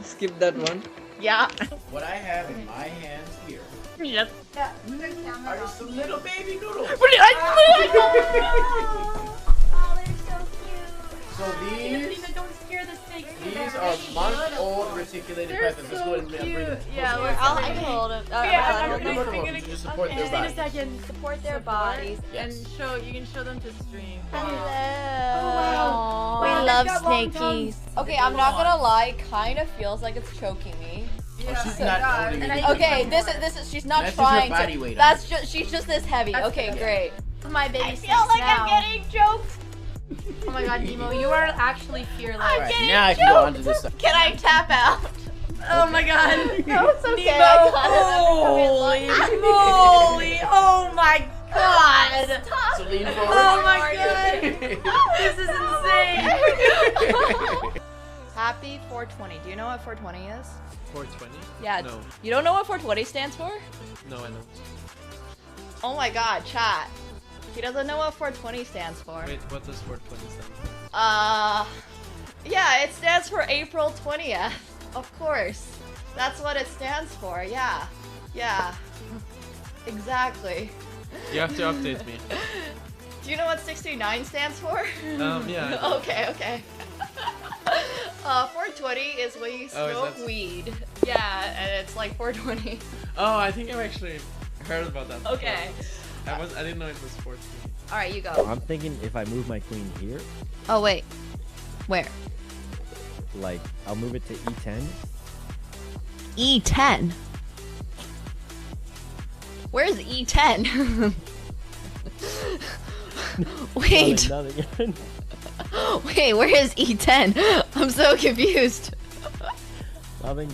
Skip that one. Yeah. What I have in my hands here Yes. are just some little baby noodles. Oh, they're so cute. So these Don't scare the snakes. are month-old reticulated pythons. Let's go ahead and bring them. Yeah, I can hold them. You just support their In a body. second. Support their bodies. Yes. And you can show them to stream. Hello. Wow. We Wow, love they've got long snakies. Okay, I'm not gonna lie. Kind of feels like it's choking me. Oh, she's not holding it. Okay, this is. She's not That's just trying her body to. weight on That's just. She's just this heavy. That's Okay, good. great. My baby I feel like I'm getting choked. Oh my god, Nemo, you are actually fearless. Alright, now I can go on to this side. Can I tap out? Oh my god. No, it's okay. Nemo, I got it. holy moly. Oh my god. So lean forward. Oh my god. This is insane. Happy 420. Do you know what 420 is? 420? Yeah. No. You don't know what 420 stands for? No, I don't. Oh my god, chat. He doesn't know what 420 stands for. Wait, what does 420 stand for? Yeah, it stands for April 20th. Of course. That's what it stands for. Yeah. Yeah. Exactly. You have to update me. Do you know what 69 stands for? Yeah. Okay, okay. 420 is when you smoke weed. Yeah, and it's like 420. Oh, I think I've actually heard about that. before. Okay. I didn't know it was 420. Alright, you go. I'm thinking if I move my queen here, Oh, wait. Where? like, I'll move it to E10. E10. Where's E10? Wait. Nothing. Wait, where is E10? I'm so confused. Nothing.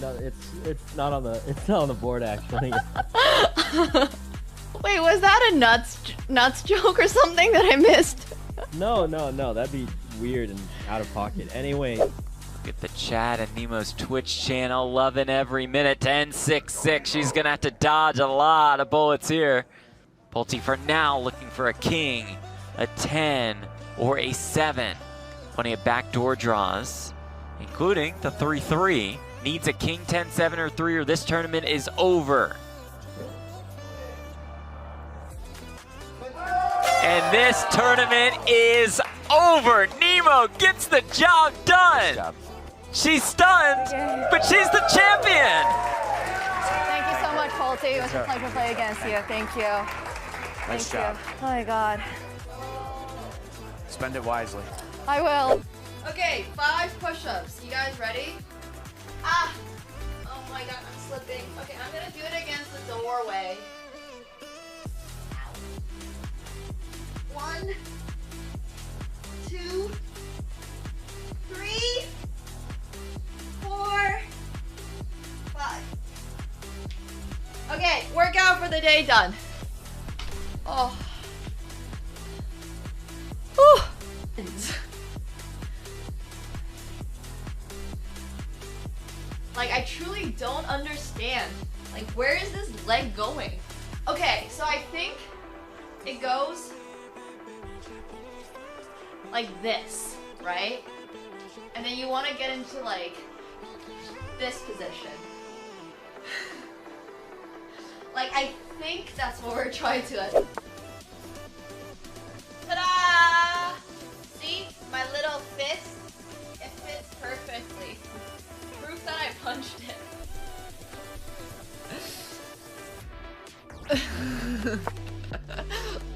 It's not on the board actually. Wait, was that a nuts joke or something that I missed? No. That'd be weird and out of pocket. Anyway. Look at the chat and Nemo's Twitch channel, loving every minute. 10-6-6. She's gonna have to dodge a lot of bullets here. Pulte for now looking for a king, a 10, or a 7. Plenty of backdoor draws, including the 3-3. Needs a king, 10, 7, or 3, or this tournament is over. And this tournament is over. Nemo gets the job done. She's stunned, but she's the champion. Thank you so much, Pulte. It was a pleasure to play against you. Thank you. Nice Thank job. you. Oh my god. Spend it wisely. I will. Okay, 5 push-ups. You guys ready? Ah! Oh my god, I'm slipping. Okay, I'm gonna do it against the doorway. 1, 2, 3, 4, 5. Okay, workout for the day done. Oh. Whew. Like, I truly don't understand. Like, where is this leg going? Okay, so I think it goes like this, right? And then you want to get into, like, this position. Like, I think that's what we're trying to... Ta-da! See? My little fist? It fits perfectly. Proof that I punched it.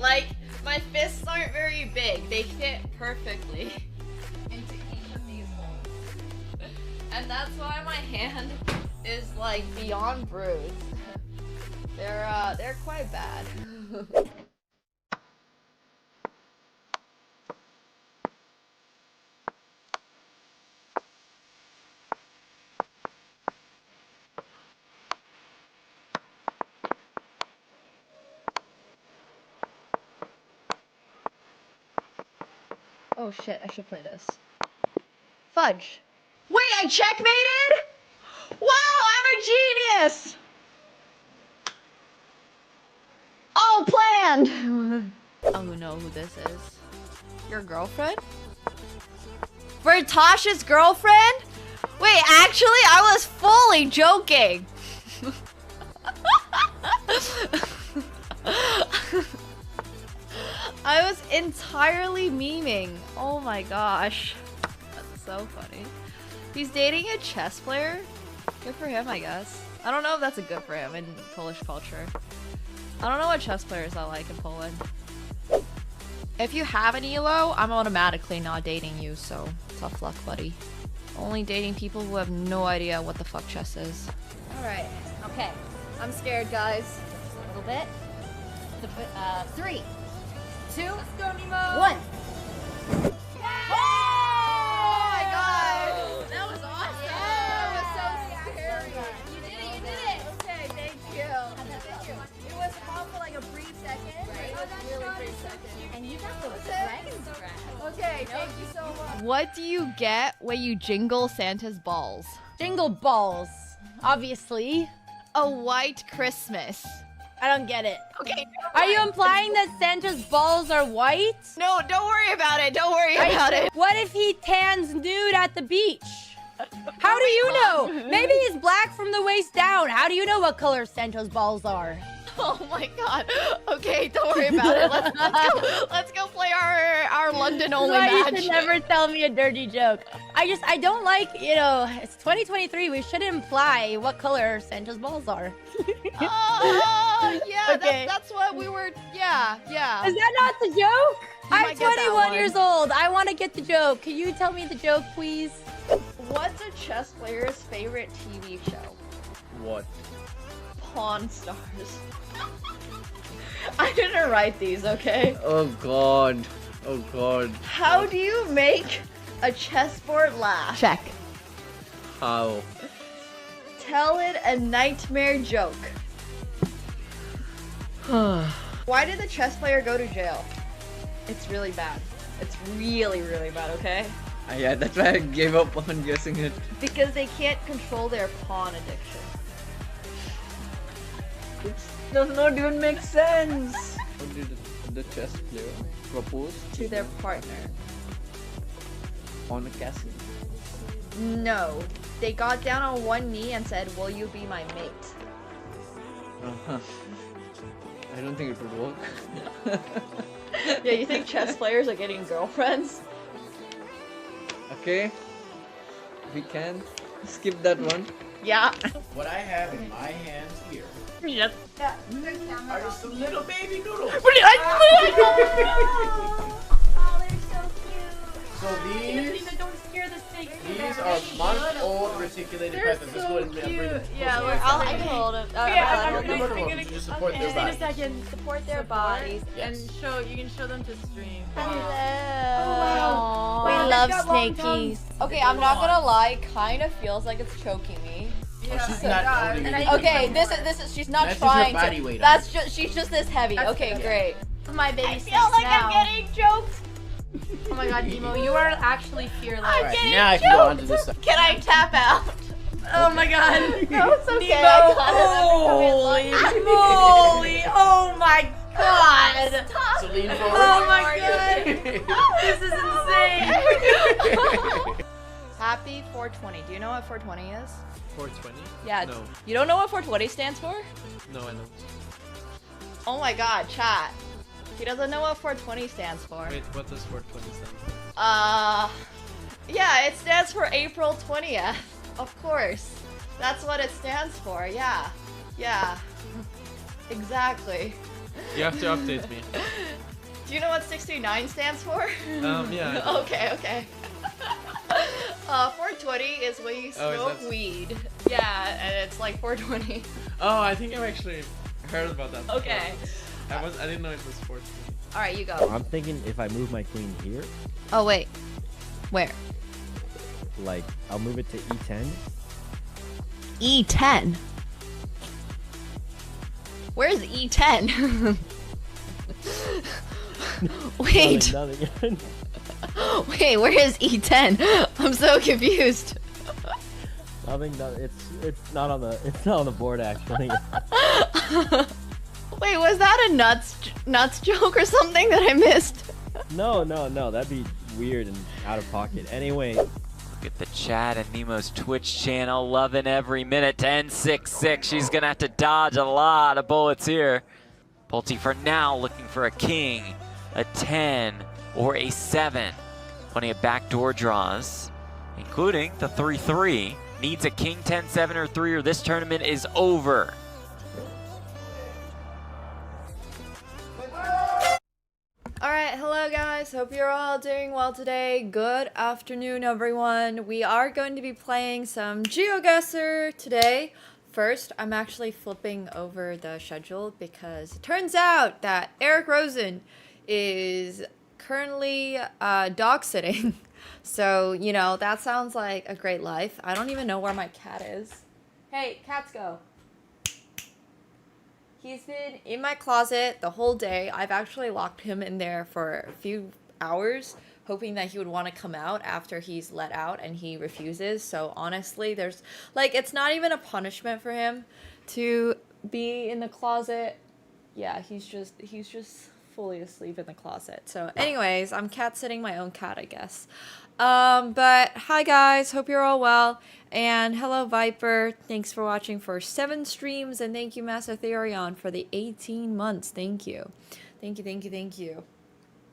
Like, my fists aren't very big. They fit perfectly into each of these holes. And that's why my hand is, like, beyond bruised. They're quite bad. Oh shit, I should play this. Fudge. Wait, I checkmated? Wow, I'm a genius! All planned! Oh, know who this is. Your girlfriend? For Tasha's girlfriend? Wait, actually, I was fully joking. I was entirely memeing. Oh my gosh. That's so funny. He's dating a chess player? Good for him, I guess. I don't know if that's a good for him in Polish culture. I don't know what chess players are like in Poland. If you have an elo, I'm automatically not dating you, so tough luck, buddy. Only dating people who have no idea what the fuck chess is. Alright, okay. I'm scared, guys. Just a little bit. 3, 2, Let's go, Nemo. 1. Oh my god! That was awesome. That was so scary. You did it. Okay, thank you. It was calm for like a brief second. Right. It was really brief second. And you got the dragon scratch. Okay, thank you so much. What do you get when you jingle Santa's balls? Jingle balls. Obviously. A white Christmas. I don't get it. Okay. Are you implying that Santa's balls are white? No, don't worry about it. Don't worry about it. What if he tans nude at the beach? How do you know? Maybe he's black from the waist down. How do you know what color Santa's balls are? Oh my god. Okay, don't worry about it. Let's go play our London only That's why match. you should never tell me a dirty joke. I don't like, it's 2023. We shouldn't imply what color Santa's balls are. Yeah, Okay. that's what we were. Yeah. Is that not the joke? I'm might get that 21 one. years old. I want to get the joke. Can you tell me the joke, please? What's a chess player's favorite TV show? What? Pawn Stars. I didn't write these, okay? Oh god. Oh god. How do you make a chessboard laugh? Check. How? Tell it a nightmare joke. Why did the chess player go to jail? It's really bad. It's really, really bad, okay? Yeah, that's why I gave up on guessing it. Because they can't control their pawn addiction. It does not even make sense. How did the chess player propose To their partner. on a castle? No. They got down on one knee and said, "Will you be my mate?" Uh-huh. I don't think it would work. Yeah, you think chess players are getting girlfriends? Okay. We can skip that one. Yeah. What I have in my hands here Yep. are just some little baby noodles. Oh, they're so cute. So Don't scare the snake. these are month-old reticulated peasants. Let's go ahead and bring them. Yeah, I can hold them. I'm gonna just support their body. second. Support their bodies. Yes. You can show them to stream. Hello. We love snakies. Okay, I'm not gonna lie, kind of feels like it's choking me. Oh, she's not holding it. Okay, this is she's not That's just her trying body to. weight on That's just she's just this heavy. Okay, great. My baby I feel like I'm getting choked. Oh my god, Nemo, you are actually fearless. Alright, now I can go on to this side. Can I tap out? Oh my god. No, it's okay. Nemo, I got it. holy moly. Oh my god. So lean forward. Oh my god. This is insane. Happy 420. Do you know what 420 is? 420? Yeah. No. You don't know what 420 stands for? No, I don't. Oh my god, chat. He doesn't know what 420 stands for. Wait, what does 420 stand for? Yeah, it stands for April 20th. Of course. That's what it stands for. Yeah. Yeah. Exactly. You have to update me. Do you know what 69 stands for? Yeah. I do. Okay. 420 is when you smoke that's- weed. Yeah, and it's like 420. Oh, I think I've actually heard about that. before. Okay. I didn't know it was 420. Alright, you go. I'm thinking if I move my queen here, Oh, wait. Where? like I'll move it to E10. E10. Where's E10? Wait. Nothing. Wait, where is E10? I'm so confused. Nothing. It's not on the board actually. Wait, was that a nuts joke or something that I missed? No. That'd be weird and out of pocket. Anyway, Look at the chat and Nemo's Twitch channel, loving every minute. 10-6-6. She's gonna have to dodge a lot of bullets here. Pulte for now looking for a king, a 10, or a 7. Plenty of backdoor draws, including the 3-3. Needs a king, 10, 7, or 3, or this tournament is over. Alright, hello guys, hope you're all doing well today. Good afternoon everyone. We are going to be playing some GeoGuessr today. First, I'm actually flipping over the schedule because it turns out that Eric Rosen is currently dog sitting. So, you know, that sounds like a great life. I don't even know where my cat is. Hey, cats go. He's been in my closet the whole day. I've actually locked him in there for a few hours, hoping that he would want to come out after he's let out, and he refuses. So honestly, there's like, it's not even a punishment for him to be in the closet. Yeah, he's just fully asleep in the closet. So anyways, I'm cat sitting my own cat, I guess. But hi guys, hope you're all well. And hello Viper, thanks for watching for 7 streams, and thank you Master Therion for the 18 months. Thank you. Thank you, thank you, thank you.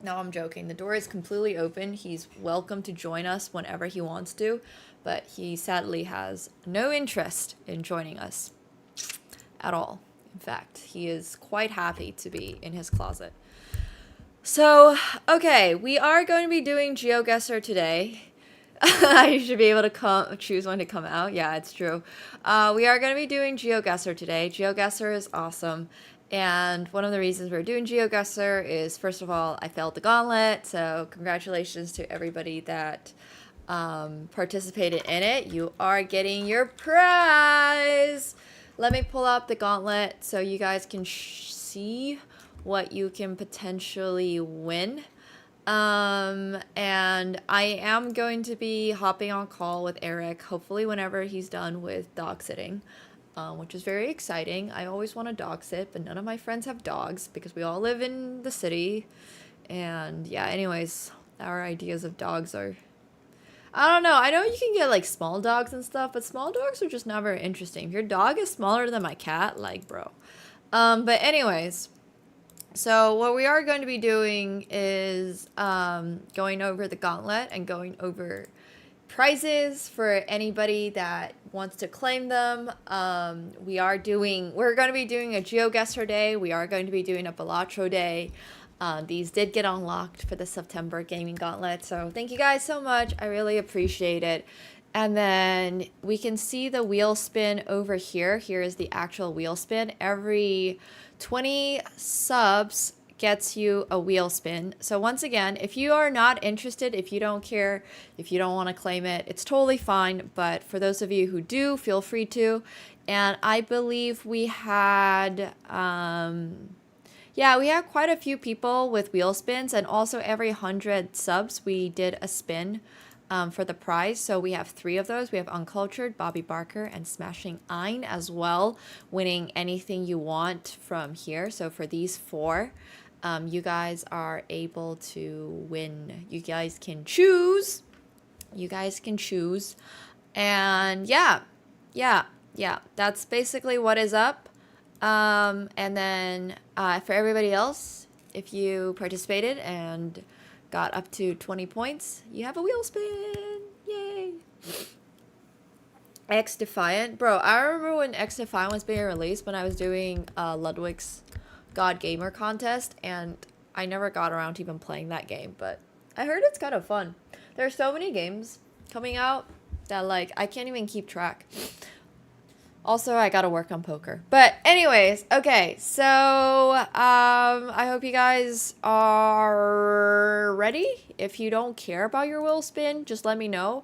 No, I'm joking. The door is completely open. He's welcome to join us whenever he wants to, but he sadly has no interest in joining us at all. In fact, he is quite happy to be in his closet. So, okay, we are going to be doing GeoGuessr today. I should be able to choose when to come out. Yeah, it's true. We are going to be doing GeoGuessr today. GeoGuessr is awesome. And one of the reasons we're doing GeoGuessr is, first of all, I failed the gauntlet. So congratulations to everybody that participated in it. You are getting your prize. Let me pull up the gauntlet so you guys can see what you can potentially win. And I am going to be hopping on call with Eric, hopefully whenever he's done with dog sitting, which is very exciting. I always want to dog sit, but none of my friends have dogs because we all live in the city. And yeah, anyways, our ideas of dogs are, I don't know. I know you can get like small dogs and stuff, but small dogs are just not very interesting. If your dog is smaller than my cat, like bro. But anyways, so what we are going to be doing is going over the gauntlet and going over prizes for anybody that wants to claim them. We're going to be doing a GeoGuessr day. We are going to be doing a Balatro day. These did get unlocked for the September gaming gauntlet. So thank you guys so much. I really appreciate it. And then we can see the wheel spin over here. Here is the actual wheel spin. Every 20 subs gets you a wheel spin. So once again, if you are not interested, if you don't care, if you don't want to claim it, it's totally fine. But for those of you who do, feel free to. And I believe we had, yeah, we had quite a few people with wheel spins, and also every 100 subs, we did a spin for the prize. So we have 3 of those. We have Uncultured, Bobby Barker, and Smashing Ein as well, winning anything you want from here. So for these 4, you guys are able to win. You guys can choose. You guys can choose. And yeah, that's basically what is up. And then for everybody else, if you participated and got up to 20 points, you have a wheel spin. Yay. X Defiant. Bro, I remember when X Defiant was being released when I was doing Ludwig's God Gamer contest, and I never got around to even playing that game, but I heard it's kind of fun. There's so many games coming out that like I can't even keep track. Also, I gotta work on poker. But anyways, okay, so I hope you guys are ready. If you don't care about your wheel spin, just let me know.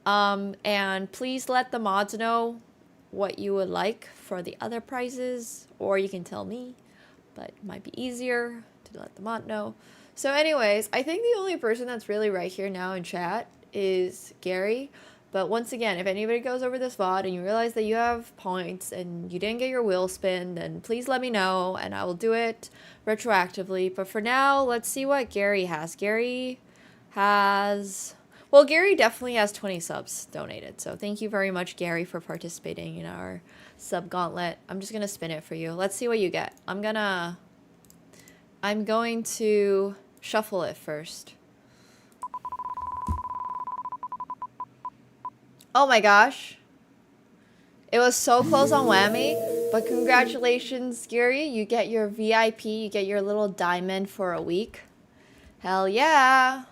And please let the mods know what you would like for the other prizes, or you can tell me, but it might be easier to let the mod know. So anyways, I think the only person that's really right here now in chat is Gary. But once again, if anybody goes over this VOD and you realize that you have points and you didn't get your wheel spin, then please let me know and I will do it retroactively. But for now, let's see what Gary has. Gary has... Well, Gary definitely has 20 subs donated, so thank you very much, Gary, for participating in our sub gauntlet. I'm just gonna spin it for you. Let's see what you get. I'm going to shuffle it first. Oh my gosh. It was so close on whammy, but congratulations, Gary. You get your VIP, you get your little diamond for a week. Hell yeah.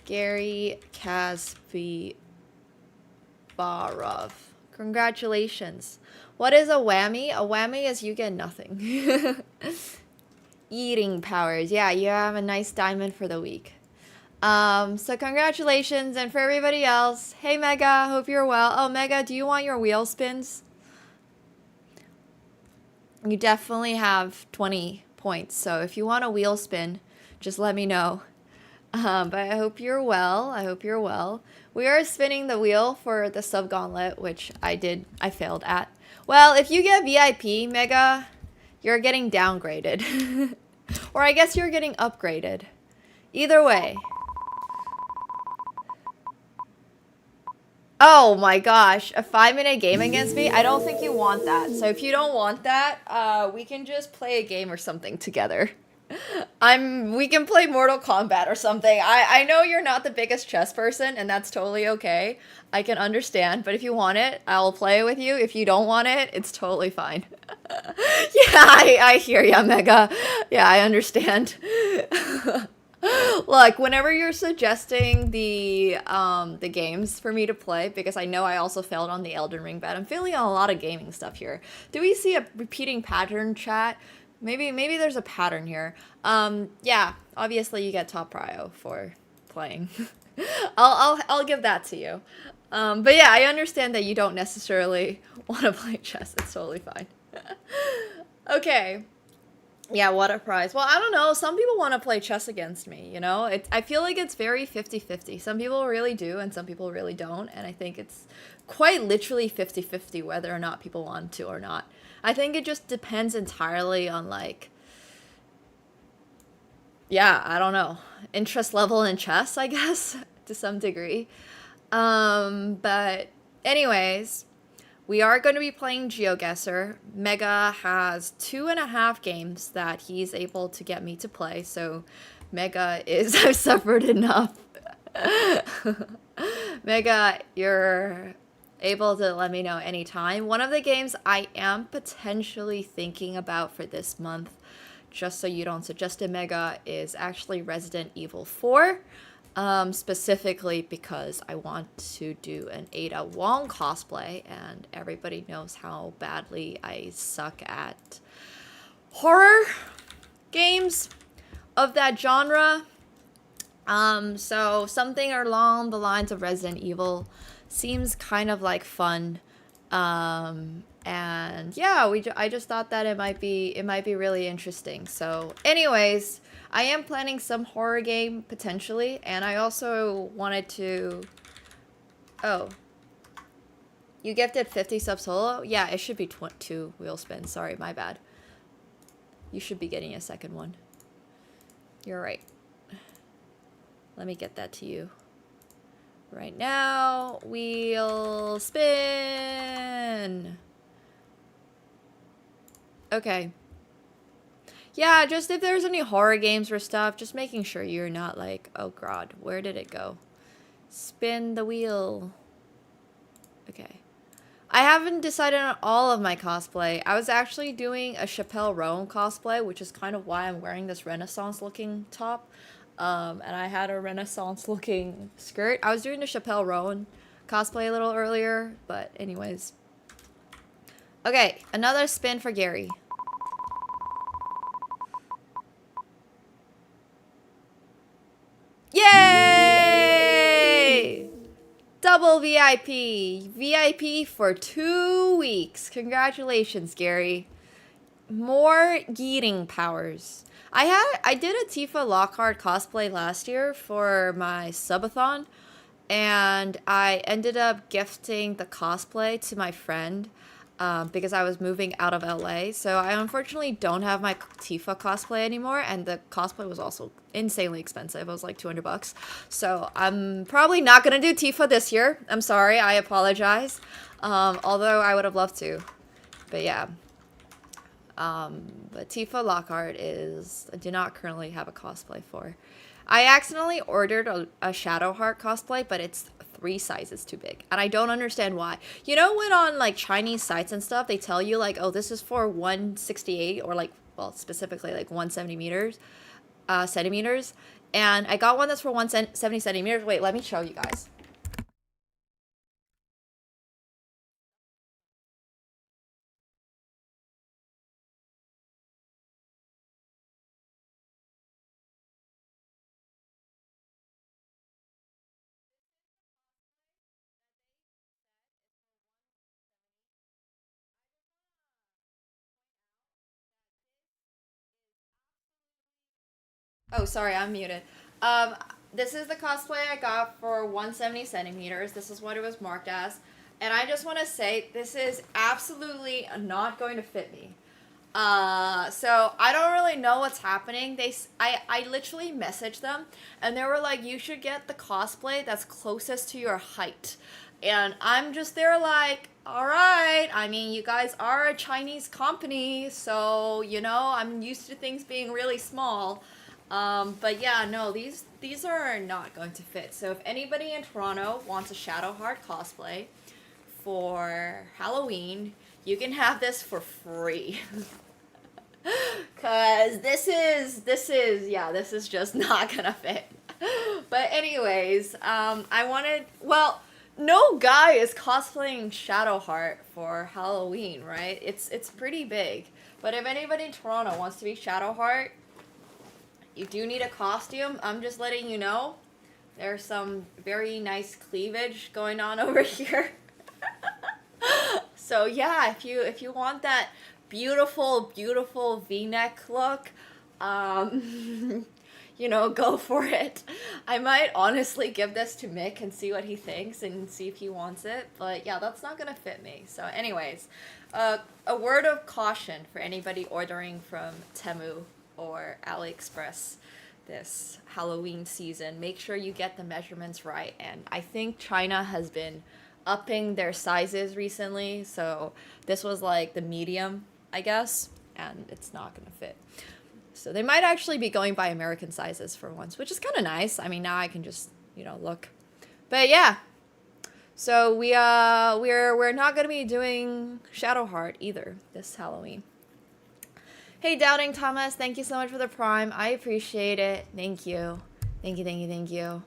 Gary Kasparov. Congratulations. What is a whammy? A whammy is you get nothing. Eating powers. Yeah, you have a nice diamond for the week. So congratulations, and for everybody else, hey Mega, hope you're well. Oh, Mega, do you want your wheel spins? You definitely have 20 points, so if you want a wheel spin, just let me know. But I hope you're well. I hope you're well. We are spinning the wheel for the sub gauntlet, which I failed at. Well, if you get VIP, Mega, you're getting downgraded. Or I guess you're getting upgraded. Either way. Oh my gosh, a 5-minute game against me? I don't think you want that. So if you don't want that, we can just play a game or something together. We can play Mortal Kombat or something. I know you're not the biggest chess person, and that's totally okay. I can understand, but if you want it, I'll play with you. If you don't want it, it's totally fine. Yeah, I hear ya, Mega. Yeah, I understand. Look, whenever you're suggesting the games for me to play, because I know I also failed on the Elden Ring bet. I'm failing on a lot of gaming stuff here. Do we see a repeating pattern, chat? Maybe there's a pattern here. Yeah, obviously you get top prio for playing. I'll give that to you. But yeah, I understand that you don't necessarily want to play chess. It's totally fine. Okay. Yeah, what a prize. Well, I don't know. Some people want to play chess against me, you know? I feel like it's very 50-50. Some people really do, and some people really don't. And I think it's quite literally 50-50 whether or not people want to or not. I think it just depends entirely on, like... Yeah, I don't know. Interest level in chess, I guess, to some degree. But anyways... We are going to be playing GeoGuessr. Mega has 2.5 games that he's able to get me to play, so Mega is... I've suffered enough. Mega, you're able to let me know anytime. One of the games I am potentially thinking about for this month, just so you don't suggest it, Mega, is actually Resident Evil 4. Specifically because I want to do an Ada Wong cosplay, and everybody knows how badly I suck at horror games of that genre. So something along the lines of Resident Evil seems kind of like fun. And yeah, I just thought that it might be really interesting. So anyways, I am planning some horror game, potentially, and I also wanted to... Oh. You gifted 50 subs solo? Yeah, it should be 2 wheel spins. Sorry, my bad. You should be getting a second one. You're right. Let me get that to you. Right now, wheel spin! Okay. Yeah, just if there's any horror games or stuff, just making sure you're not like, oh god, where did it go? Spin the wheel. Okay. I haven't decided on all of my cosplay. I was actually doing a Chappelle Roan cosplay, which is kind of why I'm wearing this Renaissance looking top. And I had a Renaissance looking skirt. I was doing the Chappelle Roan cosplay a little earlier, but anyways. Okay, another spin for Gary. Yay! Double VIP. VIP for 2 weeks. Congratulations, Gary. More eating powers. I did a Tifa Lockhart cosplay last year for my subathon, and I ended up gifting the cosplay to my friend. because I was moving out of LA. So I unfortunately don't have my Tifa cosplay anymore, and the cosplay was also insanely expensive. It was like 200 bucks. So I'm probably not gonna do Tifa this year. I'm sorry, I apologize. Although I would have loved to. But yeah. But Tifa Lockhart I do not currently have a cosplay for. I accidentally ordered a Shadowheart cosplay, but it's 3 sizes too big, and I don't understand why. You know, when on like Chinese sites and stuff, they tell you like, oh, this is for 168 or like, well, specifically like 170 centimeters, and I got one that's for 170 centimeters. Wait, let me show you guys. Oh, sorry, I'm muted. This is the cosplay I got for 170 centimeters. This is what it was marked as. And I just want to say, this is absolutely not going to fit me. So I don't really know what's happening. I literally messaged them, and they were like, you should get the cosplay that's closest to your height. And I'm just there like, alright, I mean, you guys are a Chinese company, so, you know, I'm used to things being really small. But yeah, no, these are not going to fit. So if anybody in Toronto wants a Shadowheart cosplay for Halloween, you can have this for free. Cause this is just not gonna fit. But anyways, well, no guy is cosplaying Shadowheart for Halloween, right? It's pretty big. But if anybody in Toronto wants to be Shadowheart, you do need a costume. I'm just letting you know. There's some very nice cleavage going on over here. So yeah, if you want that beautiful, beautiful V-neck look, you know, go for it. I might honestly give this to Mick and see what he thinks and see if he wants it. But yeah, that's not gonna fit me. So anyways, a word of caution for anybody ordering from Temu or AliExpress this Halloween season. Make sure you get the measurements right. And I think China has been upping their sizes recently. So this was like the medium, I guess, and it's not gonna fit. So they might actually be going by American sizes for once, which is kind of nice. I mean, now I can just, you know, look. But yeah. So we're not gonna be doing Shadowheart either this Halloween. Hey, Doubting Thomas, thank you so much for the Prime. I appreciate it. Thank you. Thank you, thank you, thank you.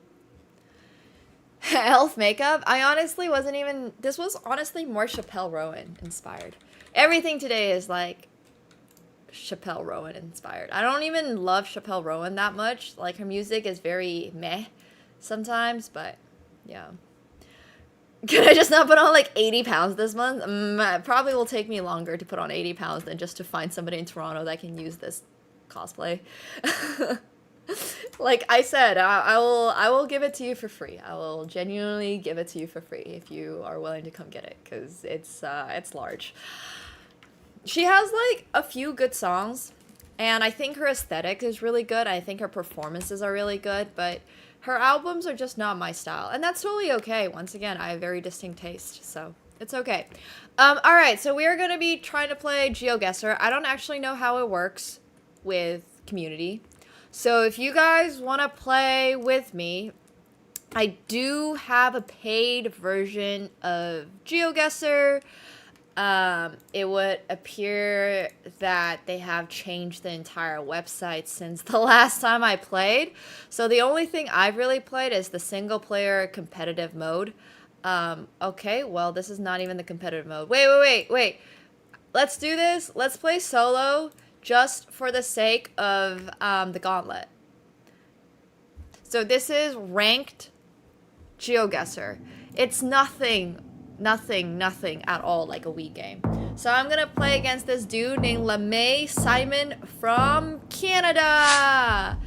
Elf makeup? I honestly wasn't even... This was honestly more Chappelle Rowan inspired. Everything today is like Chappelle Rowan inspired. I don't even love Chappelle Rowan that much. Like, her music is very meh sometimes, but yeah. Can I just not put on like 80 pounds this month? It probably will take me longer to put on 80 pounds than just to find somebody in Toronto that can use this cosplay. Like I said, I will give it to you for free. I will genuinely give it to you for free if you are willing to come get it, because it's large. She has like a few good songs, and I think her aesthetic is really good. I think her performances are really good, but her albums are just not my style, and that's totally okay. Once again, I have very distinct taste, so it's okay. Alright, so we are going to be trying to play GeoGuesser. I don't actually know how it works with community. So if you guys want to play with me, I do have a paid version of GeoGuesser. It would appear that they have changed the entire website since the last time I played. So the only thing I've really played is the single player competitive mode. Okay, well, this is not even the competitive mode. Wait. Let's do this. Let's play solo just for the sake of the gauntlet. So this is ranked GeoGuesser. It's nothing at all like a Wii game. So I'm gonna play against this dude named LeMay Simon from Canada.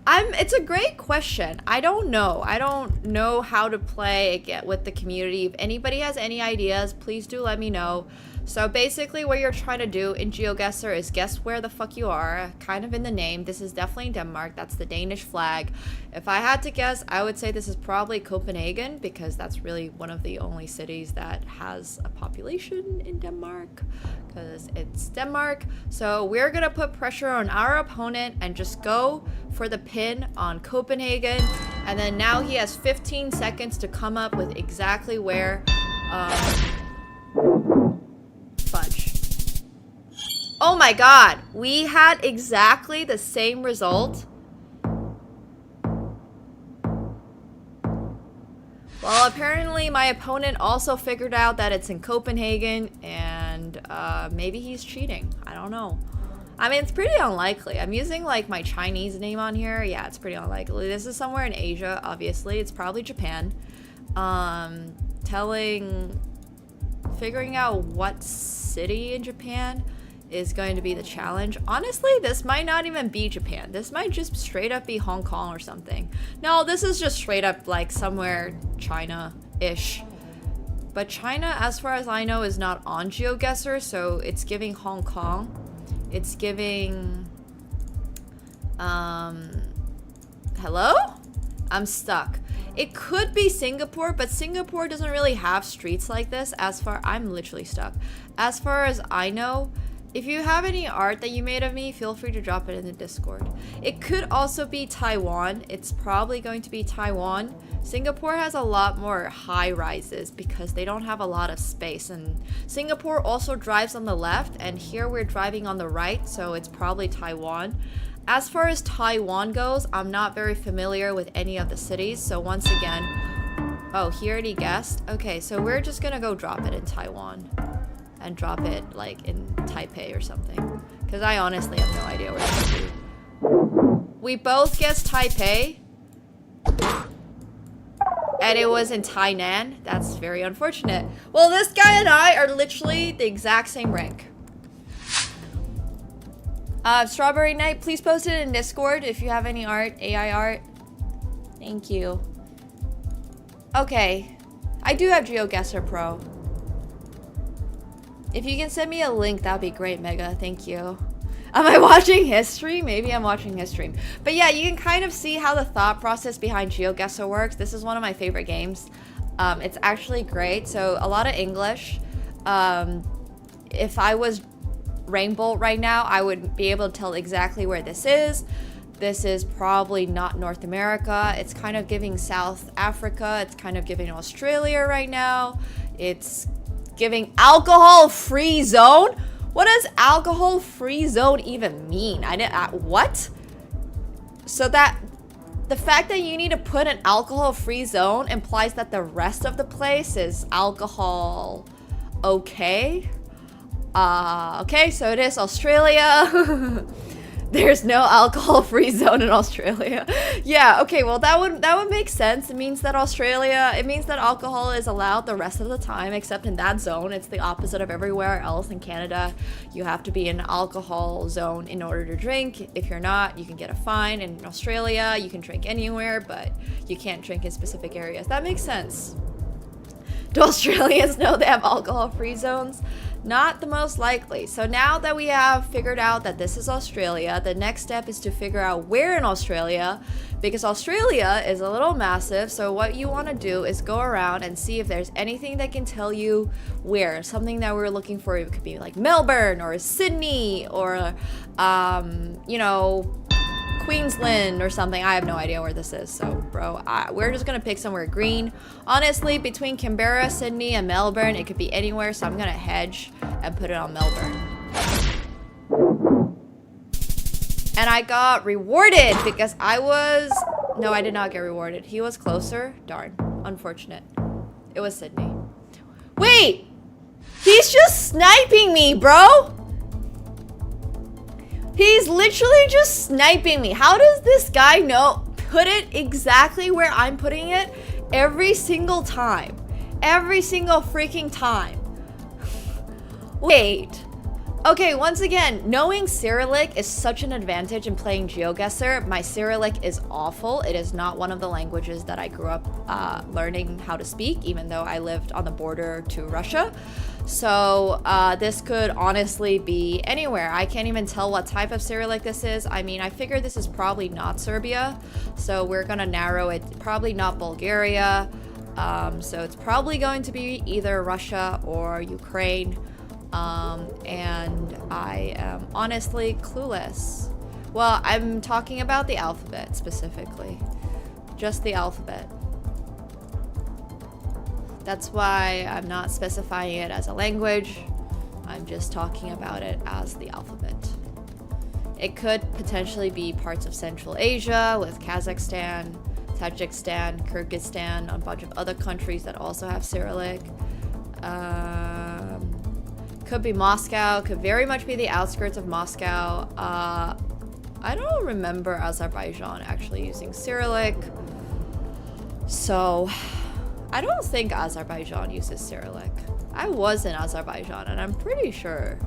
It's a great question. I don't know. I don't know how to play again with the community. If anybody has any ideas, please do let me know. So basically what you're trying to do in GeoGuessr is guess where the fuck you are, kind of in the name. This is definitely Denmark. That's the Danish flag. If I had to guess, I would say this is probably Copenhagen because that's really one of the only cities that has a population in Denmark because it's Denmark. So we're gonna put pressure on our opponent and just go for the pin on Copenhagen. And then now he has 15 seconds to come up with exactly where, fudge. Oh my god, we had exactly the same result. Well, apparently my opponent also figured out that it's in Copenhagen and maybe he's cheating. I don't know. I mean, it's pretty unlikely. I'm using like my Chinese name on here. Yeah, it's pretty unlikely. This is somewhere in Asia, obviously. It's probably Japan. Figuring out what city in Japan is going to be the challenge. Honestly, this might not even be Japan. This might just straight up be Hong Kong or something. No, this is just straight up like somewhere China-ish. But China, as far as I know, is not on GeoGuessr, so it's giving Hong Kong. It's giving... Hello? I'm stuck. It could be Singapore, but Singapore doesn't really have streets like this. I'm literally stuck. As far as I know, if you have any art that you made of me, feel free to drop it in the Discord. It could also be Taiwan. It's probably going to be Taiwan. Singapore has a lot more high rises because they don't have a lot of space. And Singapore also drives on the left, and here we're driving on the right, so it's probably Taiwan. As far as Taiwan goes, I'm not very familiar with any of the cities, so once again... Oh, he already guessed? Okay, so we're just gonna go drop it in Taiwan. And drop it, like, in Taipei or something. Because I honestly have no idea where it's gonna be. We both guessed Taipei. And it was in Tainan. That's very unfortunate. Well, this guy and I are literally the exact same rank. Strawberry Knight, please post it in Discord if you have any art, AI art. Thank you. Okay. I do have GeoGuessr Pro. If you can send me a link, that'd be great, Mega. Thank you. Am I watching history? Maybe I'm watching history. But yeah, you can kind of see how the thought process behind GeoGuessr works. This is one of my favorite games. It's actually great. So a lot of English. If I was Rainbow right now, I would be able to tell exactly where this is. This is probably not North America. It's kind of giving South Africa. It's kind of giving Australia right now. It's giving alcohol-free zone. What does alcohol-free zone even mean? What? So that the fact that you need to put an alcohol-free zone implies that the rest of the place is alcohol okay? Okay, so it is Australia. There's no alcohol-free zone in Australia. Yeah, okay, well that would make sense. It means that alcohol is allowed the rest of the time, except in that zone. It's the opposite of everywhere else in Canada. You have to be in an alcohol zone in order to drink. If you're not, you can get a fine. In Australia, you can drink anywhere, but you can't drink in specific areas. That makes sense. Do Australians know they have alcohol-free zones? Not the most likely. So now that we have figured out that this is Australia, the next step is to figure out where in Australia, because Australia is a little massive. So what you want to do is go around and see if there's anything that can tell you where. Something that we're looking for. It could be like Melbourne or Sydney or, you know, Queensland or something. I have no idea where this is, so bro, we're just gonna pick somewhere green. Honestly, between Canberra, Sydney, and Melbourne, it could be anywhere, so I'm gonna hedge and put it on Melbourne. And I got rewarded because no, I did not get rewarded. He was closer. Darn, unfortunate. It was Sydney. Wait, he's just sniping me, bro. He's literally just sniping me. How does this guy know? Put it exactly where I'm putting it every single time. Every single freaking time. Wait. Okay, once again, knowing Cyrillic is such an advantage in playing GeoGuessr. My Cyrillic is awful. It is not one of the languages that I grew up learning how to speak, even though I lived on the border to Russia. So this could honestly be anywhere. I can't even tell what type of Cyrillic this is. I mean, I figure this is probably not Serbia. So we're gonna narrow it, probably not Bulgaria. So it's probably going to be either Russia or Ukraine. And I am honestly clueless. Well, I'm talking about the alphabet specifically. Just the alphabet. That's why I'm not specifying it as a language. I'm just talking about it as the alphabet. It could potentially be parts of Central Asia with Kazakhstan, Tajikistan, Kyrgyzstan, a bunch of other countries that also have Cyrillic. Could be Moscow, could very much be the outskirts of Moscow. I don't remember Azerbaijan actually using Cyrillic. So, I don't think Azerbaijan uses Cyrillic. I was in Azerbaijan and I'm pretty sure.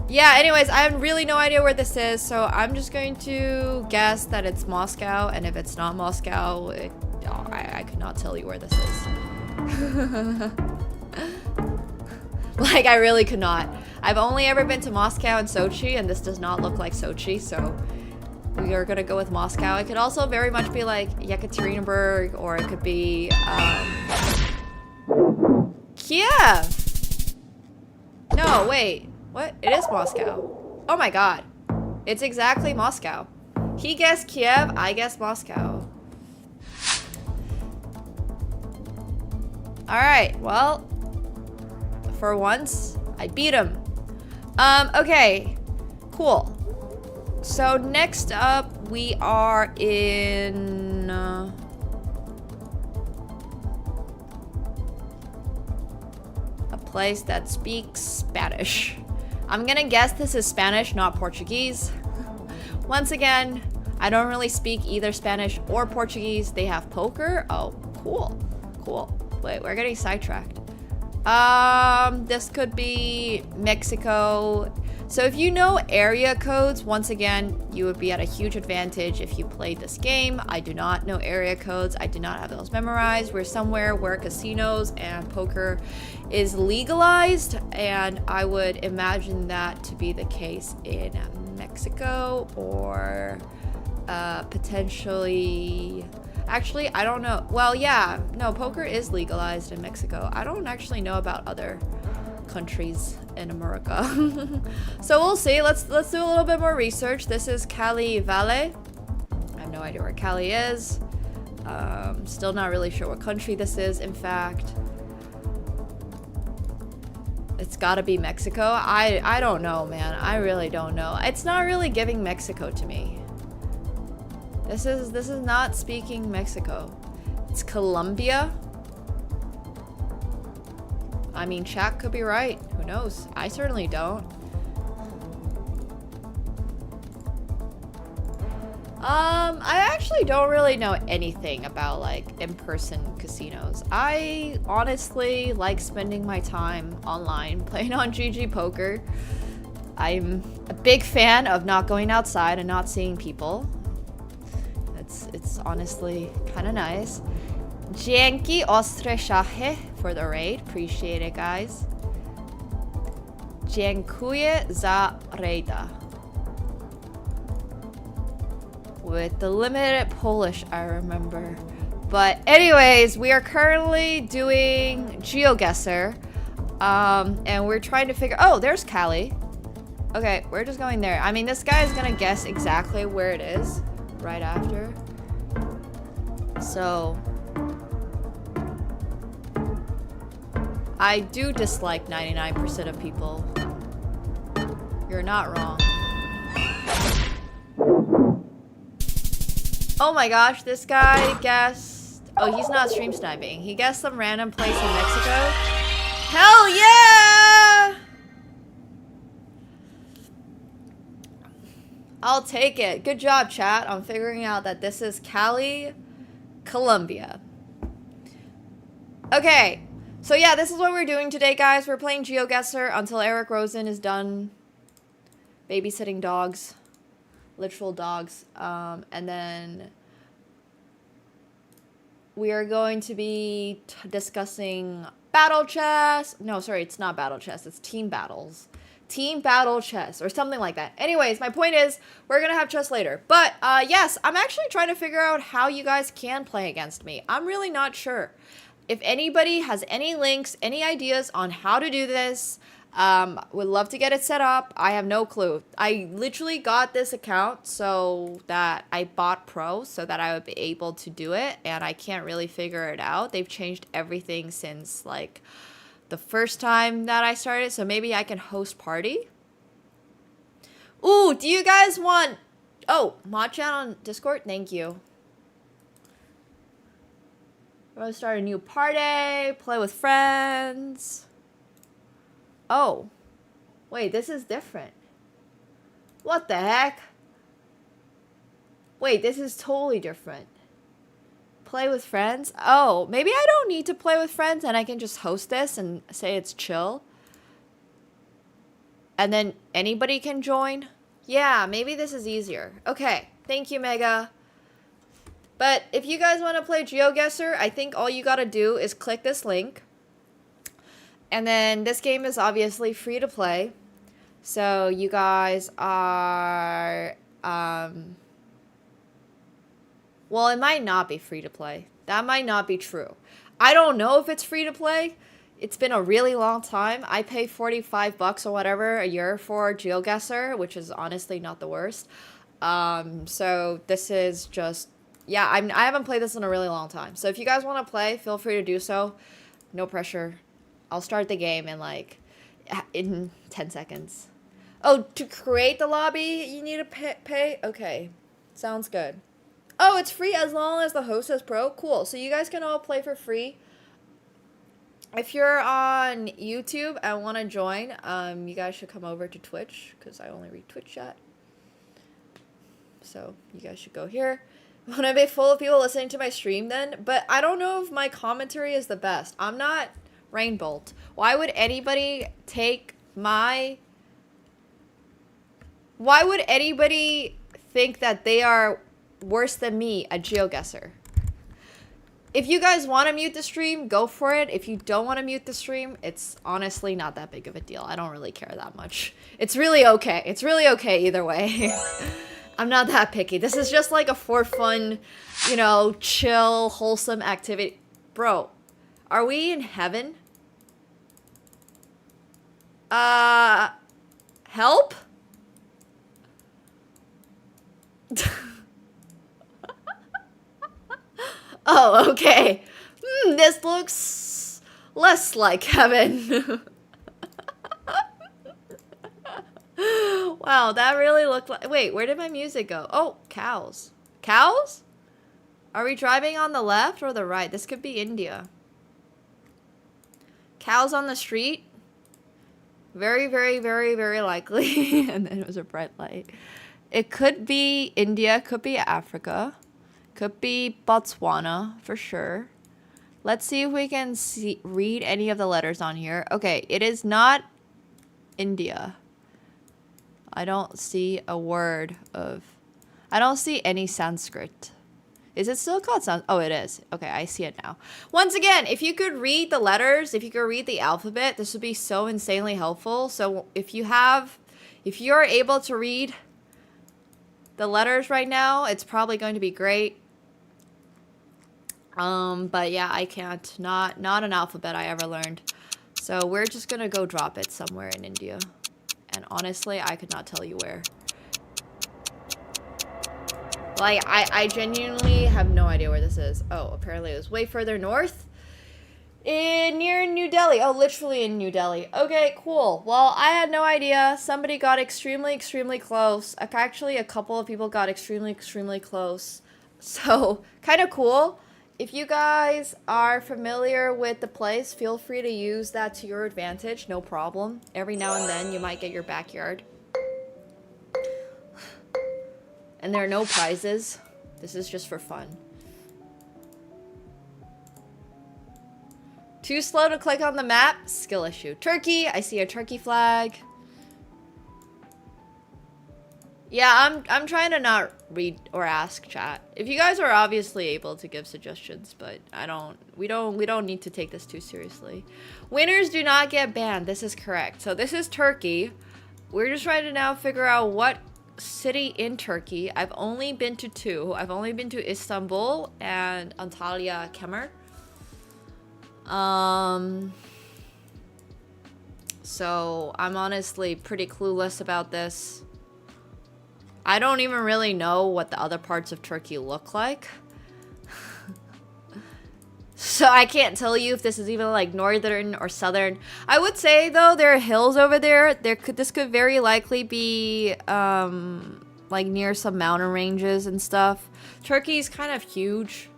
Yeah, anyways, I have really no idea where this is, so I'm just going to guess that it's Moscow, and if it's not Moscow, I could not tell you where this is. Like, I really could not. I've only ever been to Moscow and Sochi, and this does not look like Sochi, so we are gonna go with Moscow. It could also very much be like Yekaterinburg, or it could be Kiev. No, wait. What? It is Moscow. Oh my god. It's exactly Moscow. He guessed Kiev, I guess Moscow. Alright, well, for once, I beat him. Okay, cool. So next up, we are in... a place that speaks Spanish. I'm gonna guess this is Spanish, not Portuguese. Once again, I don't really speak either Spanish or Portuguese. They have poker. Oh, cool. Cool. Wait, we're getting sidetracked. This could be Mexico. So if you know area codes, once again, you would be at a huge advantage if you played this game. I do not know area codes. I do not have those memorized. We're somewhere where casinos and poker is legalized, and I would imagine that to be the case in Mexico or potentially... Actually, I don't know. Well, yeah, no, poker is legalized in Mexico. I don't actually know about other countries in America. So we'll see. Let's do a little bit more research. This is Cali Valley. I have no idea where Cali is. Still not really sure what country this is, in fact. It's gotta be Mexico. I don't know, man. I really don't know. It's not really giving Mexico to me. This is not speaking Mexico. It's Colombia. I mean, chat could be right. Who knows? I certainly don't. I actually don't really know anything about like in-person casinos. I honestly like spending my time online playing on GG Poker. I'm a big fan of not going outside and not seeing people. It's honestly kind of nice. Dzięki ostre szachy for the raid. Appreciate it, guys. Dziękuję za raida. With the limited Polish, I remember. But anyways, we are currently doing GeoGuessr. And we're trying to figure... Oh, there's Cali. Okay, we're just going there. I mean, this guy is gonna guess exactly where it is right after. So... I do dislike 99% of people. You're not wrong. Oh my gosh, this guy guessed... Oh, he's not stream sniping. He guessed some random place in Mexico. Hell yeah! I'll take it. Good job, chat, on figuring out that this is Cali, Colombia. Okay, So yeah, this is what we're doing today, guys. We're playing GeoGuessr until Eric Rosen is done babysitting dogs. Literal dogs. And then we are going to be discussing battle chess. No, sorry, it's not battle chess. It's team battles. Team battle chess or something like that. Anyways, my point is we're going to have chess later. But yes, I'm actually trying to figure out how you guys can play against me. I'm really not sure. If anybody has any links, any ideas on how to do this, would love to get it set up. I have no clue. I literally got this account so that I bought Pro so that I would be able to do it, and I can't really figure it out. They've changed everything since like the first time that I started, so maybe I can host party. Ooh, do you guys want... Oh, mod chat on Discord? Thank you. We're gonna start a new party, play with friends. Oh. Wait, this is different. What the heck? Wait, this is totally different. Play with friends? Oh, maybe I don't need to play with friends and I can just host this and say it's chill. And then anybody can join? Yeah, maybe this is easier. Okay, thank you, Mega. But if you guys want to play GeoGuessr, I think all you gotta do is click this link. And then this game is obviously free to play. So you guys are... well, it might not be free to play. That might not be true. I don't know if it's free to play. It's been a really long time. I pay 45 bucks or whatever a year for GeoGuessr, which is honestly not the worst. So this is just... Yeah, I haven't played this in a really long time. So if you guys want to play, feel free to do so. No pressure. I'll start the game in like in 10 seconds. Oh, to create the lobby, you need to pay? Okay, sounds good. Oh, it's free as long as the host is pro? Cool, so you guys can all play for free. If you're on YouTube and want to join, you guys should come over to Twitch, because I only read Twitch chat. So you guys should go here. Want to be full of people listening to my stream then? But I don't know if my commentary is the best. I'm not Rainbolt. Why would anybody take my... Why would anybody think that they are worse than me at GeoGuessr? If you guys want to mute the stream, go for it. If you don't want to mute the stream, it's honestly not that big of a deal. I don't really care that much. It's really okay. It's really okay either way. I'm not that picky. This is just like a for fun, you know, chill, wholesome activity. Bro, are we in heaven? Help? Oh, okay. This looks less like heaven. Wow, that really looked like... Wait, where did my music go? Oh, cows. Cows? Are we driving on the left or the right? This could be India. Cows on the street? Very, very, very, very likely. And then it was a bright light. It could be India, could be Africa. Could be Botswana, for sure. Let's see if we can read any of the letters on here. Okay, it is not India. I don't see a word of... I don't see any Sanskrit. Is it still called Sanskrit? Oh, it is. Okay, I see it now. Once again, if you could read the letters, if you could read the alphabet, this would be so insanely helpful. So if you're able to read the letters right now, it's probably going to be great. But yeah, I can't. Not an alphabet I ever learned. So we're just gonna go drop it somewhere in India. And honestly, I could not tell you where. Like, I genuinely have no idea where this is. Oh, apparently it was way further north. Near New Delhi. Oh, literally in New Delhi. Okay, cool. Well, I had no idea. Somebody got extremely, extremely close. Actually, a couple of people got extremely, extremely close. So, kind of cool. If you guys are familiar with the place, feel free to use that to your advantage. No problem. Every now and then, you might get your backyard. And there are no prizes. This is just for fun. Too slow to click on the map? Skill issue. Turkey. I see a Turkey flag. Yeah, I'm trying to not read or ask chat. If you guys are obviously able to give suggestions, but we don't need to take this too seriously. Winners do not get banned. This is correct. So this is Turkey. We're just trying to now figure out what city in Turkey. I've only been to 2. I've only been to Istanbul and Antalya Kemer. So I'm honestly pretty clueless about this. I don't even really know what the other parts of Turkey look like. So I can't tell you if this is even like northern or southern. I would say though there are hills over there. This could very likely be like near some mountain ranges and stuff. Turkey's kind of huge.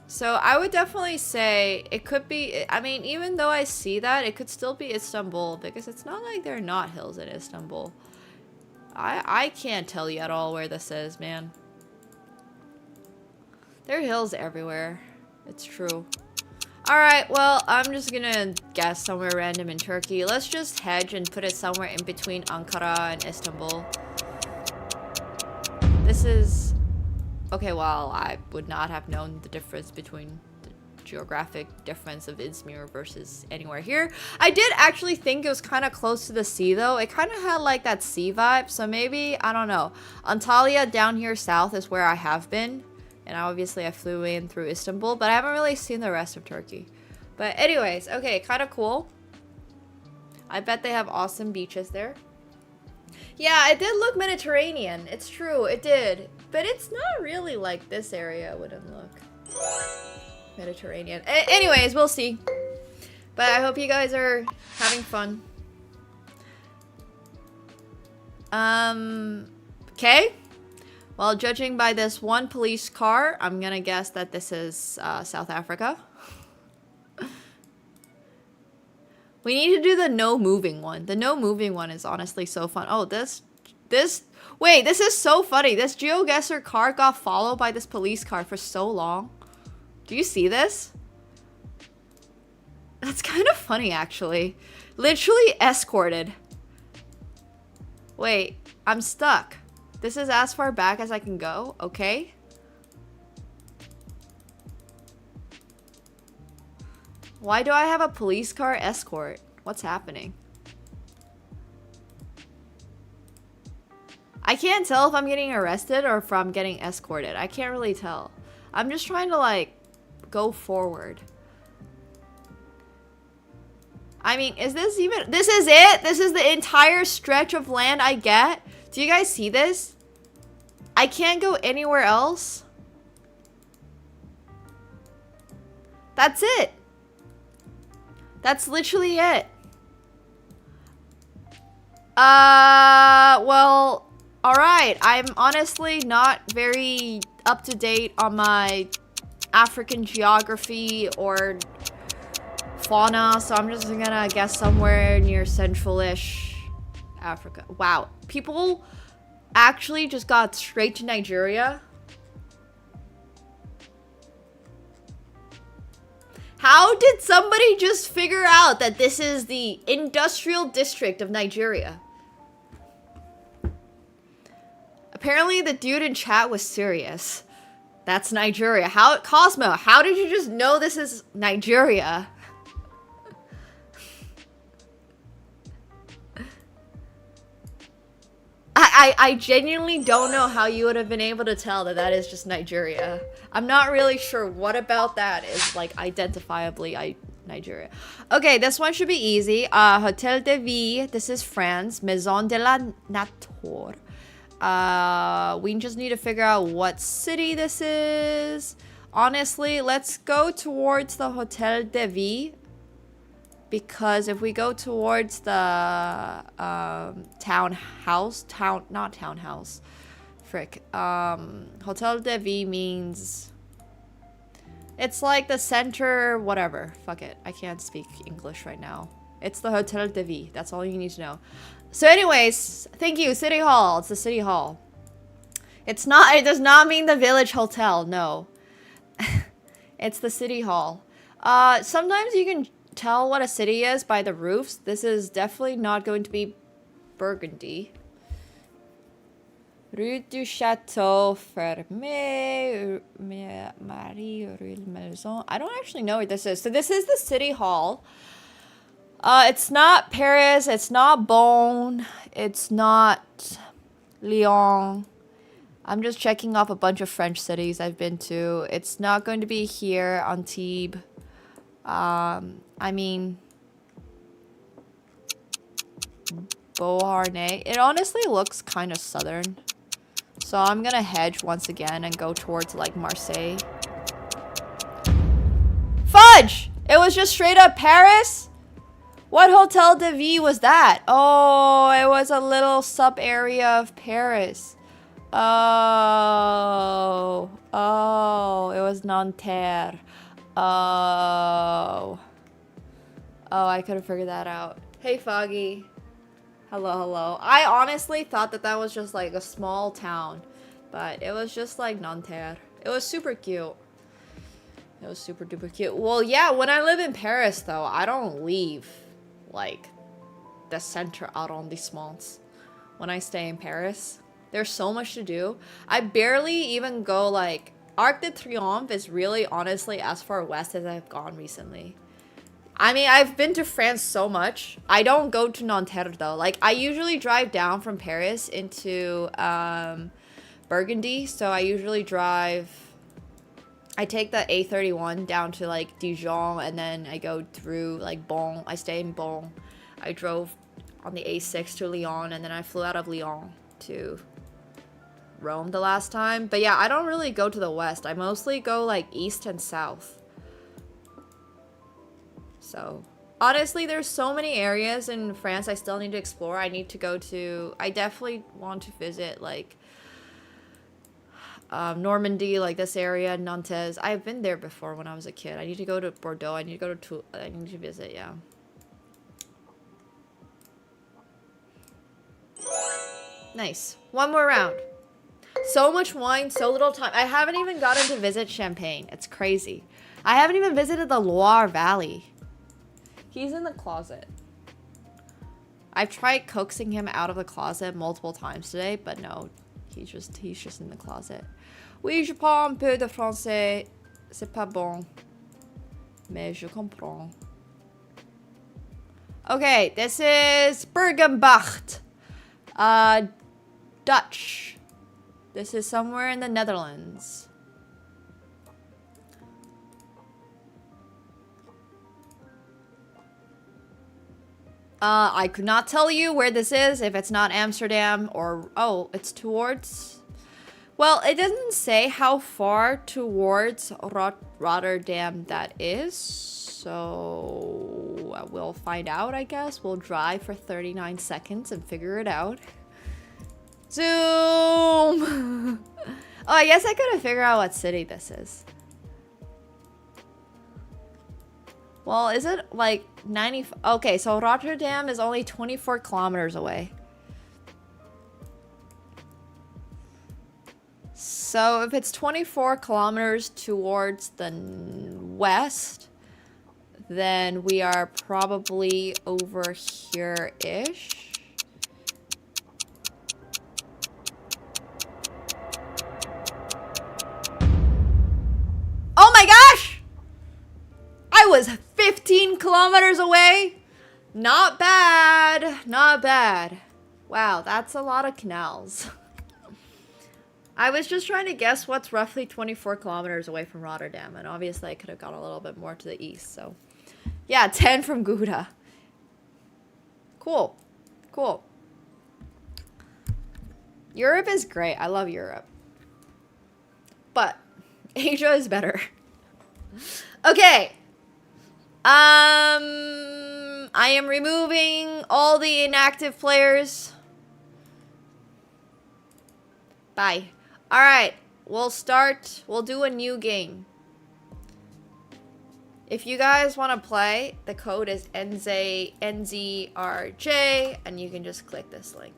So I would definitely say it could be, I mean, even though I see that, it could still be Istanbul because it's not like there are not hills in Istanbul. I can't tell you at all where this is, man. There are hills everywhere. It's true. Alright, well, I'm just gonna guess somewhere random in Turkey. Let's just hedge and put it somewhere in between Ankara and Istanbul. This is... Okay, well, I would not have known the difference between the geographic difference of Izmir versus anywhere here. I did actually think it was kind of close to the sea, though. It kind of had, like, that sea vibe, so maybe, I don't know. Antalya down here south is where I have been. And obviously I flew in through Istanbul, but I haven't really seen the rest of Turkey. But anyways, okay, kind of cool. I bet they have awesome beaches there. Yeah, it did look Mediterranean. It's true, it did. But it's not really like this area wouldn't look Mediterranean. Anyways, we'll see. But I hope you guys are having fun. Okay. Well, judging by this one police car, I'm gonna guess that this is South Africa. We need to do the no moving one. The no moving one is honestly so fun. Oh, wait, this is so funny. This GeoGuessr car got followed by this police car for so long. Do you see this? That's kind of funny, actually. Literally escorted. Wait, I'm stuck. This is as far back as I can go, okay? Why do I have a police car escort? What's happening? I can't tell if I'm getting arrested or if I'm getting escorted. I can't really tell. I'm just trying to, like, go forward. I mean, is this even... This is it? This is the entire stretch of land I get? Do you guys see this? I can't go anywhere else. That's it. That's literally it. Well, alright. I'm honestly not very up to date on my African geography or fauna, so I'm just gonna guess somewhere near central-ish Africa. Wow. People actually just got straight to Nigeria. How did somebody just figure out that this is the industrial district of Nigeria? Apparently the dude in chat was serious. That's Nigeria. Cosmo, how did you just know this is Nigeria? I genuinely don't know how you would have been able to tell that that is just Nigeria. I'm not really sure what about that is like identifiably Nigeria. Okay, this one should be easy. Hotel de Ville. This is France. Maison de la Nature. We just need to figure out what city this is. Honestly, let's go towards the Hotel de Ville. Because if we go towards the Hotel de Ville means it's like the center, whatever. Fuck it, I can't speak English right now. It's the Hotel de Ville. That's all you need to know. So anyways, thank you, City Hall. It's the City Hall. It's not. It does not mean the Village Hotel. No, it's the City Hall. Sometimes you can tell what a city is by the roofs. This is definitely not going to be Burgundy. Rue du Château Fermé, Marie Rue Maison. I don't actually know what this is. So this is the city hall. It's not Paris. It's not Bonn. It's not Lyon. I'm just checking off a bunch of French cities I've been to. It's not going to be here, Antibes. I mean, Beauharnais. It honestly looks kind of southern. So I'm gonna hedge once again and go towards like Marseille. Fudge! It was just straight up Paris? What Hotel de Ville was that? Oh, it was a little sub area of Paris. Oh, it was Nanterre. Oh, I could have figured that out. Hey, Foggy. Hello. I honestly thought that was just like a small town, but it was just like Nanterre. It was super cute. It was super duper cute. Well, yeah, when I live in Paris, though, I don't leave like the center arrondissements when I stay in Paris. There's so much to do. I barely even go like Arc de Triomphe is really honestly as far west as I've gone recently. I mean, I've been to France so much. I don't go to Nanterre though. Like, I usually drive down from Paris into Burgundy. So I usually I take the A31 down to like Dijon, and then I go through like Bonn. I stay in Bonn. I drove on the A6 to Lyon, and then I flew out of Lyon to Rome the last time. But yeah, I don't really go to the west. I mostly go like east and south. So, honestly, there's so many areas in France I still need to explore. I definitely want to visit, like, Normandy, like this area, Nantes. I've been there before when I was a kid. I need to go to Bordeaux. I need to go to I need to visit, yeah. Nice. One more round. So much wine, so little time. I haven't even gotten to visit Champagne. It's crazy. I haven't even visited the Loire Valley. He's in the closet. I've tried coaxing him out of the closet multiple times today, but no, he's just in the closet. Oui, je parle un peu de français. C'est pas bon. Mais je comprends. Okay, this is Bergenbacht. Dutch. This is somewhere in the Netherlands. I could not tell you where this is if it's not Amsterdam or... Oh, it's towards... Well, it doesn't say how far towards Rotterdam that is. So... we'll find out, I guess. We'll drive for 39 seconds and figure it out. Zoom! Oh, I guess I couldn't figure out what city this is. Well, is it like 90? Okay, so Rotterdam is only 24 kilometers away. So if it's 24 kilometers towards the west, then we are probably over here-ish. Oh my gosh! I was 15 kilometers away. Not bad. Not bad. Wow, that's a lot of canals. I was just trying to guess what's roughly 24 kilometers away from Rotterdam, and obviously I could have gone a little bit more to the east, so... Yeah, 10 from Gouda. Cool. Cool. Europe is great. I love Europe. But Asia is better. Okay. I am removing all the inactive players. Bye. Alright, we'll start. We'll do a new game. If you guys want to play, the code is NZRJ, and you can just click this link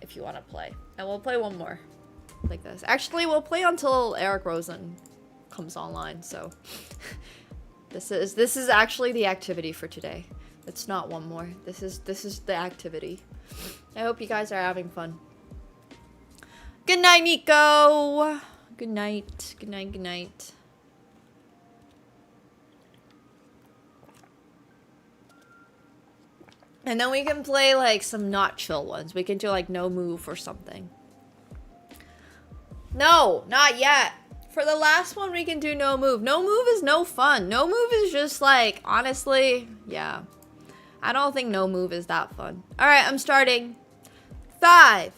if you want to play. And we'll play one more like this. Actually, we'll play until Eric Rosen comes online, so... This is actually the activity for today. It's not one more. This is the activity. I hope you guys are having fun. Good night, Nico. Good night. Good night. Good night. And then we can play like some not chill ones. We can do like no move or something. No, not yet. For the last one, we can do no move. No move is no fun. No move is just like, honestly, yeah. I don't think no move is that fun. All right, I'm starting. 5,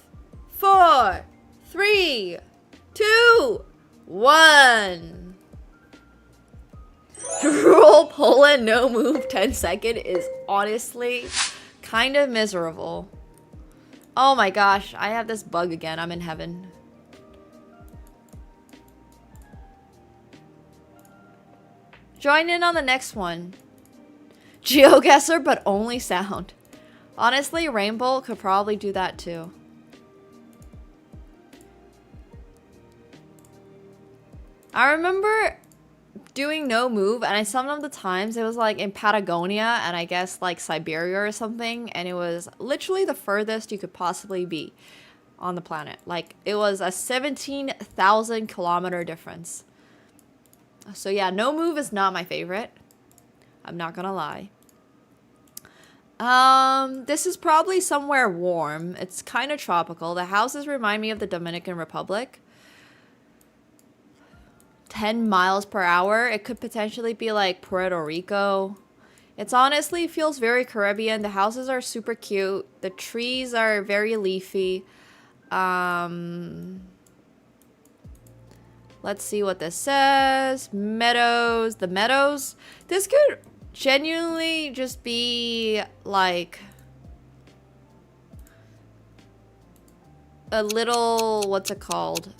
4, 3, 2, 1. Rule Poland no move 10-second is honestly kind of miserable. Oh my gosh, I have this bug again. I'm in heaven. Join in on the next one. GeoGuessr, but only sound. Honestly, Rainbow could probably do that too. I remember doing no move, and some of the times it was like in Patagonia and I guess like Siberia or something, and it was literally the furthest you could possibly be on the planet. Like it was a 17,000 kilometer difference. So yeah, no move is not my favorite. I'm not gonna lie. This is probably somewhere warm. It's kind of tropical. The houses remind me of the Dominican Republic. 10 miles per hour. It could potentially be like Puerto Rico. It's honestly feels very Caribbean. The houses are super cute. The trees are very leafy. Let's see what this says. Meadows. The meadows. This could genuinely just be like a little, what's it called?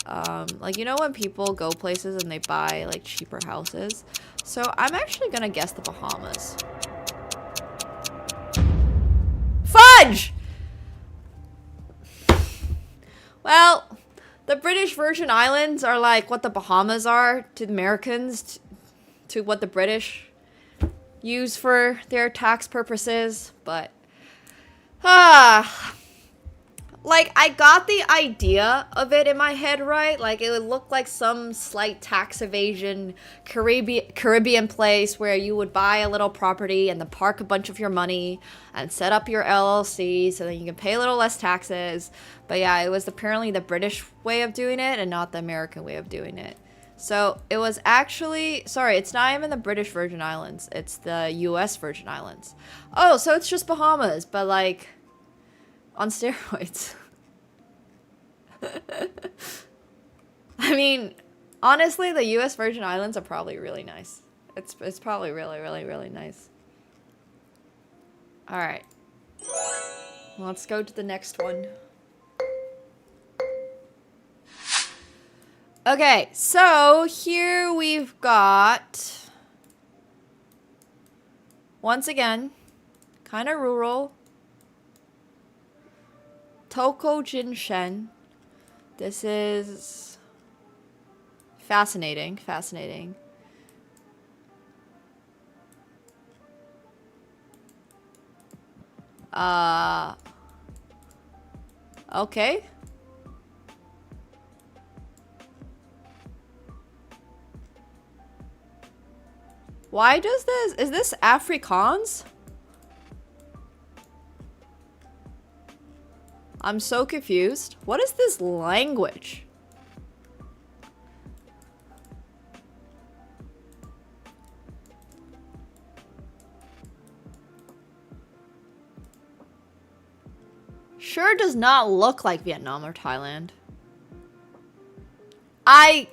Like, you know when people go places and they buy like cheaper houses? So I'm actually gonna guess the Bahamas. Fudge! Well, the British Virgin Islands are like what the Bahamas are to the Americans, to what the British use for their tax purposes, but like I got the idea of it in my head, right? Like it would look like some slight tax evasion Caribbean place where you would buy a little property and then park a bunch of your money and set up your LLC so that you can pay a little less taxes. But yeah, it was apparently the British way of doing it and not the American way of doing it. So it was actually, sorry, it's not even the British Virgin Islands. It's the US Virgin Islands. Oh, so it's just Bahamas, but like on steroids. I mean, honestly, the US Virgin Islands are probably really nice. It's probably really, really, really nice. All right. Let's go to the next one. Okay, so here we've got, once again, kind of rural. Toko Jinshen. This is fascinating, fascinating. Okay. Why does this? Is this Afrikaans? I'm so confused. What is this language? Sure does not look like Vietnam or Thailand. I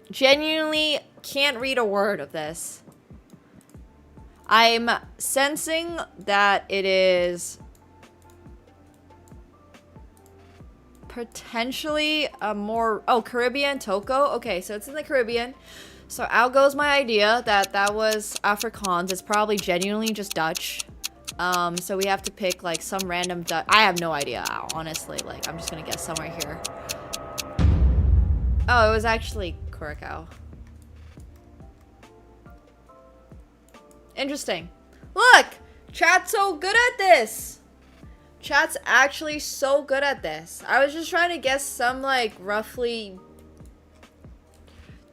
genuinely can't read a word of this. I'm sensing that it is potentially a more, oh, Caribbean Toko. Okay, so it's in the Caribbean. So out goes my idea that that was Afrikaans. It's probably genuinely just Dutch. So we have to pick like some random Dutch. I have no idea, honestly. Like, I'm just gonna guess somewhere here. Oh, it was actually Curacao. Interesting. Look! Chat's so good at this! Chat's actually so good at this. I was just trying to guess some, like, roughly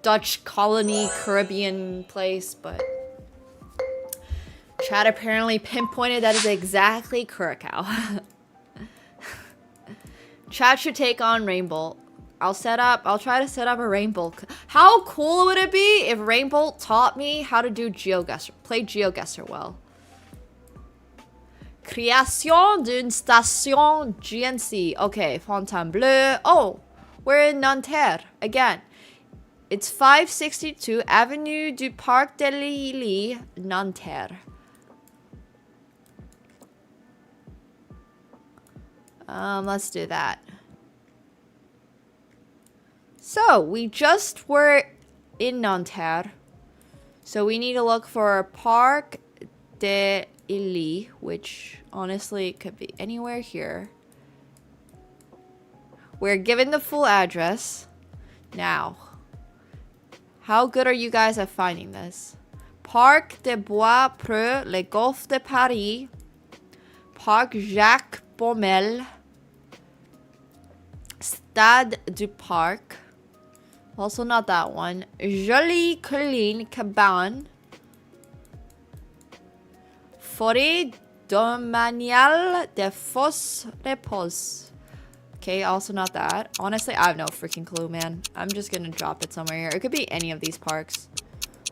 Dutch colony Caribbean place, but chat apparently pinpointed that is exactly Curacao. Chat should take on Rainbolt. I'll try to set up a Rainbolt. How cool would it be if Rainbolt taught me how to do GeoGuessr, play GeoGuessr well? Création d'une station GNC. Okay, Fontainebleau. Oh, we're in Nanterre again. It's 562 Avenue du Parc de Lille, Nanterre. Let's do that. So, we just were in Nanterre. So we need to look for Parc de Lille, which honestly could be anywhere here. We're given the full address. Now, how good are you guys at finding this? Parc des Bois Preux, le Golfe de Paris, Parc Jacques Baumel, Stade du Parc. Also not that one. Jolie Colline Cabane. Forêt domaniale de Fos Repos. Okay, also not that. Honestly, I have no freaking clue, man. I'm just gonna drop it somewhere here. It could be any of these parks.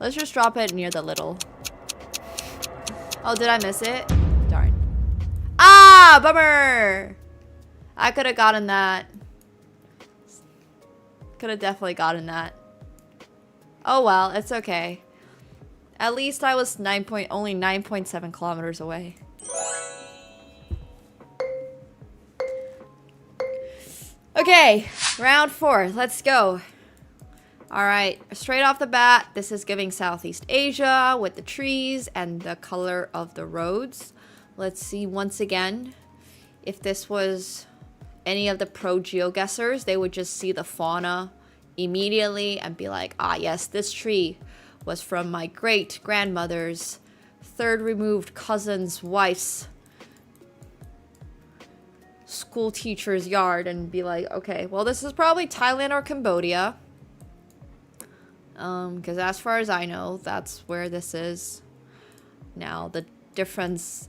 Let's just drop it near the little. Oh, did I miss it? Darn. Ah, bummer! I could have gotten that. Could have definitely gotten that. Oh well, it's okay. At least I was only 9.7 kilometers away. Okay, round 4. Let's go. Alright, straight off the bat, this is giving Southeast Asia with the trees and the color of the roads. Let's see once again if this was any of the pro geoguessers. They would just see the fauna immediately and be like, ah yes, this tree was from my great grandmother's third removed cousin's wife's school teacher's yard, and be like, okay, well this is probably Thailand or Cambodia, because as far as I know, that's where this is. Now the difference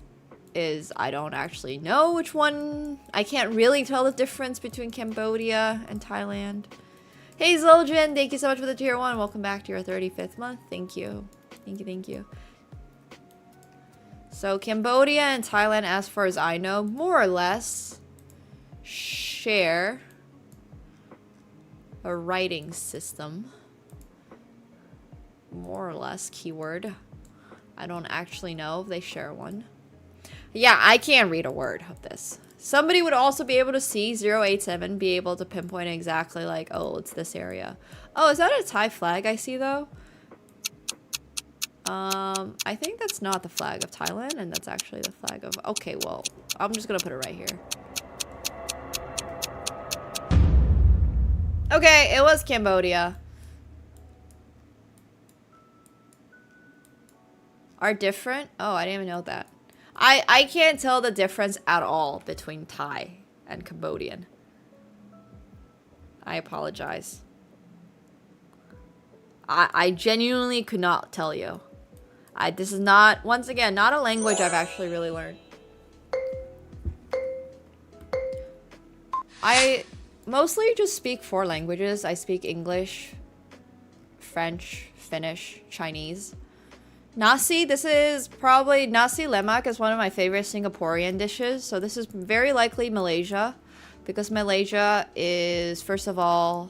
is I don't actually know which one. I can't really tell the difference between Cambodia and Thailand. Hey Zoljan, thank you so much for the tier 1. Welcome back to your 35th month. Thank you. Thank you, thank you. So Cambodia and Thailand, as far as I know, more or less share a writing system. More or less, keyword. I don't actually know if they share one. Yeah, I can't read a word of this. Somebody would also be able to see 087, be able to pinpoint exactly like, oh, it's this area. Oh, is that a Thai flag I see though? I think that's not the flag of Thailand, and that's actually the flag of... Okay, well, I'm just gonna put it right here. Okay, it was Cambodia. Are different? Oh, I didn't even know that. I can't tell the difference at all between Thai and Cambodian. I apologize. I genuinely could not tell you. This is not, once again, not a language I've actually really learned. I mostly just speak 4 languages. I speak English, French, Finnish, Chinese. Nasi, this is probably, nasi lemak is one of my favorite Singaporean dishes. So this is very likely Malaysia, because Malaysia is, first of all,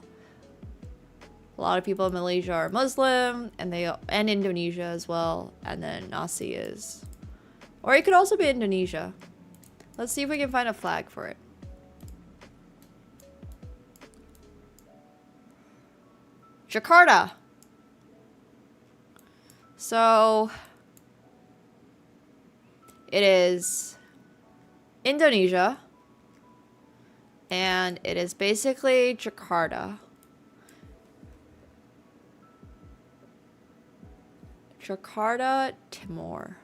a lot of people in Malaysia are Muslim, and Indonesia as well. And then nasi is, or it could also be Indonesia. Let's see if we can find a flag for it. Jakarta. So it is Indonesia, and it is basically Jakarta. Jakarta, Timor.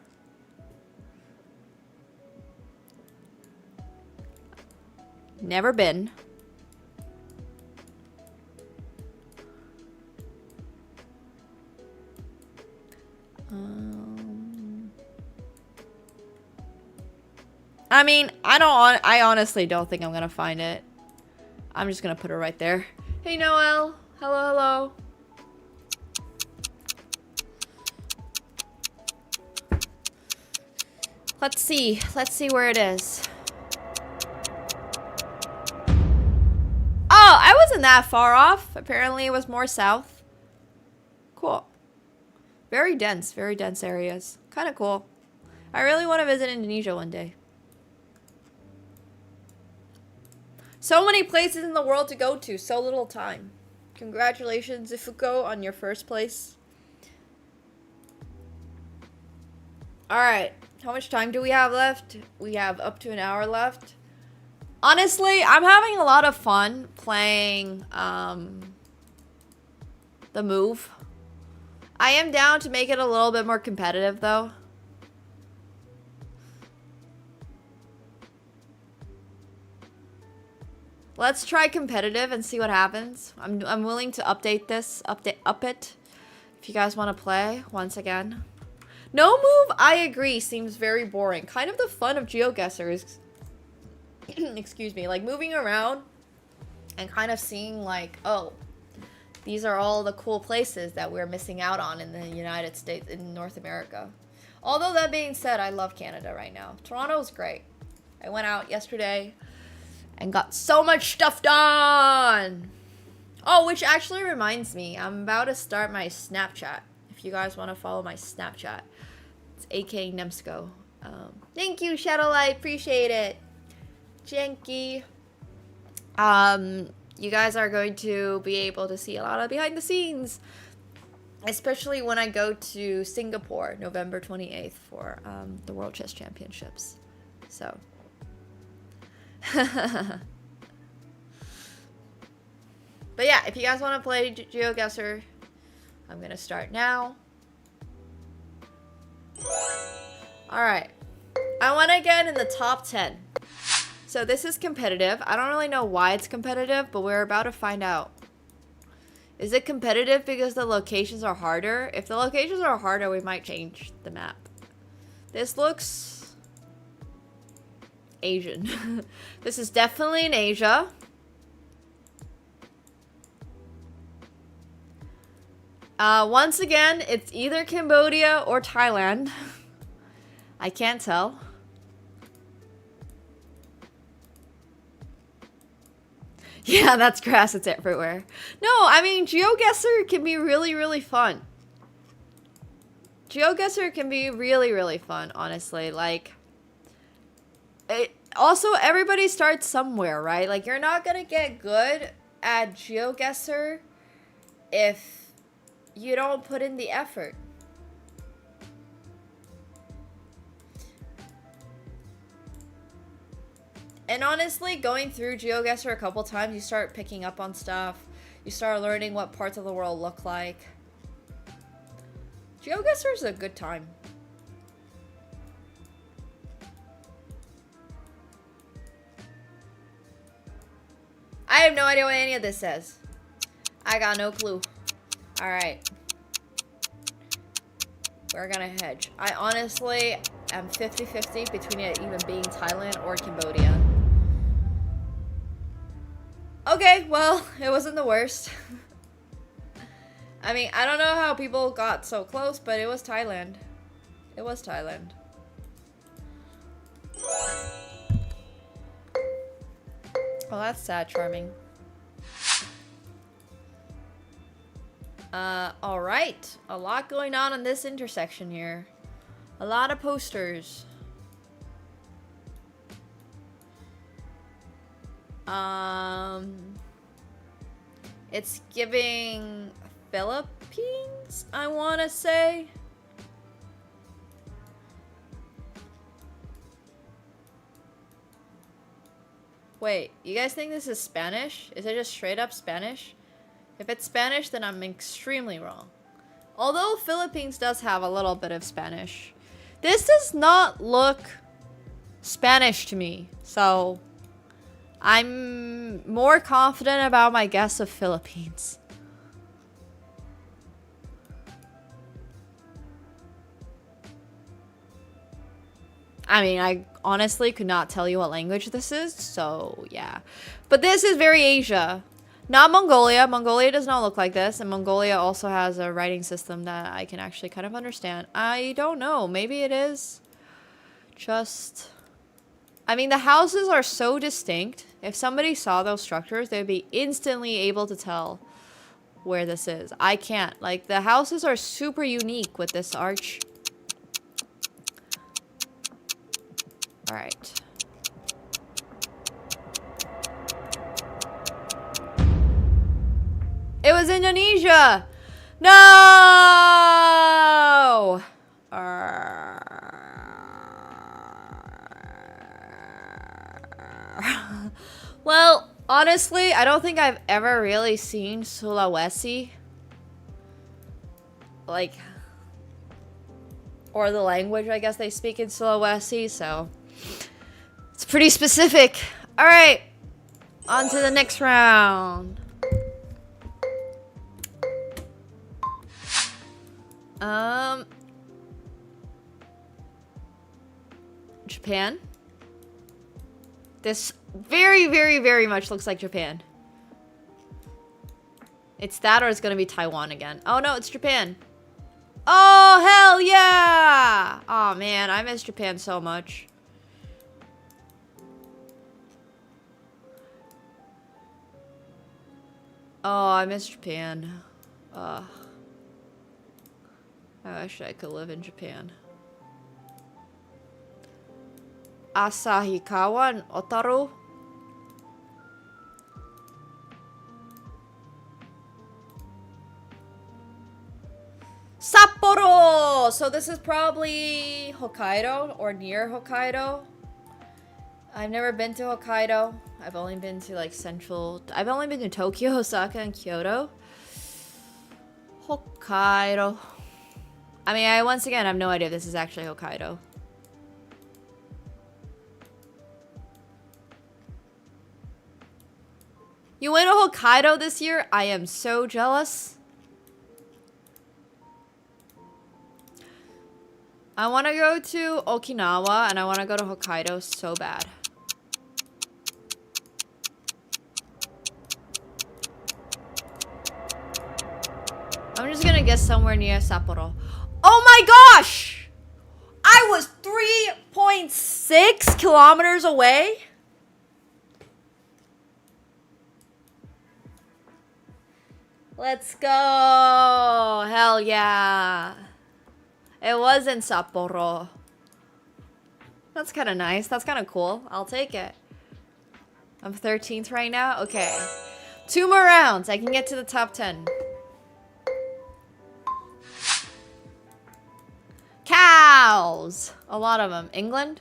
Never been. I mean, I honestly don't think I'm gonna find it. I'm just gonna put it right there. Hey Noel, hello, hello. Let's see where it is. Oh, I wasn't that far off. Apparently it was more south. Cool. Very dense areas. Kind of cool. I really want to visit Indonesia one day. So many places in the world to go to, so little time. Congratulations, Ifuko, on your first place. Alright, how much time do we have left? We have up to an hour left. Honestly, I'm having a lot of fun playing the move. I am down to make it a little bit more competitive, though. Let's try competitive and see what happens. I'm willing to update this, up it, if you guys want to play once again. No move, I agree, seems very boring. Kind of the fun of GeoGuessr is, excuse me, like moving around and kind of seeing like, oh, these are all the cool places that we're missing out on in the United States, in North America. Although that being said, I love Canada right now. Toronto's great. I went out yesterday and got so much stuff done. Oh, which actually reminds me, I'm about to start my Snapchat. If you guys want to follow my Snapchat, it's AK Nemsko. Thank you, Shadowlight. Appreciate it. Janky. You guys are going to be able to see a lot of behind the scenes, especially when I go to Singapore, November 28th for the World Chess Championships. So. But yeah, if you guys want to play GeoGuessr, I'm gonna start now. Alright. I want to get in the top 10. So this is competitive. I don't really know why it's competitive, but we're about to find out. Is it competitive because the locations are harder? If the locations are harder, we might change the map. This looks Asian. This is definitely in Asia. Once again, it's either Cambodia or Thailand. I can't tell. Yeah, that's grass. It's everywhere. No, I mean, GeoGuessr can be really, really fun. GeoGuessr can be really, really fun, honestly. Like, also, everybody starts somewhere, right? Like, you're not gonna get good at GeoGuessr if you don't put in the effort. And honestly, going through GeoGuessr a couple times, you start picking up on stuff. You start learning what parts of the world look like. GeoGuessr is a good time. I have no idea what any of this says. I got no clue. Alright. We're gonna hedge. I honestly am 50-50 between it even being Thailand or Cambodia. Okay, well, it wasn't the worst. I mean, I don't know how people got so close, but it was Thailand. It was Thailand. Well, that's sad, Charming. Alright. A lot going on in this intersection here. A lot of posters. It's giving Philippines, I want to say. Wait, you guys think this is Spanish? Is it just straight up Spanish? If it's Spanish, then I'm extremely wrong. Although Philippines does have a little bit of Spanish. This does not look Spanish to me. So I'm more confident about my guess of Philippines. I mean, I honestly could not tell you what language this is, so yeah. But this is very Asia. Not Mongolia. Mongolia does not look like this, and Mongolia also has a writing system that I can actually kind of understand. I don't know. Maybe it is just... I mean, the houses are so distinct. If somebody saw those structures, they'd be instantly able to tell where this is. I can't. Like, the houses are super unique with this arch. Alright. It was Indonesia! No! Well, honestly, I don't think I've ever really seen Sulawesi. Like, or the language I guess they speak in Sulawesi, so it's pretty specific. Alright, on to the next round. Japan. This very, very, very much looks like Japan. It's that or it's gonna be Taiwan again. Oh no, it's Japan. Oh, hell yeah! Oh man, I miss Japan so much. Oh, I miss Japan. I wish I could live in Japan. Asahikawa and Otaru. Sapporo! So this is probably Hokkaido or near Hokkaido. I've never been to Hokkaido. I've only been to like central... I've only been to Tokyo, Osaka, and Kyoto. Hokkaido. I mean, I once again have no idea if this is actually Hokkaido. You went to Hokkaido this year? I am so jealous. I want to go to Okinawa and I want to go to Hokkaido so bad. I'm just gonna guess somewhere near Sapporo. Oh my gosh! I was 3.6 kilometers away? Let's go! Hell yeah! It was in Sapporo. That's kind of nice. That's kind of cool. I'll take it. I'm 13th right now? Okay. 2 more rounds. I can get to the top 10. Cows! A lot of them. England?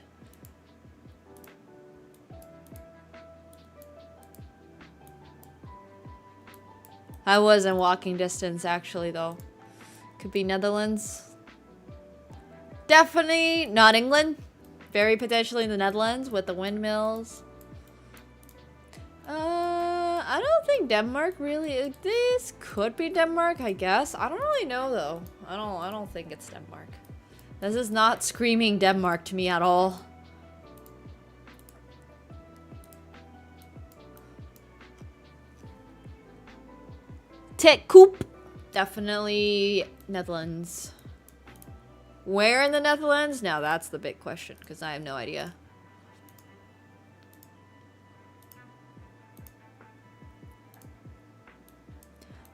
I was in walking distance, actually, though. Could be Netherlands. Definitely not England. Very potentially the Netherlands with the windmills. I don't think Denmark really... This could be Denmark, I guess. I don't really know, though. I don't think it's Denmark. This is not screaming Denmark to me at all. Tekkoop. Definitely Netherlands. Where in the Netherlands? Now that's the big question, because I have no idea.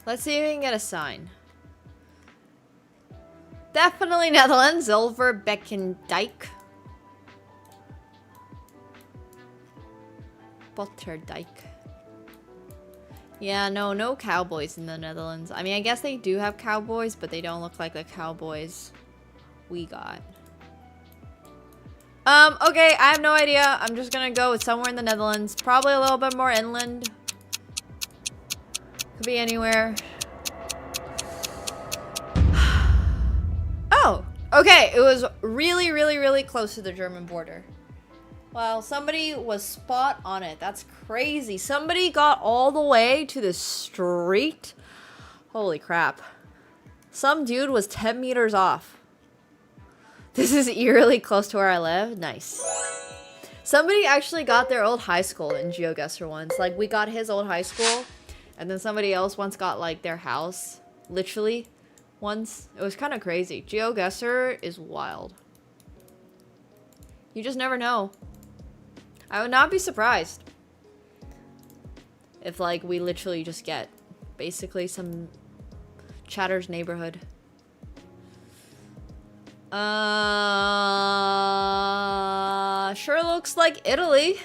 Let's see if we can get a sign. Definitely Netherlands. Zilverbeckendijk. Botterdijk. Yeah, no cowboys in the Netherlands. I mean, I guess they do have cowboys, but they don't look like the cowboys we got. Okay, I have no idea. I'm just gonna go with somewhere in the Netherlands. Probably a little bit more inland. Could be anywhere. Okay, it was really, really, really close to the German border. Well, somebody was spot on it. That's crazy. Somebody got all the way to the street. Holy crap. Some dude was 10 meters off. This is eerily close to where I live. Nice. Somebody actually got their old high school in GeoGuessr once. Like, we got his old high school, and then somebody else once got, like, their house. Literally. Once. It was kind of crazy. GeoGuessr is wild. You just never know. I would not be surprised if, like, we literally just get basically some Chatter's neighborhood. Sure looks like Italy.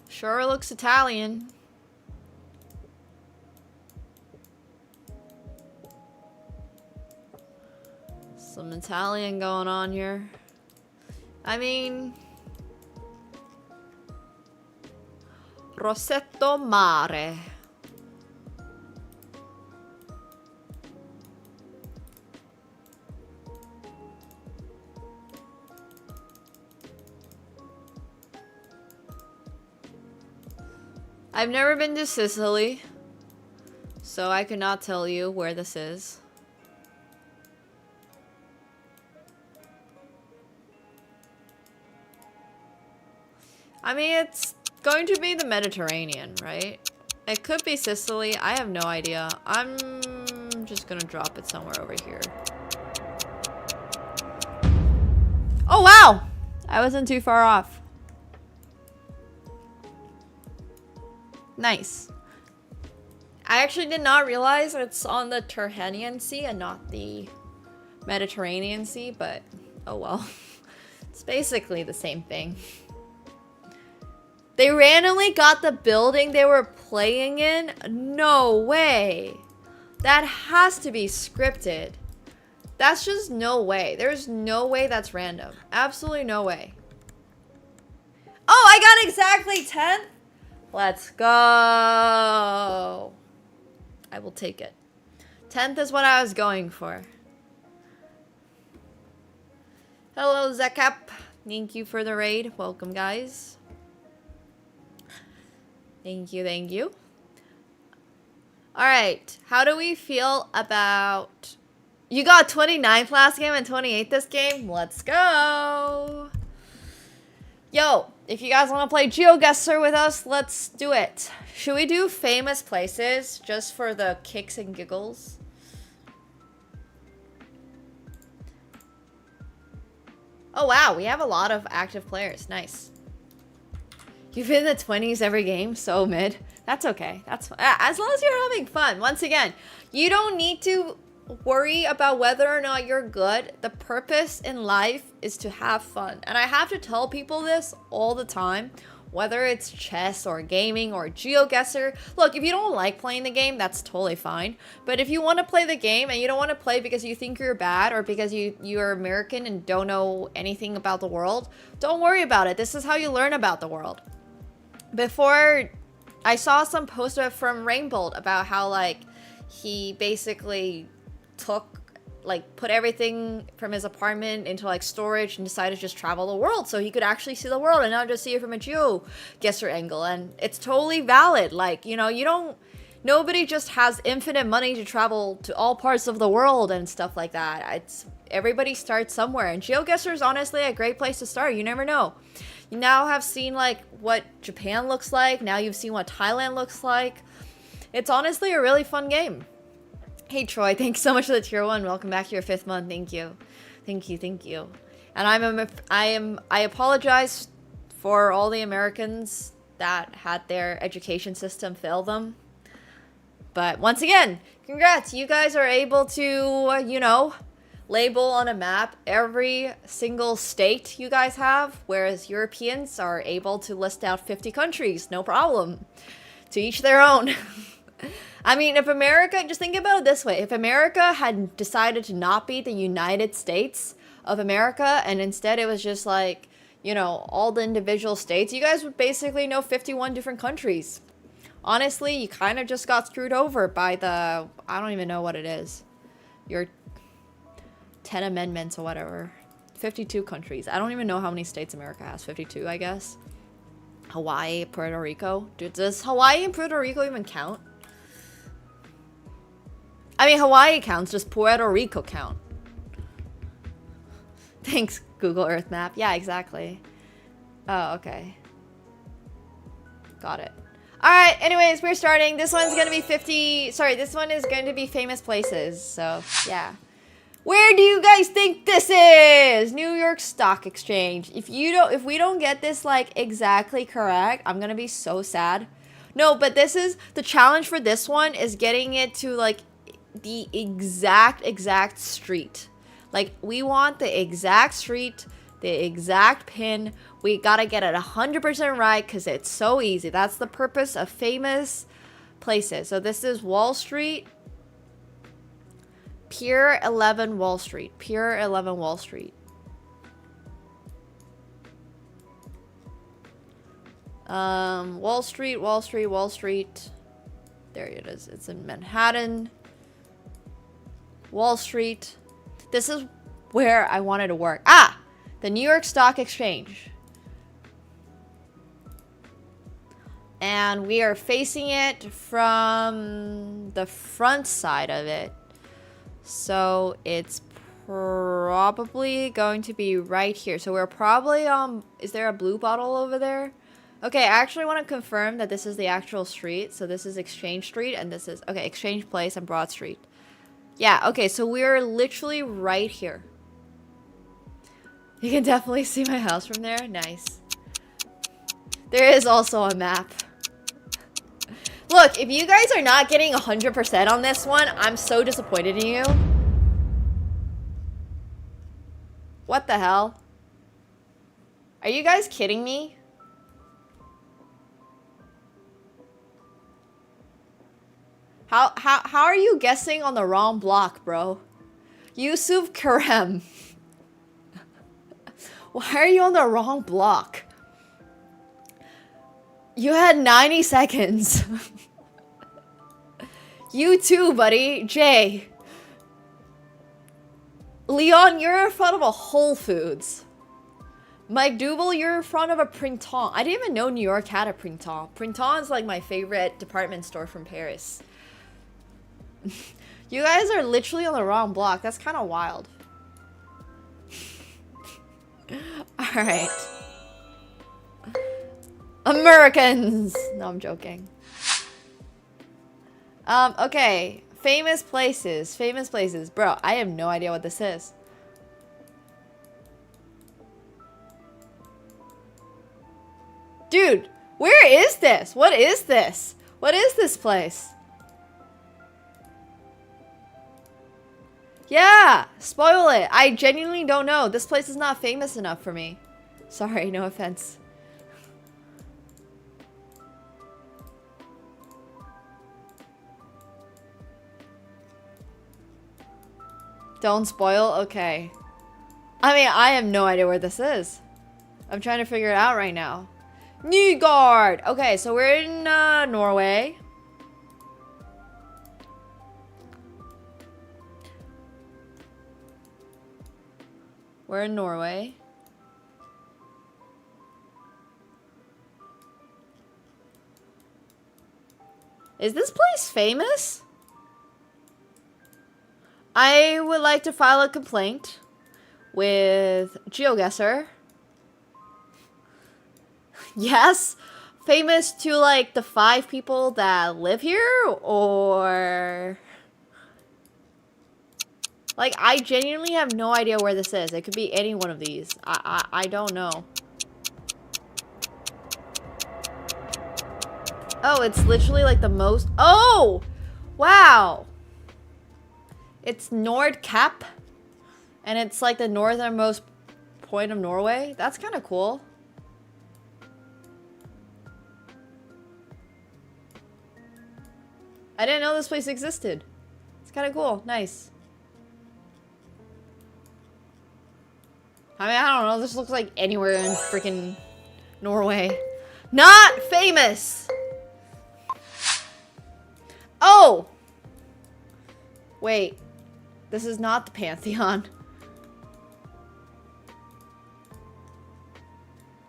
Sure looks Italian. Some Italian going on here. I mean, Rossetto Mare. I've never been to Sicily, so I could not tell you where this is. I mean, it's going to be the Mediterranean, right? It could be Sicily. I have no idea. I'm just gonna drop it somewhere over here. Oh, wow! I wasn't too far off. Nice. I actually did not realize it's on the Tyrrhenian Sea and not the Mediterranean Sea, but oh well. It's basically the same thing. They randomly got the building they were playing in? No way. That has to be scripted. That's just no way. There's no way that's random. Absolutely no way. Oh, I got exactly 10th? Let's go. I will take it. 10th is what I was going for. Hello, Zekap. Thank you for the raid. Welcome, guys. Thank you, thank you. Alright, how do we feel about... You got 29th last game and 28th this game? Let's go! Yo, if you guys want to play GeoGuessr with us, let's do it. Should we do famous places just for the kicks and giggles? Oh wow, we have a lot of active players. Nice. You've been in the 20s every game, so mid. That's okay. That's as long as you're having fun. Once again, you don't need to worry about whether or not you're good. The purpose in life is to have fun. And I have to tell people this all the time, whether it's chess or gaming or GeoGuessr. Look, if you don't like playing the game, that's totally fine. But if you want to play the game and you don't want to play because you think you're bad or because you're American and don't know anything about the world, don't worry about it. This is how you learn about the world. Before, I saw some post from Rainbolt about how, like, he basically put everything from his apartment into, like, storage and decided to just travel the world so he could actually see the world and not just see it from a GeoGuessr angle. And it's totally valid. Like, you know, nobody just has infinite money to travel to all parts of the world and stuff like that. Everybody starts somewhere, and GeoGuessr is honestly a great place to start. You never know. You now have seen, like, what Japan looks like. Now you've seen what Thailand looks like. It's honestly a really fun game. Hey, Troy, thanks so much for the tier 1. Welcome back to your 5th month. Thank you. Thank you, thank you. And I apologize for all the Americans that had their education system fail them. But once again, congrats. You guys are able to, you know, label on a map every single state you guys have, whereas Europeans are able to list out 50 countries, no problem. To each their own. I mean, if America, just think about it this way, if America had decided to not be the United States of America, and instead it was just like, you know, all the individual states, you guys would basically know 51 different countries. Honestly, you kind of just got screwed over by the, I don't even know what it is. Your 10 amendments or whatever. 52 countries. I don't even know how many states America has. 52, I guess. Hawaii, Puerto Rico. Dude, does Hawaii and Puerto Rico even count? I mean, Hawaii counts, just Puerto Rico count. Thanks, Google Earth Map. Yeah, exactly. Oh, okay. Got it. Alright, anyways, we're starting. This one's gonna be 50... Sorry, this one is going to be famous places. So, yeah. Where do you guys think this is? New York Stock Exchange. If we don't get this, like, exactly correct, I'm gonna be so sad. No, but this is... The challenge for this one is getting it to, like, the exact street. Like, we want the exact street, the exact pin. We gotta get it 100% right because it's so easy. That's the purpose of famous places. So this is Wall Street. Pier 11 Wall Street. Pier 11 Wall Street. Wall Street, Wall Street, Wall Street. There it is. It's in Manhattan. Wall Street. This is where I wanted to work. Ah! The New York Stock Exchange. And we are facing it from the front side of it. So it's probably going to be right here. So we're probably is there a blue bottle over there? Okay, I actually want to confirm that this is the actual street. So this is Exchange Street and this is, okay, Exchange Place and Broad Street. Yeah, okay, so we're literally right here. You can definitely see my house from there. Nice. There is also a map. Look, if you guys are not getting 100% on this one, I'm so disappointed in you. What the hell? Are you guys kidding me? How are you guessing on the wrong block, bro? Yusuf Karem. Why are you on the wrong block? You had 90 seconds. You too, buddy. Jay. Leon, you're in front of a Whole Foods. Mike Double, you're in front of a Printemps. I didn't even know New York had a Printemps. Printemps is like my favorite department store from Paris. You guys are literally on the wrong block. That's kind of wild. Alright. Americans! No, I'm joking. Okay. Famous places. Famous places. Bro, I have no idea what this is. Dude, where is this? What is this? What is this place? Yeah, spoil it. I genuinely don't know. This place is not famous enough for me. Sorry, no offense. Don't spoil? Okay. I mean, I have no idea where this is. I'm trying to figure it out right now. Nygard! Okay, so we're in Norway. We're in Norway. Is this place famous? I would like to file a complaint with GeoGuesser. Yes? Famous to like the 5 people that live here? Or... Like, I genuinely have no idea where this is. It could be any one of these. I don't know. Oh, it's literally like the most... Oh! Wow! It's Nordkapp. And it's like the northernmost point of Norway. That's kind of cool. I didn't know this place existed. It's kind of cool. Nice. I mean, I don't know. This looks like anywhere in freaking Norway. Not famous! Oh! Wait. This is not the Pantheon.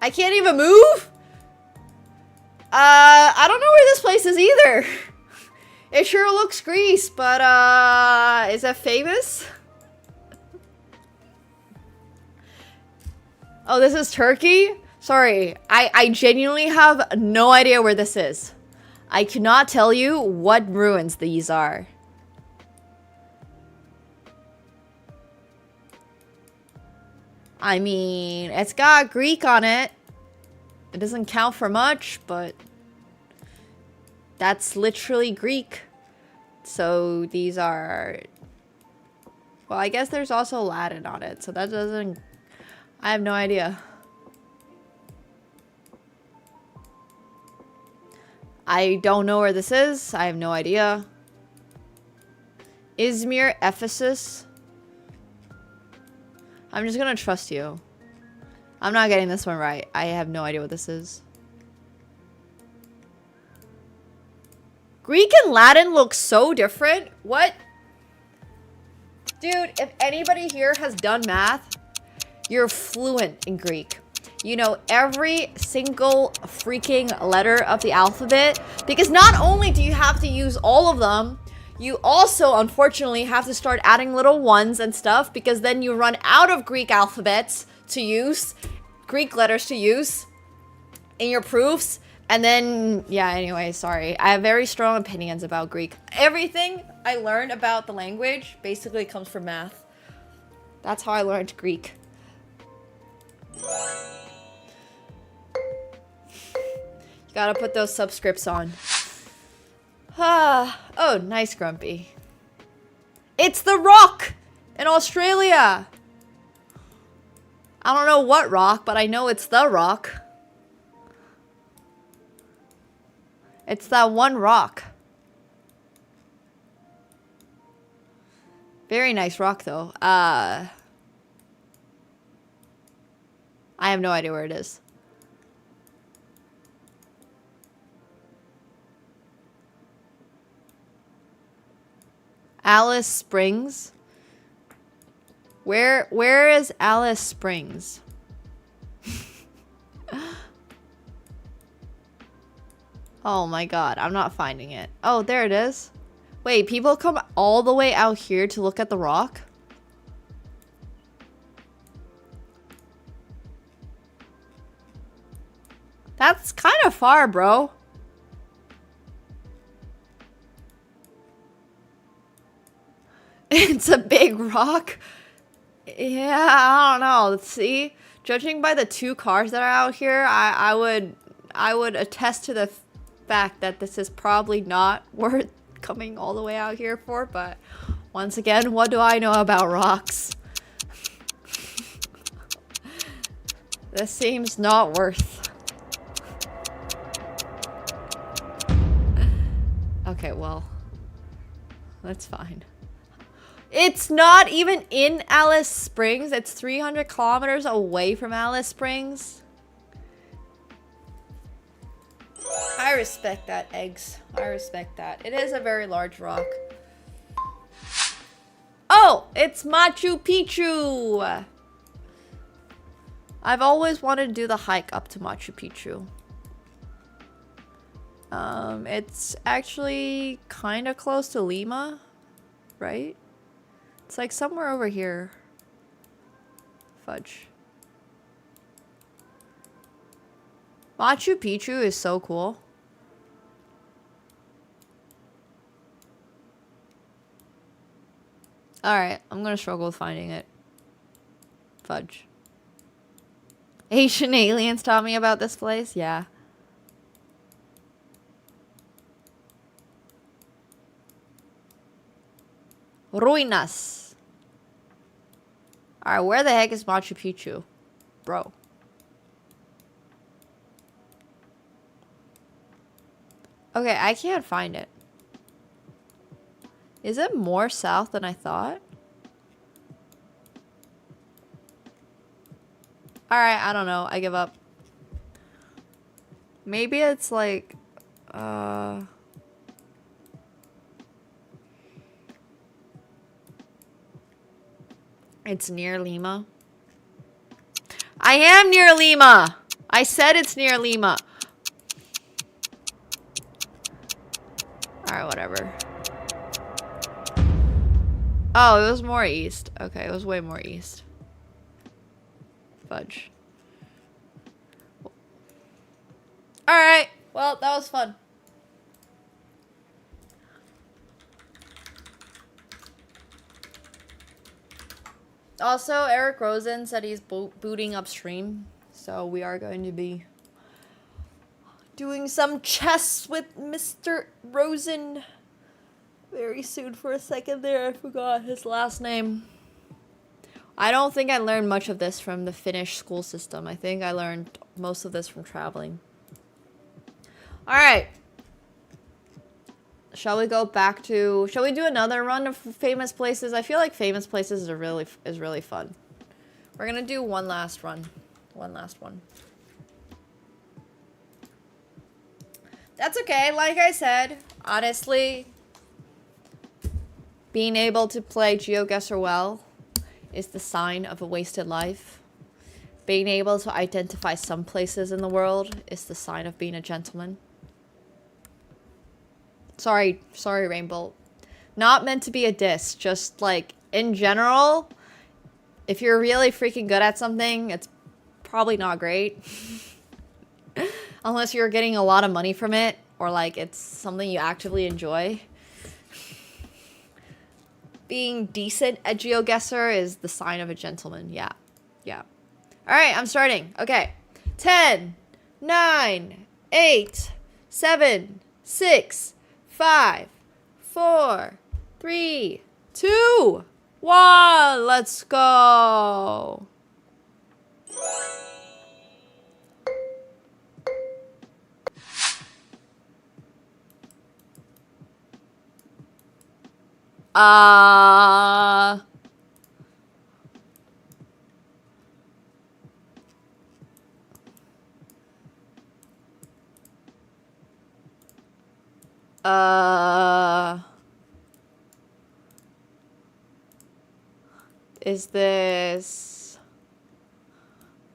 I can't even move? I don't know where this place is either. It sure looks Greece, but, is it famous? Oh, this is Turkey? Sorry, I genuinely have no idea where this is. I cannot tell you what ruins these are. I mean, it's got Greek on it. It doesn't count for much, but that's literally Greek. So these are... Well, I guess there's also Latin on it, so that doesn't... I have no idea. I don't know where this is. I have no idea. Izmir, Ephesus. I'm just gonna trust you. I'm not getting this one right. I have no idea what this is. Greek and Latin look so different. What? Dude, if anybody here has done math, you're fluent in Greek. You know every single freaking letter of the alphabet. Because not only do you have to use all of them, you also, unfortunately, have to start adding little ones and stuff, because then you run out of Greek alphabets to use, Greek letters to use in your proofs. And then, yeah, anyway, sorry. I have very strong opinions about Greek. Everything I learned about the language basically comes from math. That's how I learned Greek. You gotta put those subscripts on. Oh, nice, Grumpy. It's the Rock in Australia. I don't know what rock, but I know it's the Rock. It's that one rock. Very nice rock, though. I have no idea where it is. Alice Springs. Where is Alice Springs? Oh my god, I'm not finding it. Oh, there it is. Wait, people come all the way out here to look at the rock? That's kind of far, bro. It's a big rock. Yeah, I don't know. Let's see. Judging by the two cars that are out here, I would attest to the fact that this is probably not worth coming all the way out here for. But once again, what do I know about rocks? This seems not worth. Okay, well, that's fine. It's not even in Alice Springs. It's 300 kilometers away from Alice Springs. I respect that, Eggs. I respect that. It is a very large rock. Oh, it's Machu Picchu. I've always wanted to do the hike up to Machu Picchu. It's actually kind of close to Lima, right? It's like somewhere over here. Fudge. Machu Picchu is so cool. Alright, I'm gonna struggle with finding it. Fudge. Asian aliens taught me about this place? Yeah. Ruinas. Alright, where the heck is Machu Picchu? Bro. Okay, I can't find it. Is it more south than I thought? Alright, I don't know. I give up. Maybe it's like... It's near Lima. I am near Lima. I said it's near Lima. Alright, whatever. Oh, it was more east. Okay, it was way more east. Fudge. Alright, well, that was fun. Also, Eric Rosen said he's booting upstream, so we are going to be doing some chess with Mr. Rosen very soon. For a second there, I forgot his last name. I don't think I learned much of this from the Finnish school system. I think I learned most of this from traveling. Alright. Shall we go back to... Shall we do another run of famous places? I feel like famous places is really fun. We're gonna do one last run. One last one. That's okay. Like I said, honestly, being able to play GeoGuessr well is the sign of a wasted life. Being able to identify some places in the world is the sign of being a gentleman. Sorry, Rainbow. Not meant to be a diss, just like, in general, if you're really freaking good at something, it's probably not great. Unless you're getting a lot of money from it, or like it's something you actively enjoy. Being decent at GeoGuessr is the sign of a gentleman, yeah. Yeah. Alright, I'm starting. Okay. 10, 9, 8, 7, 6, 5, 4, 3, 2, 1. Let's go. Is this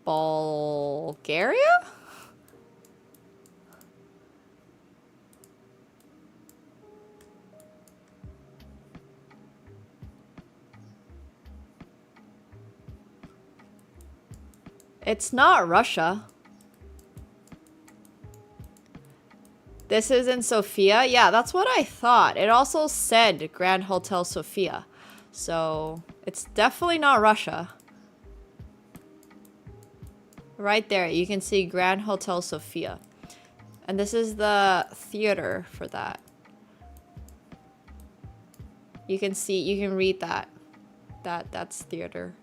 Bulgaria? It's not Russia. This is in Sofia? Yeah, that's what I thought. It also said Grand Hotel Sofia. So, it's definitely not Russia. Right there, you can see Grand Hotel Sofia. And this is the theater for that. You can see, you can read that. That's theater.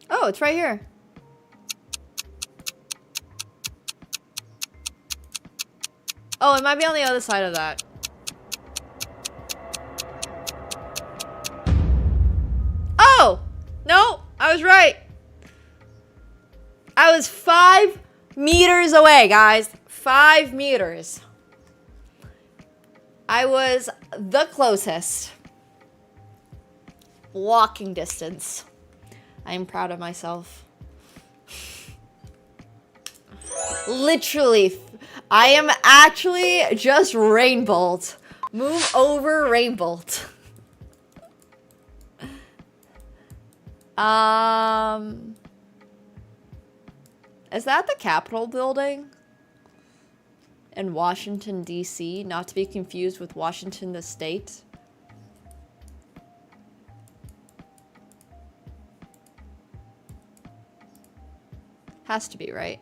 Oh, it's right here. Oh, it might be on the other side of that. Oh! No, I was right. I was 5 meters away, guys. 5 meters. I was the closest. Walking distance. I am proud of myself. Literally, I am actually just Rainbolt. Move over, Rainbolt. Is that the Capitol building? In Washington, D.C., not to be confused with Washington, the state. Has to be, right?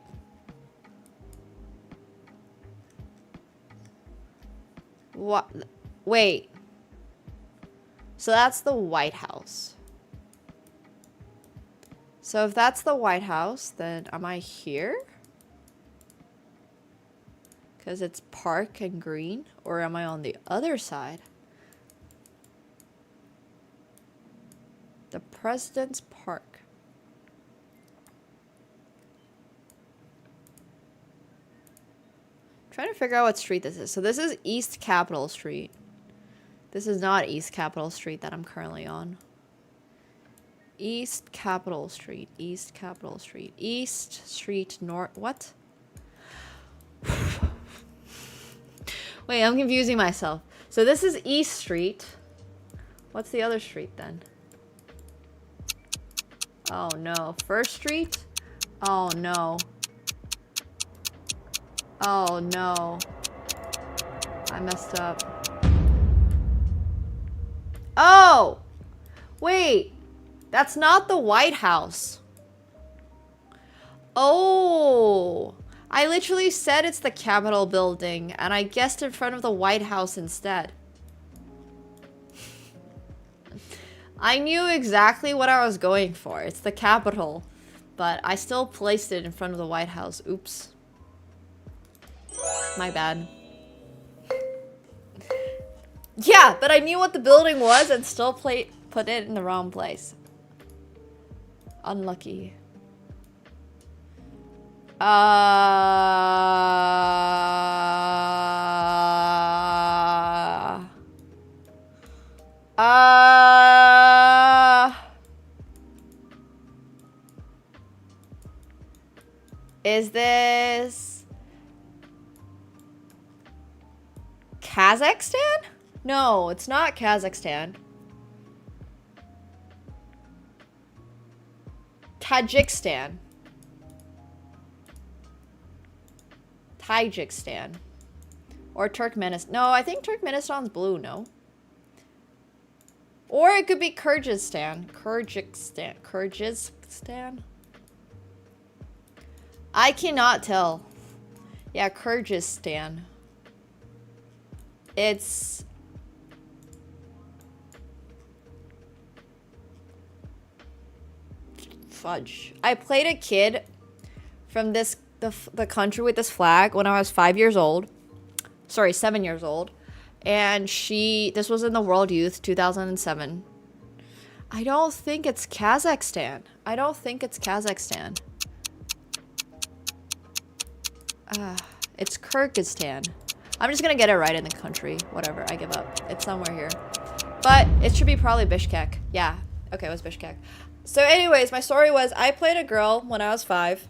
What? Wait. So that's the White House. So if that's the White House, then am I here? Because it's park and green? Or am I on the other side? The President's Park. trying to figure out what street this is. So this is East Capitol Street. This is not East Capitol Street that I'm currently on. East Capitol Street. East Capitol Street. East Street North. What? Wait, I'm confusing myself. So this is East Street. What's the other street then? Oh no. First Street? Oh no. Oh no. I messed up. Oh! Wait. That's not the White House. Oh. I literally said it's the Capitol building, and I guessed in front of the White House instead. I knew exactly what I was going for. It's the Capitol. But I still placed it in front of the White House. Oops. My bad. Yeah, but I knew what the building was and still put it in the wrong place. Unlucky. Is this Kazakhstan? No, it's not Kazakhstan. Tajikistan. Tajikistan. Or Turkmenistan. No, I think Turkmenistan's blue, no? Or it could be Kyrgyzstan. Kyrgyzstan? I cannot tell. Yeah, Kyrgyzstan. It's... Fudge. I played a kid from the country with this flag when I was 5 years old. Sorry, 7 years old. And this was in the World Youth 2007. I don't think it's Kazakhstan. I don't think it's Kazakhstan. It's Kyrgyzstan. I'm just gonna get it right in the country. Whatever, I give up. It's somewhere here. But it should be probably Bishkek. Yeah. Okay, it was Bishkek. So anyways, my story was I played a girl when I was 5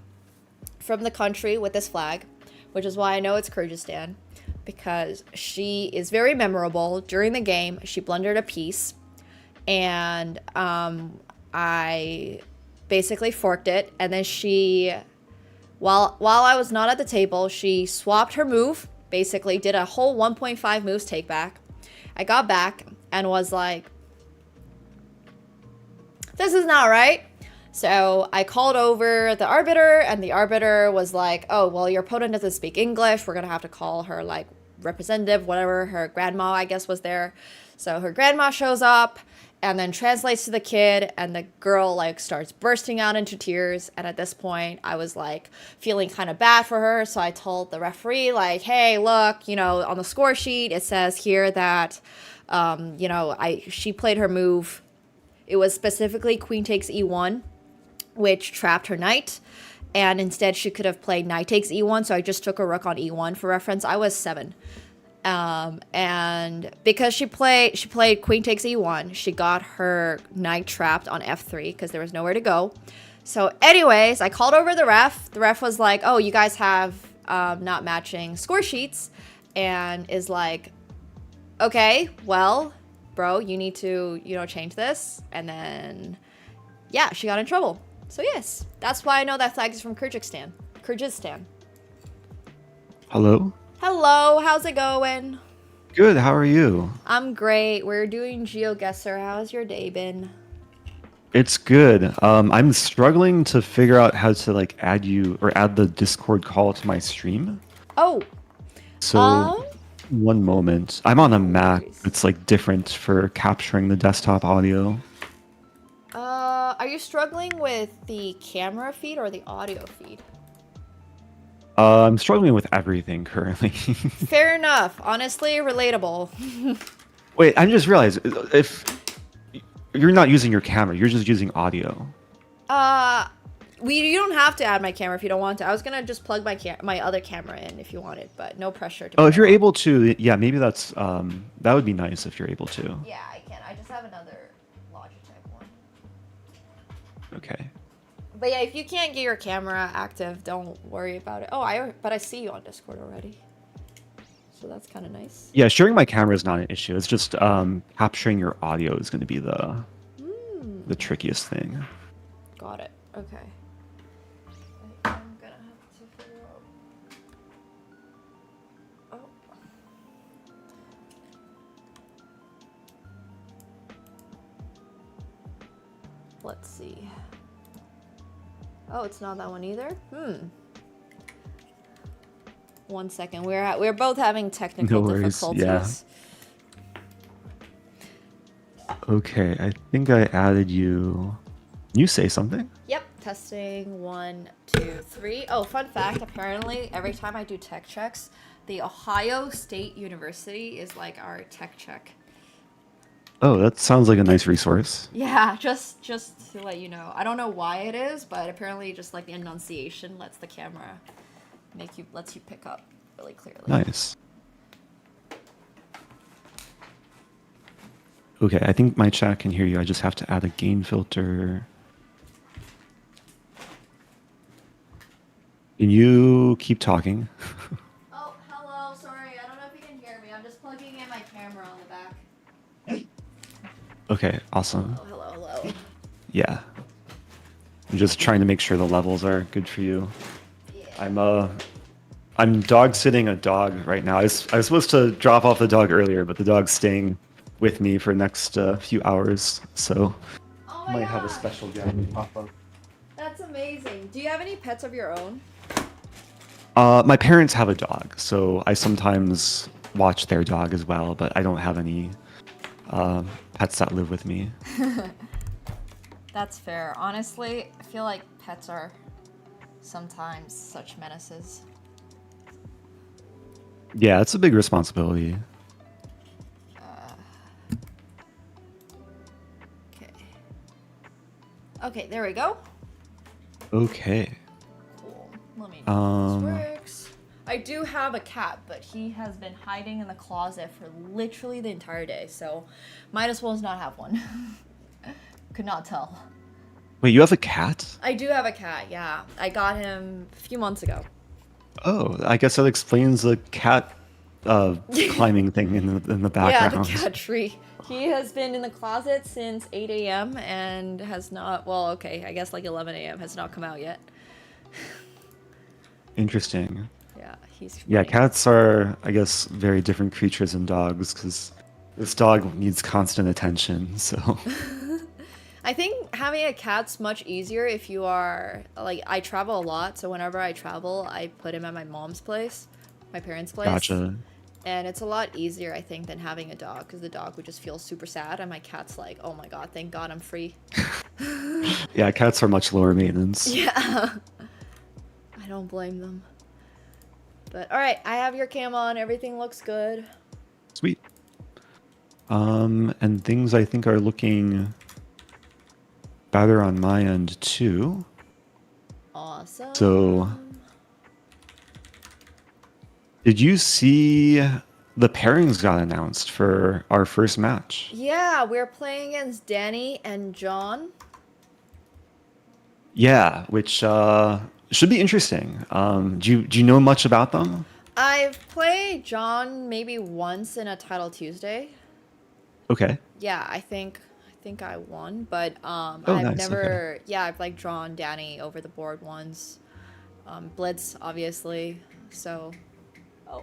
from the country with this flag, which is why I know it's Kyrgyzstan, because she is very memorable. During the game, she blundered a piece, and I basically forked it, and then she, while I was not at the table, she swapped her move, basically did a whole 1.5 moves take back. I got back and was like, this is not right. So I called over the arbiter, and the arbiter was like, oh, well, your opponent doesn't speak English. We're going to have to call her, like, representative, whatever. Her grandma, I guess, was there. So her grandma shows up and then translates to the kid, and the girl, like, starts bursting out into tears. And at this point, I was, like, feeling kind of bad for her. So I told the referee, like, hey, look, you know, on the score sheet, it says here that, you know, she played her move. It was specifically queen takes e1, which trapped her knight, and instead she could have played knight takes e1, so I just took a rook on e1 for reference. I was 7. And because she played queen takes e1, she got her knight trapped on f3 because there was nowhere to go. So anyways, I called over the ref. The ref was like, oh, you guys have not matching score sheets, and is like, okay, well, bro, you need to, you know, change this. And then, yeah, she got in trouble. So yes, that's why I know that flag is from Kyrgyzstan. Hello? Hello, how's it going? Good, how are you? I'm great. We're doing GeoGuesser. How's your day been? It's good. I'm struggling to figure out how to like add you or add the Discord call to my stream. Oh. So one moment. I'm on a Mac. It's like different for capturing the desktop audio. Are you struggling with the camera feed or the audio feed? I'm struggling with everything currently. Fair enough. Honestly, relatable. Wait, I just realized if you're not using your camera, you're just using audio. You don't have to add my camera if you don't want to. I was gonna just plug my other camera in if you wanted, but no pressure. Oh, if you're able to, yeah, maybe that's that would be nice if you're able to. Yeah, I can. I just have another Logitech one. Okay. But yeah, if you can't get your camera active, don't worry about it. Oh, but I see you on Discord already, so that's kind of nice. Yeah, sharing my camera is not an issue. It's just capturing your audio is going to be the trickiest thing. Got it. Okay. I'm gonna have to figure out. Oh. Let's see. Oh, it's not that one either. 1 second. We're both having technical difficulties. Yeah. Okay, I think I added you. You say something? Yep, testing 1, 2, 3. Oh, fun fact, apparently every time I do tech checks, the Ohio State University is like our tech check. Oh, that sounds like a nice resource. Yeah, just to let you know. I don't know why it is, but apparently just like the enunciation lets the camera lets you pick up really clearly. Nice. Okay, I think my chat can hear you. I just have to add a gain filter. Can you keep talking? Oh, hello. Sorry, I don't know if you can hear me. I'm just plugging in my camera on the back. Okay, awesome. Oh, hello. Yeah. I'm just trying to make sure the levels are good for you. Yeah. I'm dog sitting a dog right now. I was supposed to drop off the dog earlier, but the dog's staying with me for the next few hours, so might have a special guest pop up. That's amazing. Do you have any pets of your own? My parents have a dog, so I sometimes watch their dog as well, but I don't have any pets that live with me. That's fair. Honestly, I feel like pets are sometimes such menaces. Yeah, it's a big responsibility. Okay. Okay, there we go. Okay. Cool. Let me know if this works. I do have a cat, but he has been hiding in the closet for literally the entire day, so might as well not have one. Could not tell. Wait, you have a cat? I do have a cat, yeah. I got him a few months ago. Oh, I guess that explains the cat climbing thing in the background. Yeah, the cat tree. He has been in the closet since 8 a.m. and has not, well, okay, I guess like 11 a.m. has not come out yet. Interesting. Yeah, he's funny. Yeah, cats are, I guess, very different creatures than dogs, because this dog needs constant attention, so... I think having a cat's much easier if you are, like, I travel a lot, so whenever I travel, I put him at my mom's place, my parents' place. Gotcha. And it's a lot easier, I think, than having a dog, because the dog would just feel super sad, and my cat's like, oh my god, thank god I'm free. Yeah, cats are much lower maintenance. Yeah. I don't blame them. But, alright, I have your cam on, everything looks good. Sweet. And things I think are looking better on my end too. Awesome. So, did you see the pairings got announced for our first match? Yeah, we're playing against Danny and John. Yeah, which should be interesting. Do you know much about them? I've played John maybe once in a Title Tuesday. Okay. Yeah, I think I won, but I've nice, never. Okay. Yeah, I've like drawn Danny over the board once. Blitz, obviously. So, oh,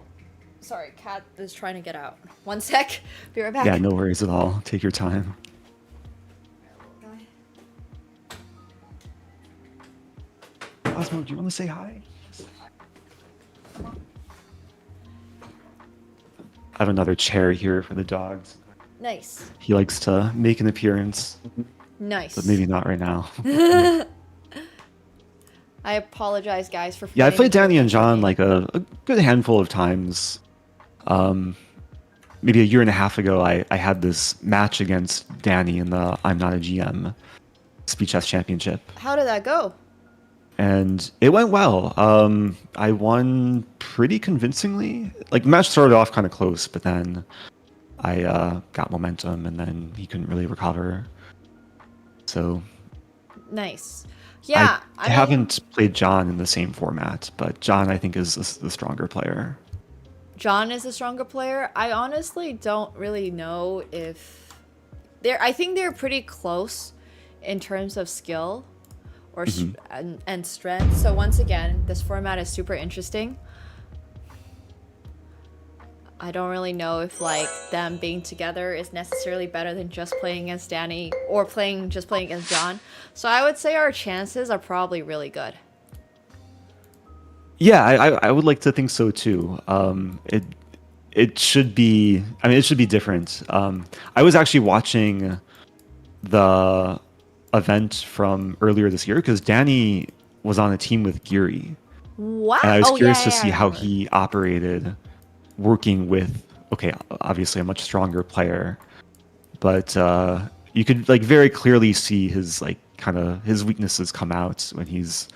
sorry, cat is trying to get out. 1 sec. Be right back. Yeah, no worries at all. Take your time. Osmo, do you want to say hi? I have another chair here for the dogs. Nice. He likes to make an appearance. Nice. But maybe not right now. I apologize, guys, for. Yeah, I played Danny and John like a good handful of times. Maybe a year and a half ago, I had this match against Danny in the I'm Not a GM Speed Chess Championship. How did that go? and it went well. I won pretty convincingly. Like the match started off kind of close, but then I got momentum, and then he couldn't really recover. So Nice. Yeah, I haven't played John in the same format, but John I think is the stronger player. John is a stronger player. I honestly don't really know if I think they're pretty close in terms of skill or and strength. So once again, this format is super interesting. I don't really know if like them being together is necessarily better than just playing against Danny or just playing against John. So I would say our chances are probably really good. Yeah, I would like to think so too. It should be. I mean, it should be different. I was actually watching the event from earlier this year because Danny was on a team with Geary. Wow! And I was curious to see how he operated working with, okay, obviously a much stronger player, but you could like very clearly see his like kind of his weaknesses come out when he's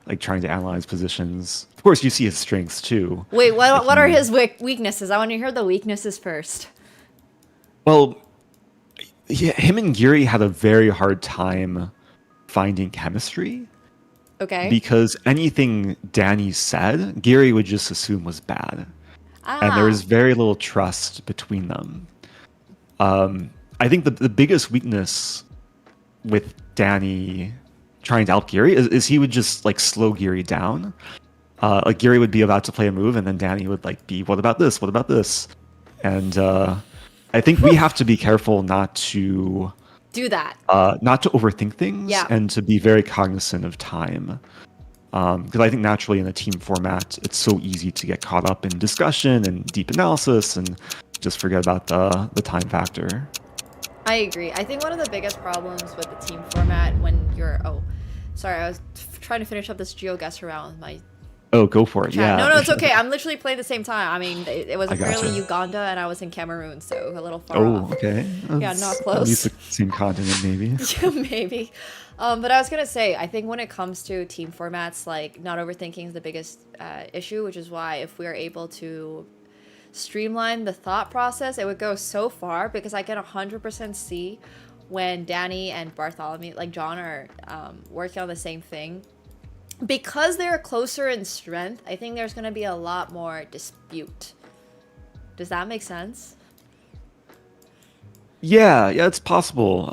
like trying to analyze positions. Of course, you see his strengths too. Wait, what are his weaknesses? I want to hear the weaknesses first. Well, yeah, him and Geary had a very hard time finding chemistry. Okay. Because anything Danny said, Geary would just assume was bad. And there was very little trust between them. I think the biggest weakness with Danny trying to help Geary is he would just like slow Geary down. Like Geary would be about to play a move, and then Danny would like be, "What about this? What about this?" And I think we have to be careful not to do that, not to overthink things, and to be very cognizant of time. Because I think naturally in a team format, it's so easy to get caught up in discussion and deep analysis and just forget about the time factor. I agree. I think one of the biggest problems with the team format when you're... Oh, sorry, I was trying to finish up this GeoGuessr round with my... Oh, go for it, chat. yeah. No, it's okay. I'm literally playing the same time. I mean, it was apparently Uganda and I was in Cameroon, so a little far off. Oh, okay. Yeah, not close. At least the same continent, maybe. Yeah, maybe. But I was going to say, I think when it comes to team formats, like, not overthinking is the biggest issue, which is why if we are able to streamline the thought process, it would go so far, because I can 100% see when Danny and Bartholomew, like John, are working on the same thing. Because they're closer in strength, I think there's going to be a lot more dispute. Does that make sense? Yeah, it's possible.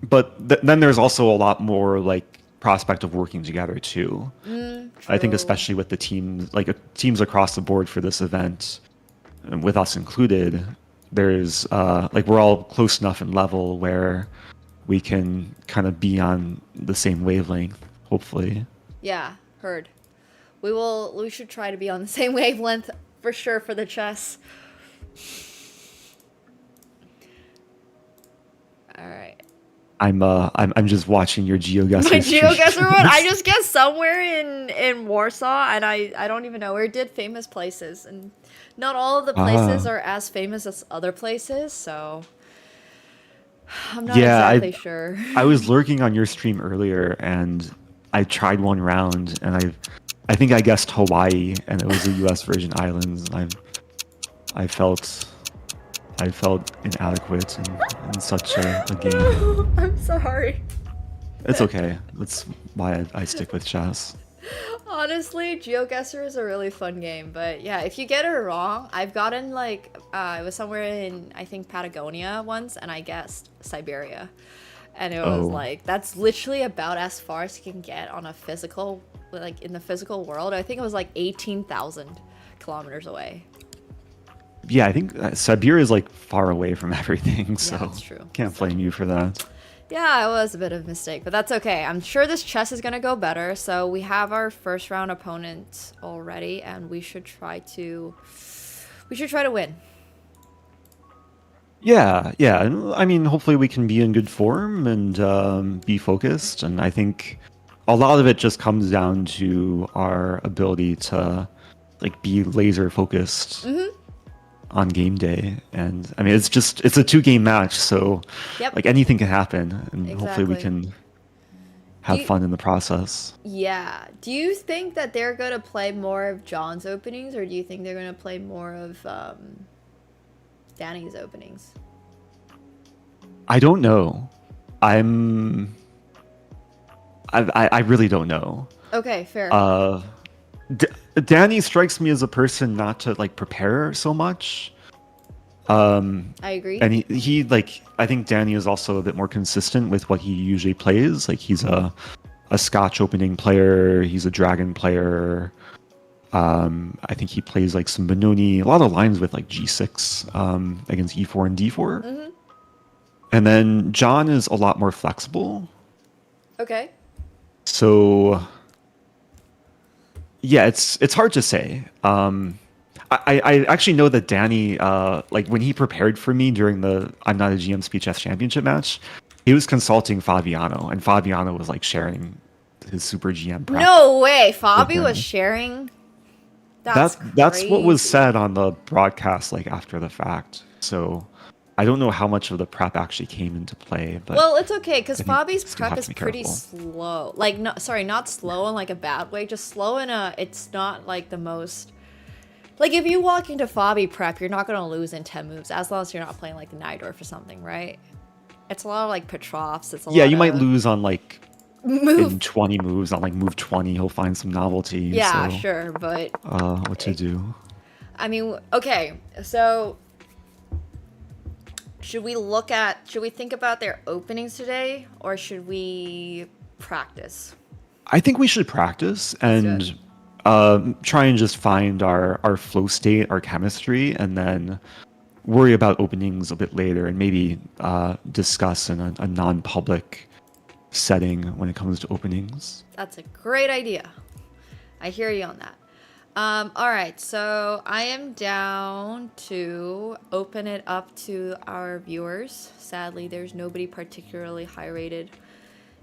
But then there's also a lot more like prospect of working together too. I think especially with the teams, like teams across the board for this event, and with us included, there's like we're all close enough in level where we can kind of be on the same wavelength, hopefully. Yeah, heard. We should try to be on the same wavelength for sure for the chess. All right. I'm just watching your GeoGuessr. My GeoGuessr one. I just guessed somewhere in Warsaw, and I don't even know. We did famous places, and not all of the places are as famous as other places, so I'm not exactly sure. I was lurking on your stream earlier, and I tried one round, and I think I guessed Hawaii, and it was the U.S. Virgin Islands. And I felt inadequate in such a game. I'm sorry. It's okay. That's why I stick with chess. Honestly, GeoGuessr is a really fun game, but yeah, if you get it wrong, I've gotten like, it was somewhere in, I think, Patagonia once, and I guessed Siberia. And it was like, that's literally about as far as you can get on a physical, like in the physical world. I think it was like 18,000 kilometers away. Yeah, I think Siberia is like far away from everything, so that's true. Can't blame you for that. Yeah, it was a bit of a mistake, but that's okay. I'm sure this chess is gonna go better. So we have our first round opponent already, and we should try to win. Yeah. I mean, hopefully we can be in good form and be focused. And I think a lot of it just comes down to our ability to like be laser focused on game day. And I mean, it's a 2-game match, so like anything can happen. And hopefully we can have fun in the process. Yeah. Do you think that they're going to play more of John's openings, or do you think they're going to play more of Danny's openings? I don't know. I really don't know. Okay, fair. Danny strikes me as a person not to like prepare so much. I agree. And he like, I think Danny is also a bit more consistent with what he usually plays. Like he's a Scotch opening player. He's a Dragon player. I think he plays like some Benoni, a lot of lines with like G6 against E4 and D4. Mm-hmm. And then John is a lot more flexible. Okay. So yeah, it's hard to say. I actually know that Danny, like when he prepared for me during the I'm Not a GM Speech F Championship match, he was consulting Fabiano, and Fabiano was like sharing his Super GM prep. No way, Fabi was sharing. That's what was said on the broadcast, like after the fact. So I don't know how much of the prep actually came into play, but well, it's okay because I think Fabi's still prep have is to be pretty careful. slow. Like, not slow in like a bad way, just slow in a. It's not like the most. Like, if you walk into Fabi prep, you're not gonna lose in 10 moves as long as you're not playing like the Nidorf or something, right? It's a lot of like Petrovs. It's a yeah, lot you might of lose on like move. in 20 moves on like move 20. He'll find some novelty. Yeah, so, sure, but what to do? I mean, okay, so should we think about their openings today, or should we practice? I think we should practice and try and just find our flow state, our chemistry, and then worry about openings a bit later, and maybe discuss in a non-public setting when it comes to openings. That's a great idea. I hear you on that. All right, so I am down to open it up to our viewers. Sadly, there's nobody particularly high rated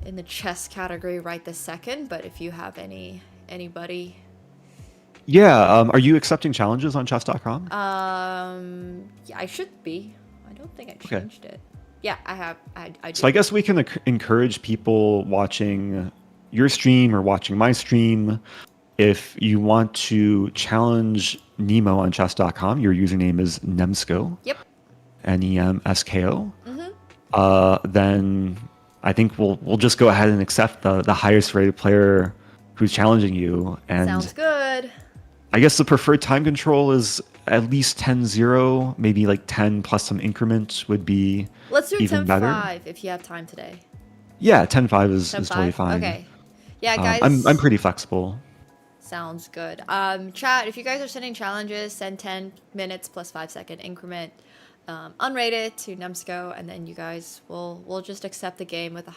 in the chess category right this second, but if you have anybody. Yeah, are you accepting challenges on chess.com? Yeah, I should be. I don't think I changed it. Yeah, I have. I do. So I guess we can encourage people watching your stream or watching my stream. If you want to challenge Nemo on chess.com, your username is Nemsko. Yep. Nemsko. Mm-hmm. Then I think we'll just go ahead and accept the highest rated player who's challenging you. And sounds good. I guess the preferred time control is at least 10-0, maybe like 10 plus some increment would be Let's do even 10-5 better. if you have time today. Yeah, 10-5 is 10-5? totally fine. Okay. Yeah, guys. I'm pretty flexible. Sounds good. Chat, if you guys are sending challenges, send 10 minutes plus 5-second increment, unrated to Nemsko, and then you guys will just accept the game with the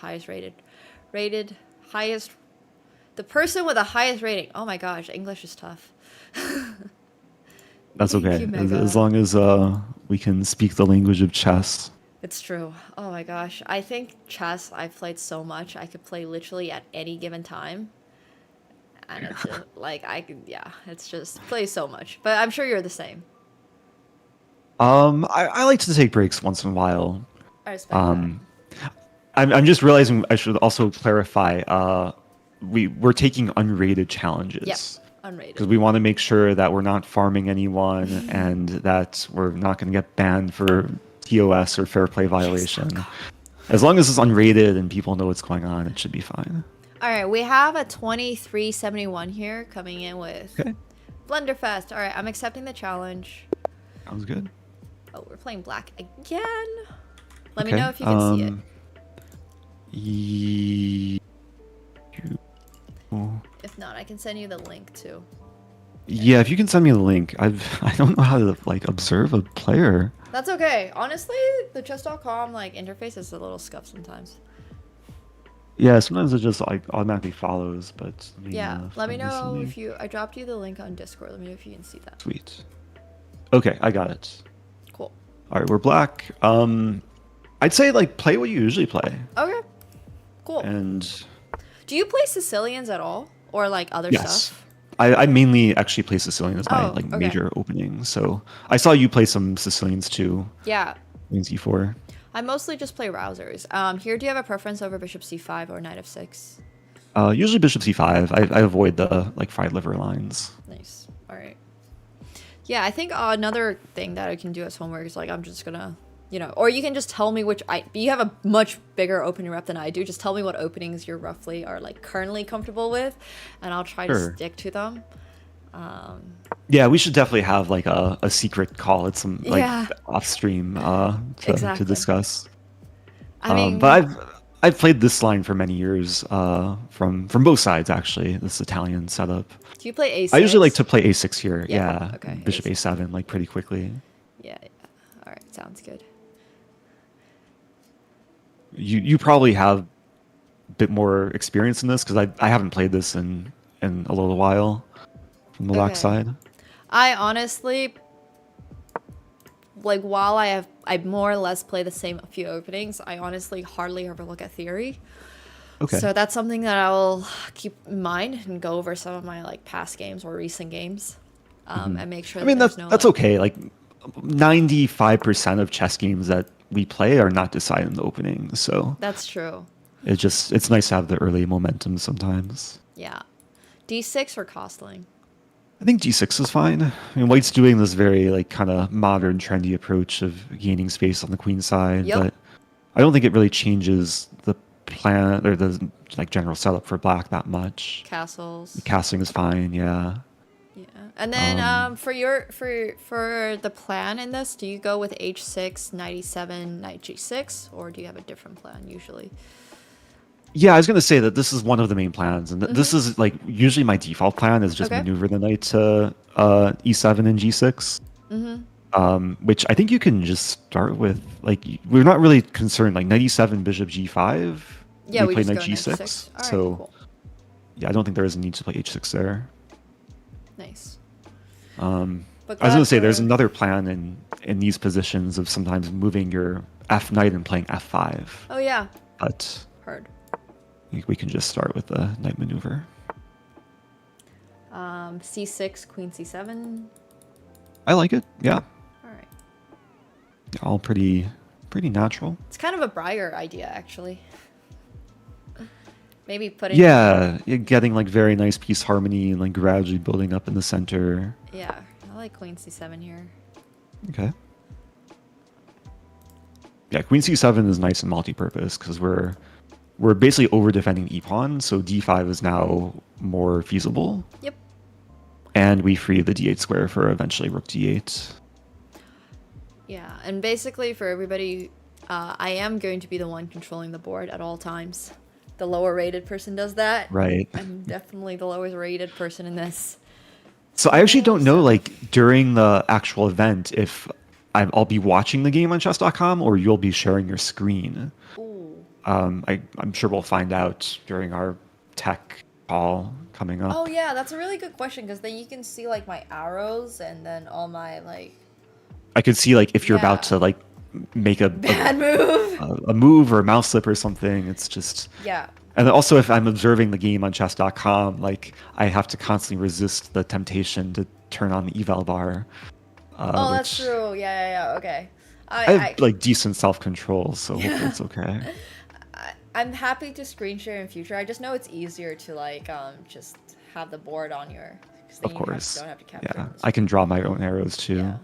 the person with the highest rating. Oh my gosh, English is tough. That's okay. Thank you, Mega. As long as we can speak the language of chess. It's true. Oh my gosh. I think chess, I've played so much. I could play literally at any given time. And it's just, like, it's just play so much. But I'm sure you're the same. I like to take breaks once in a while. I respect that. I'm just realizing I should also clarify. We're taking unrated challenges. Yep, unrated. Because we want to make sure that we're not farming anyone and that we're not going to get banned for TOS or fair play violation. As long as it's unrated and people know what's going on, it should be fine. All right, we have a 2371 here coming in with Blenderfest. All right, I'm accepting the challenge. Sounds good. Oh, we're playing black again. Let me know if you can see it. If not, I can send you the link too. Yeah, if you can send me the link. I don't know how to like observe a player. That's okay. Honestly, the chess.com like interface is a little scuffed sometimes. Yeah, sometimes it just like automatically follows, but let me know if you. I dropped you the link on Discord. Let me know if you can see that. Sweet. Okay, I got it. Cool. All right, we're black. I'd say like play what you usually play. Okay. Cool. And do you play Sicilians at all, or like other stuff? I mainly actually play Sicilian as my okay. major opening. So I saw you play some Sicilians too. Yeah. In C4. I mostly just play rousers. Here, do you have a preference over bishop c5 or knight f6? Usually bishop c5. I avoid the like fried liver lines. Nice. All right. Yeah, I think another thing that I can do as homework is like I'm just gonna, you know, or you can just tell me which you have a much bigger opening rep than I do. Just tell me what openings you're roughly are like currently comfortable with, and I'll try to stick to them. Yeah, we should definitely have like a secret call at some like off stream to discuss. I mean, but I've played this line for many years from both sides actually. This Italian setup. Do you play A6? I usually like to play A6 here. Yeah. Okay. Bishop A7 like pretty quickly. Yeah. All right. Sounds good. You probably have a bit more experience in this because I haven't played this in a little while from the black side. I honestly, like, while I more or less play the same few openings, I honestly hardly ever look at theory. Okay. So that's something that I will keep in mind and go over some of my like past games or recent games, and make sure. I mean that's okay. Like 95% of chess games that we play are not decided in the opening, so that's true. It's nice to have the early momentum sometimes. Yeah, D6 or costling. I think G6 is fine. I mean, White's doing this very like kind of modern, trendy approach of gaining space on the queen side, but I don't think it really changes the plan or the like general setup for black that much. Castles. The casting is fine, yeah. Yeah, and then for the plan in this, do you go with H6, knight E7, knight G6, or do you have a different plan usually? Yeah, I was gonna say that this is one of the main plans, and this is like usually my default plan is just maneuver the knight to E7 and G6. Which I think you can just start with. Like we're not really concerned. Like knight E7, bishop G5. Yeah, we play just knight G6. Right, so cool. Yeah, I don't think there is a need to play H6 there. Nice. I was gonna say there's another plan in these positions of sometimes moving your F knight and playing F5. Oh yeah. But heard. We can just start with the knight maneuver. C6, queen C7. I like it. Yeah. All right. All pretty natural. It's kind of a Breyer idea, actually. Maybe putting. Yeah, you're getting like very nice piece harmony and like gradually building up in the center. Yeah, I like queen C7 here. Okay. Yeah, queen C7 is nice and multi-purpose because we're basically over defending e pawn, so D5 is now more feasible. Yep. And we free the D8 square for eventually rook D8. Yeah, and basically for everybody, I am going to be the one controlling the board at all times. The lower rated person does that. Right. I'm definitely the lowest rated person in this. So I actually don't know, like, during the actual event, if I'll be watching the game on chess.com or you'll be sharing your screen. Ooh. I'm sure we'll find out during our tech call coming up. Oh yeah, that's a really good question because then you can see like my arrows and then all my like. I could see like if you're about to like make a bad move, a move or a mouse slip or something. It's just And also, if I'm observing the game on chess.com, like I have to constantly resist the temptation to turn on the eval bar. Oh, that's true. Yeah. Okay. I have like decent self-control, so hopefully it's okay. I'm happy to screen share in future. I just know it's easier to like just have the board on your. Of course. Don't have to capture. Yeah, I can draw my own arrows too. Yeah.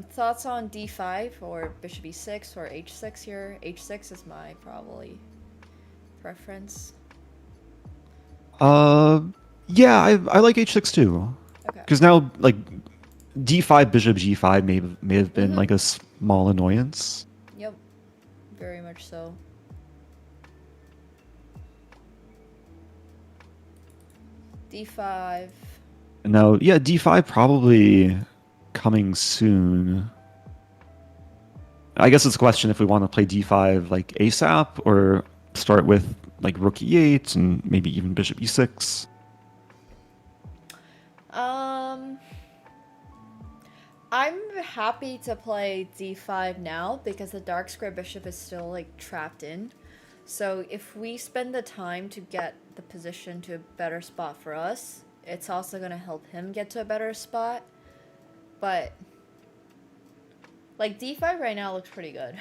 Thoughts on D5 or bishop E6 or H6 here? H6 is my probably preference. Yeah, I like H6 too. Okay. Because now like D5 bishop G5 may have been like a small annoyance. Yep. Very much so. D5. Now, yeah, D5 probably coming soon. I guess it's a question if we want to play D5 like ASAP or start with like rook E8 and maybe even bishop E6. I'm happy to play D5 now because the dark square bishop is still like trapped in. So if we spend the time to get the position to a better spot for us, it's also going to help him get to a better spot. But like D5 right now looks pretty good.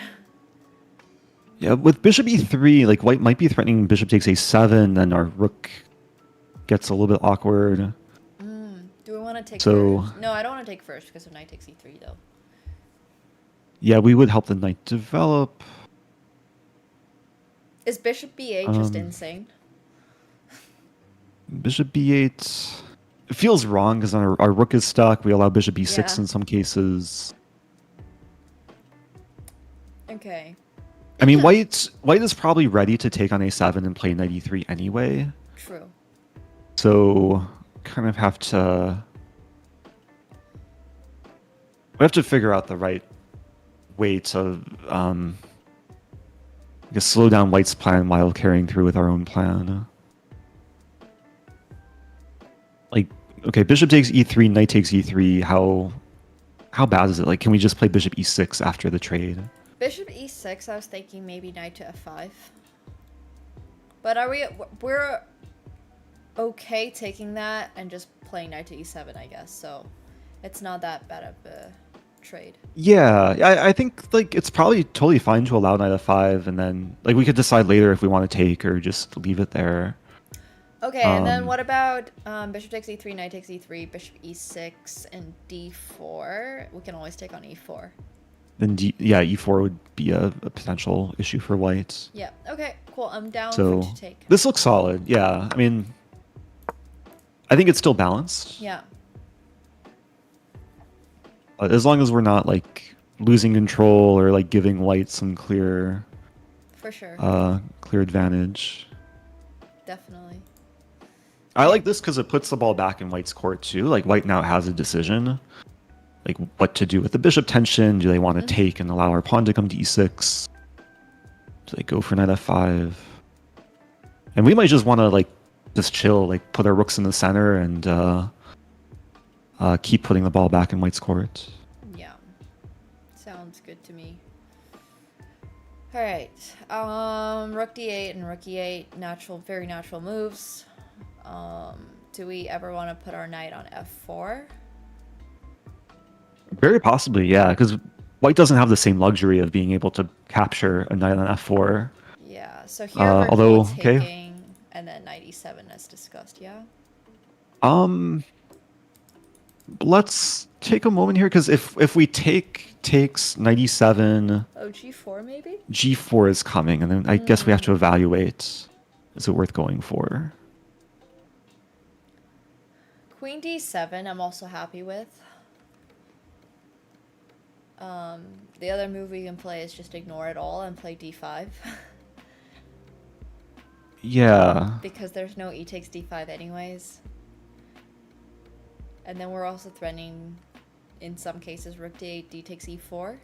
Yeah, with bishop e3, like white might be threatening bishop takes a7, then our rook gets a little bit awkward. Do we want to take So- first? No, I don't want to take first because of knight takes e3 though. Yeah, we would help the knight develop. Is bishop b8 just insane? Bishop b8 it feels wrong because our rook is stuck. We allow bishop b6 Yeah. in some cases. Okay. I mean, white is probably ready to take on a7 and play knight e3 anyway. True. So kind of have to figure out the right way to I guess slow down white's plan while carrying through with our own plan. Like, okay, bishop takes e3, knight takes e3. How bad is it? Like, can we just play bishop e6 after the trade? Bishop e6, I was thinking maybe knight to f5. But we're okay taking that and just playing knight to e7, I guess. So it's not that bad of a trade. Yeah, I think like it's probably totally fine to allow knight f5, and then like we could decide later if we want to take or just leave it there. Okay, and then what about bishop takes e3, knight takes e3, bishop e6, and d4? We can always take on e4. Then e4 would be a potential issue for white. Yeah, okay, cool. I'm down So to take. this looks solid. Yeah, I mean, I think it's still balanced. Yeah. As long as we're not like losing control or like giving white some clear For sure. clear advantage. Definitely. I like this because it puts the ball back in white's court too. Like white now has a decision, like what to do with the bishop tension. Do they want to take and allow our pawn to come to e6? Do they go for knight f5? And we might just want to like just chill, like put our rooks in the center and keep putting the ball back in white's court. Yeah. Sounds good to me. Alright. Rook d8 and rook e8. Very natural moves. Do we ever want to put our knight on f4? Very possibly, yeah, because white doesn't have the same luxury of being able to capture a knight on f4. Yeah, so here we're although, taking, okay. and then knight e7 as discussed, yeah? Let's take a moment here, because if we takes knight e7, Oh, g4 maybe? g4 is coming, and then I guess we have to evaluate, is it worth going for? Queen d7 I'm also happy with. The other move we can play is just ignore it all and play d5. Yeah. Because there's no e takes d5 anyways. And then we're also threatening, in some cases, rook d8, d takes e4.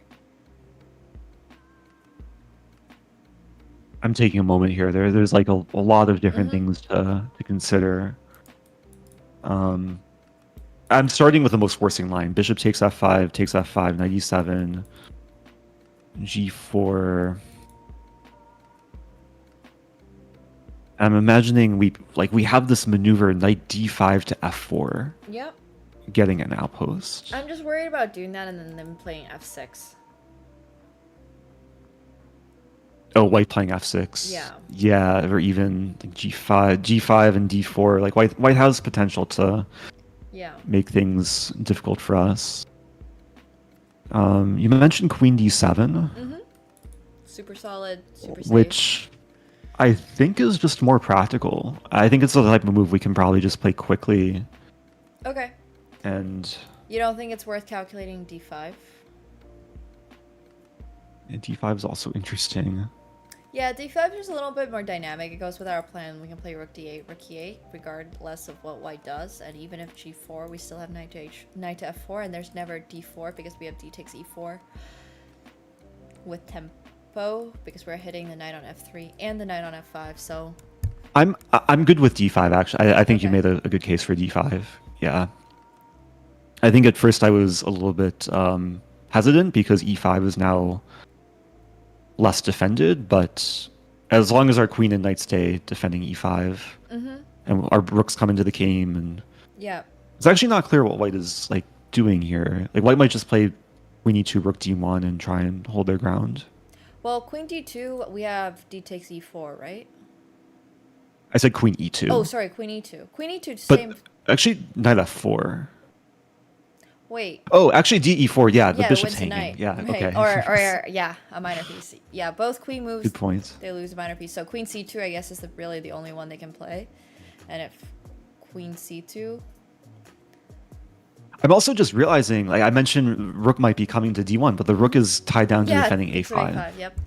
I'm taking a moment here. There's like a lot of different things to consider. I'm starting with the most forcing line. Bishop takes f5, takes f5, knight e7, g4. I'm imagining we have this maneuver knight d5 to f4. Yep. Getting an outpost. I'm just worried about doing that and then them playing f6. Oh, white playing f6. Yeah. Yeah, or even like g5 and d4. Like white has potential to make things difficult for us. You mentioned queen d7. Super solid, super safe. Which I think is just more practical. I think it's the type of move we can probably just play quickly. Okay. And You don't think it's worth calculating d5? d5 is also interesting. Yeah, d5 is a little bit more dynamic. It goes with our plan. We can play rook d8, rook e8, regardless of what white does. And even if g4, we still have knight to f4, and there's never d4 because we have d takes e4 with tempo because we're hitting the knight on f3 and the knight on f5. So I'm good with d5 actually. I think you made a good case for d5. Yeah. I think at first I was a little bit hesitant because e5 is now less defended, but as long as our queen and knight stay defending e5 and our rooks come into the game, and it's actually not clear what white is like doing here. Like white might just play queen e2, rook d1 and try and hold their ground. Well, queen d2, we have d takes e4, right? I said queen e2. Oh, sorry, queen e2. Queen e2, But same. actually, knight f4. Wait. Oh, actually, d e4. Yeah, the Yeah, bishop's wins a hanging. knight. Yeah, Right. okay. Or yeah, a minor piece. Yeah, both queen moves. Good point. They lose a minor piece. So queen c2, I guess, is really the only one they can play. And if queen c2. I'm also just realizing, like I mentioned, rook might be coming to d1, but the rook is tied down to defending a5. a5. Yep.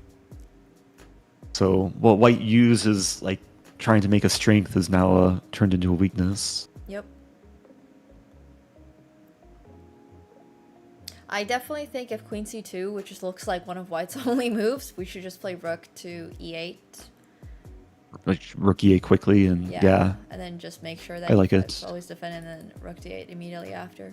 So what white uses, like trying to make a strength, is now turned into a weakness. Yep. I definitely think if queen c2, which just looks like one of white's only moves, we should just play rook to e8. Like rook e8 quickly, and yeah. And then just make sure that I like it's it. always defend, and then rook d8 immediately after.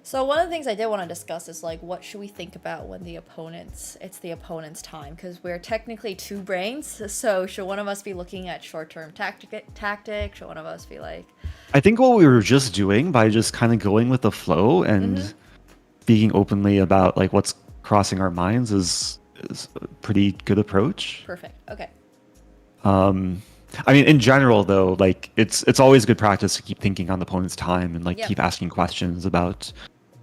So one of the things I did want to discuss is like, what should we think about when it's the opponent's time? Because we're technically two brains, so should one of us be looking at short-term tactic? Should one of us be like... I think what we were just doing by just kind of going with the flow and speaking openly about like what's crossing our minds is a pretty good approach. Perfect. Okay. I mean, in general, though, like it's always good practice to keep thinking on the opponent's time and like keep asking questions about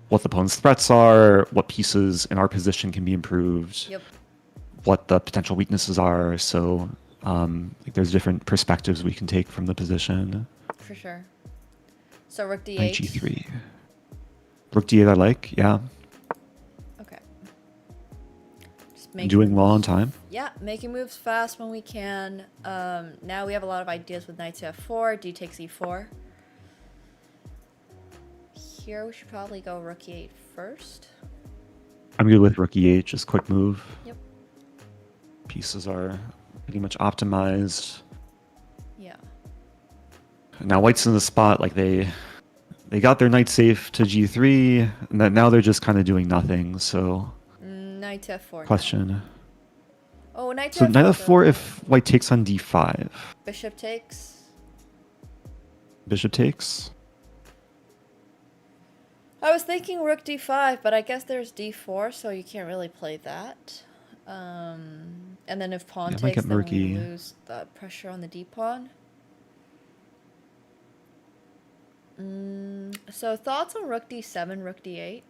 what the opponent's threats are, what pieces in our position can be improved, what the potential weaknesses are. So like there's different perspectives we can take from the position. For sure. So rook d8. Knight g3. Rook d8 I like, yeah. Okay. Just Doing well on time. Yeah, making moves fast when we can. Now we have a lot of ideas with knight to f4, d takes e4. Here we should probably go rook e8 first. I'm good with rook e8, just quick move. Yep. Pieces are pretty much optimized. Yeah. Now white's in the spot, like they got their knight safe to g3, and then now they're just kind of doing nothing, so... Knight to f4. Question. Now. Oh, knight to so f4. Knight f4 if white takes on d5. Bishop takes. Bishop takes. I was thinking rook d5, but I guess there's d4, so you can't really play that. And then if pawn takes, then we lose the pressure on the d pawn. So thoughts on rook d7, rook d8?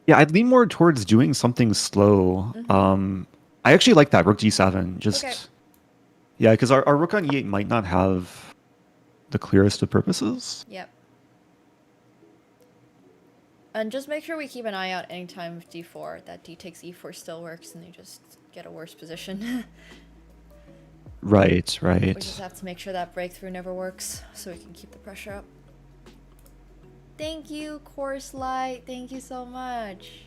Yeah, I'd lean more towards doing something slow. I actually like that, rook d7. Just yeah, because our rook on e8 might not have the clearest of purposes. Yep. And just make sure we keep an eye out anytime with d4, that d takes e4 still works and you just get a worse position. Right. We just have to make sure that breakthrough never works so we can keep the pressure up. Thank you, Course Light. Thank you so much.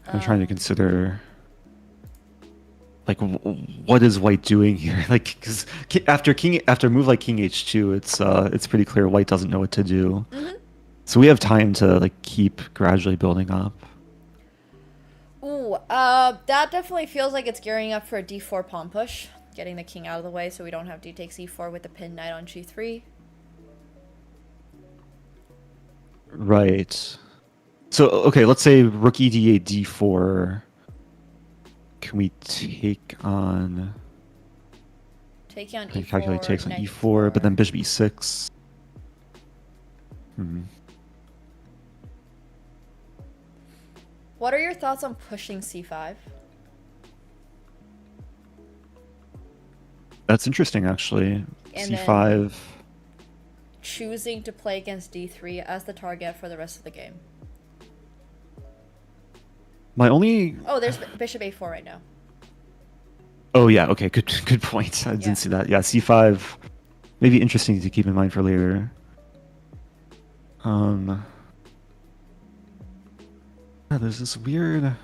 I'm trying to consider, like, what is white doing here? Like, because after a move like king h2, it's pretty clear white doesn't know what to do. So we have time to like keep gradually building up. Ooh, that definitely feels like it's gearing up for a d4 pawn push. Getting the king out of the way so we don't have d takes e4 with the pinned knight on g3. Right. So, okay, let's say rook e d8, d4. Can we take on... Taking on Can e4, calculate takes on knight e4, but then bishop e6. What are your thoughts on pushing c5? That's interesting, actually. And c5. Choosing to play against d3 as the target for the rest of the game. My only... Oh, there's bishop a4 right now. Oh, yeah, okay, good point. I didn't see that. Yeah, c5. Maybe interesting to keep in mind for later. Yeah, there's this weird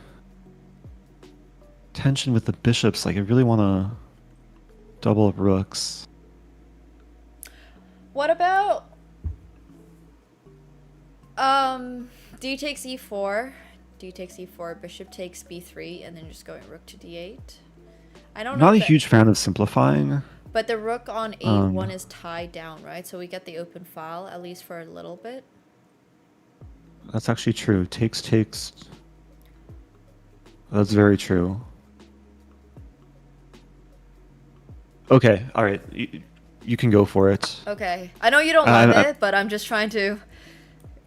tension with the bishops. Like, I really want to double up rooks. What about d takes e4, d takes e4, bishop takes b3, and then just going rook to d8? I don't know. Not a huge fan of simplifying. But the rook on a1 is tied down, right? So we get the open file, at least for a little bit. That's actually true. Takes. That's very true. Okay, all right. You can go for it. Okay. I know you don't love it, but I'm just trying to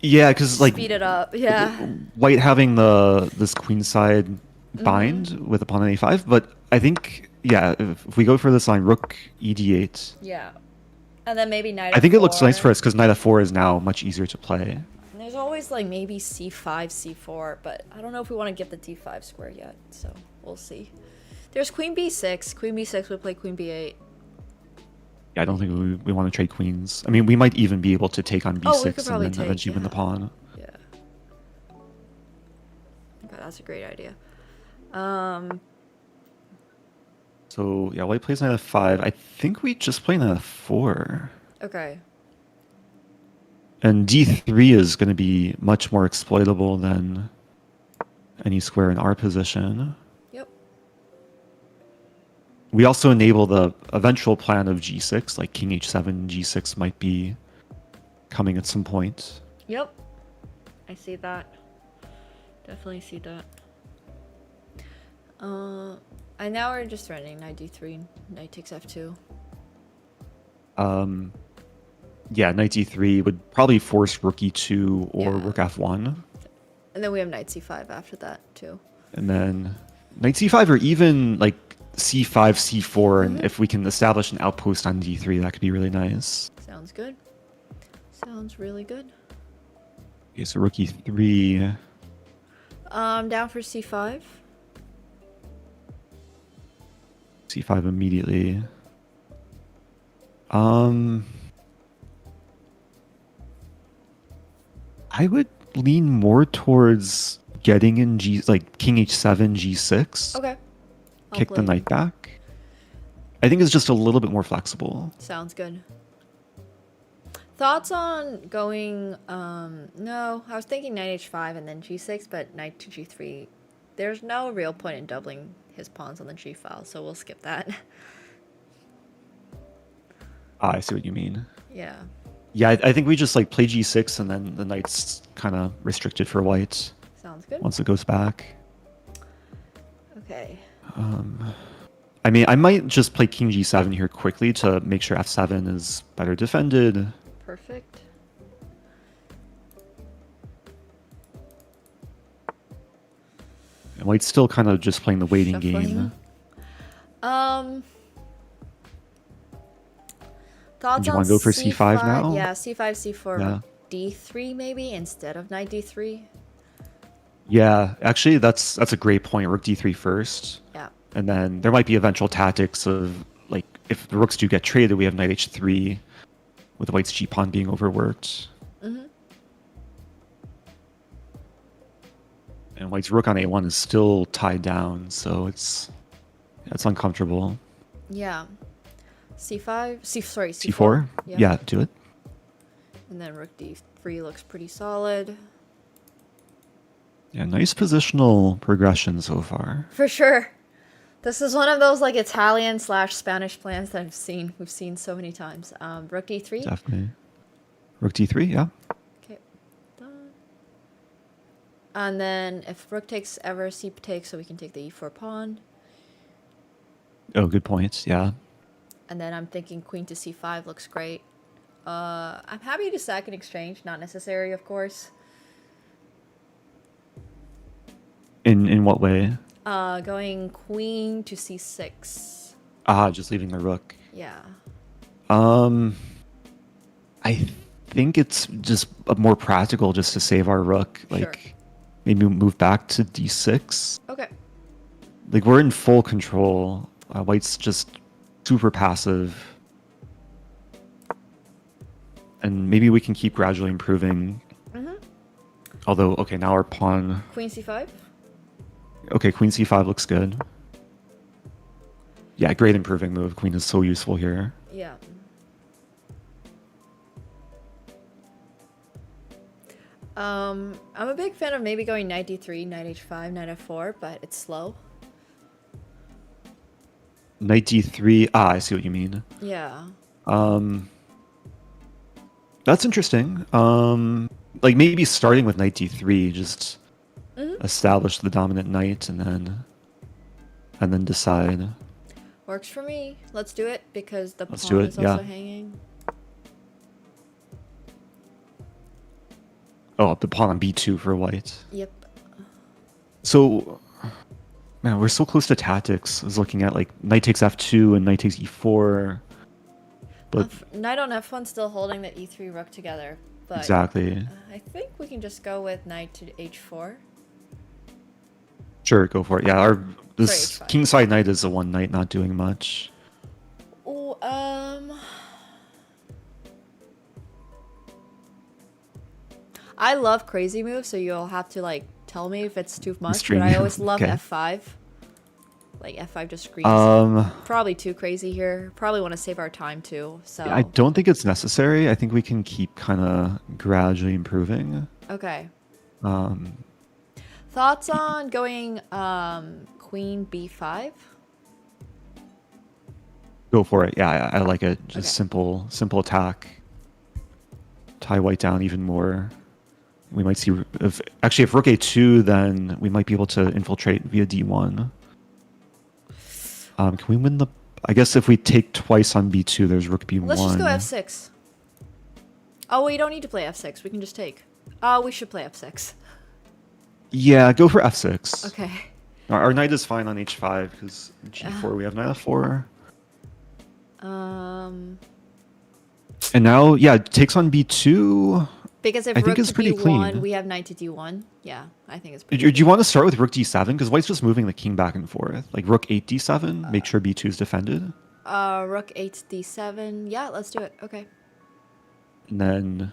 Yeah, because like speed it up. Yeah. White having this queenside bind with a pawn on a5, but I think yeah, if we go for this line, rook ed8. Yeah. And then maybe knight. I think it looks nice for us because knight f4 is now much easier to play. There's always like maybe c5, c4, but I don't know if we want to get the d5 square yet, so we'll see. There's queen b6. Queen b6 would play queen b8. Yeah, I don't think we want to trade queens. I mean, we might even be able to take on b6 we could probably and then eventually win the pawn. Yeah. Okay, that's a great idea. So yeah, white plays knight f5. I think we just play knight f4. Okay. And d3 is going to be much more exploitable than any square in our position. Yep. We also enable the eventual plan of g6, like king h7, g6 might be coming at some point. Yep. I see that. Definitely see that. And now we're just running knight d3, knight takes f2. Yeah, knight d3 would probably force rook e2 or rook f1. And then we have knight c5 after that too. And then knight c5 or even like c5, c4, and if we can establish an outpost on d3, that could be really nice. Sounds good. Sounds really good. Okay, so rook e3. Down for c5. c5 immediately. I would lean more towards getting in like king h7, g6. Okay. Kick the knight back. I think it's just a little bit more flexible. Sounds good. Thoughts on going, no, I was thinking knight h5 and then g6, but knight to g3. There's no real point in doubling his pawns on the g file, so we'll skip that. I see what you mean. Yeah. Yeah, I think we just like play g6 and then the knight's kind of restricted for white. Sounds good. Once it goes back. Okay. I mean, I might just play king g7 here quickly to make sure f7 is better defended. Perfect. And white's still kind of just playing the waiting Shuffling. game. Thoughts Do you on want to go for c5 now? Yeah, c5, c4, Yeah. d3 maybe instead of knight d3. Yeah, actually, that's a great point. Rook d3 first. Yeah. And then there might be eventual tactics of, like, if the rooks do get traded, we have knight h3 with white's g-pawn being overworked. Mm-hmm. And white's rook on a1 is still tied down, so it's uncomfortable. Yeah. c5, c4. c4? Yeah, do it. And then rook d3 looks pretty solid. Yeah, nice positional progression so far. For sure. This is one of those like Italian/Spanish plans that we've seen so many times. Rook d3. Definitely. Rook d3, yeah. Okay. Done. And then if rook takes ever, c takes, so we can take the e4 pawn. Oh, good points, yeah. And then I'm thinking queen to c5 looks great. I'm happy to sack an exchange, not necessary, of course. In what way? Going queen to c6. Just leaving the rook. Yeah. I think it's just more practical just to save our rook. Like, maybe move back to d6. Okay. Like, we're in full control. White's just super passive. And maybe we can keep gradually improving. Mm-hmm. Although, okay, now our pawn... Queen c5. Okay, queen c5 looks good. Yeah, great improving move. Queen is so useful here. Yeah. I'm a big fan of maybe going knight d3, knight h5, knight f4, but it's slow. Knight d3. I see what you mean. Yeah. That's interesting. like maybe starting with knight d3, just Mhm. establish the dominant knight and then decide. Works for me. Let's do it because the Let's pawn do it, is also yeah. hanging. Oh, the pawn on b2 for white. Yep. So, man, we're so close to tactics. I was looking at like knight takes f2 and knight takes e4. But Knight on f1 still holding the e3 rook together. But exactly. I think we can just go with knight to h4. Sure, go for it. Yeah, this H5. kingside knight is the one knight not doing much. Oh, I love crazy moves, so you'll have to like tell me if it's too much. But I always love Okay. f5. Like f5 just screams. Probably too crazy here. Probably want to save our time too. So I don't think it's necessary. I think we can keep kind of gradually improving. okay. Um, Thoughts on going queen b5? Go for it. Yeah, I like it. Just simple attack. Tie white down even more. We might see if rook a2, then we might be able to infiltrate via d1. Can we win the? I guess if we take twice on b2, there's rook b1. Let's just go f6. Oh, we don't need to play f6. We can just take. We should play f6. Yeah, go for f6. Okay. Our knight is fine on h5 because g4 we have knight f4. And now, yeah, it takes on b2. Because if I rook think it's to pretty d1, clean. we have knight to d1. Yeah, I think it's Do pretty you want to start with rook d7? Because white's just moving the king back and forth. Like rook 8 d7, make sure b2 is defended. rook 8 d7. Yeah, let's do it. Okay. And then...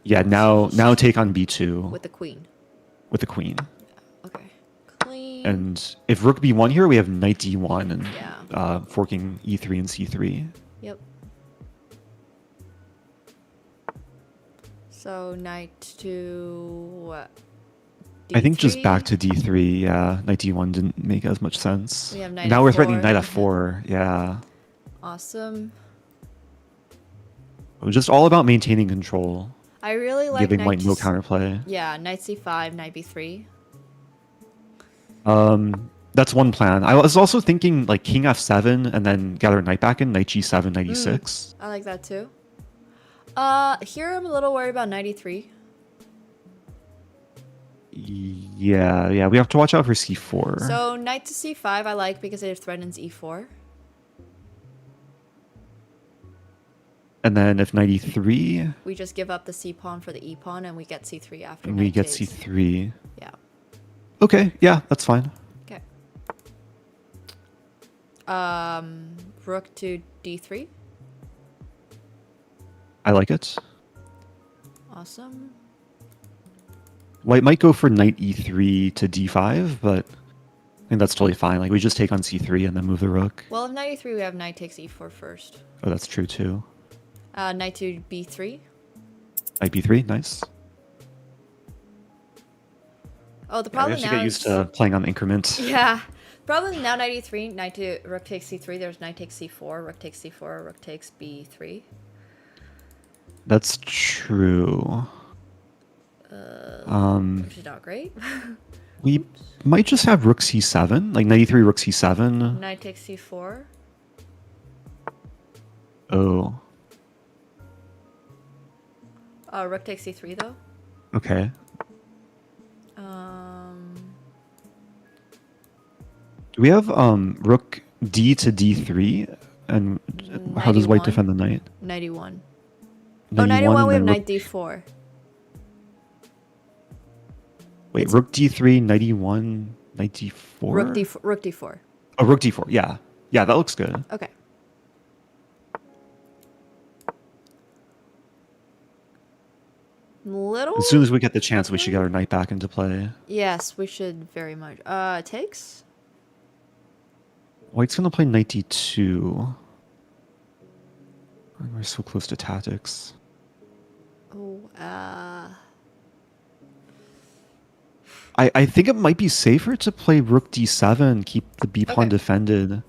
Yeah, now take on b2. With the queen. With the queen. Okay. Queen. And if rook b1 here, we have knight d1 and forking e3 and c3. Yep. So knight to I think just D3? back to d3, yeah. Knight d1 didn't make as much sense. We have knight now we're f4, threatening knight okay. f4, yeah. Awesome. It was just all about maintaining control. I really like Giving knight white no to counterplay. Yeah, knight c5, knight b3. That's one plan. I was also thinking like king f7 and then gather knight back in, knight g7, knight e6. I like that too. Here I'm a little worried about knight e3. Yeah, we have to watch out for c4. So knight to c5 I like because it threatens e4. And then if knight e3, We just give up the c pawn for the e pawn and we get c3 after and we knight get takes. c3. Yeah. Okay, yeah, that's fine. Okay. Rook to d3. I like it. Awesome. White might go for knight e3 to d5, but I think that's totally fine. Like we just take on c3 and then move the rook. Well, if knight e3, we have knight takes e4 first. Oh, that's true too. Knight to b3. Knight b3, nice. Oh, the Yeah, we problem have to now get is... used to playing on increment. Yeah. Problem now, knight e3, knight to rook takes c3. There's knight takes c4, rook takes c4, rook takes b3. That's true. Which is not great. We might just have rook c7, like knight e3, rook c7. Knight takes c4. Oh, Rook takes c3 though. okay. Do we have rook d to d3? And how does white 91. defend the knight? 91. Knight Oh, 91 and we have then knight d4. Wait, rook d3, knight e1, knight d4? Rook d4. Rook d4. Oh, rook d4, yeah. Yeah, that looks good. Okay. Little? As soon as we get the chance, we should get our knight back into play. Yes, we should very much. Takes? White's gonna play knight d2. We're so close to tactics. Oh, I think it might be safer to play rook d7, keep the b pawn defended.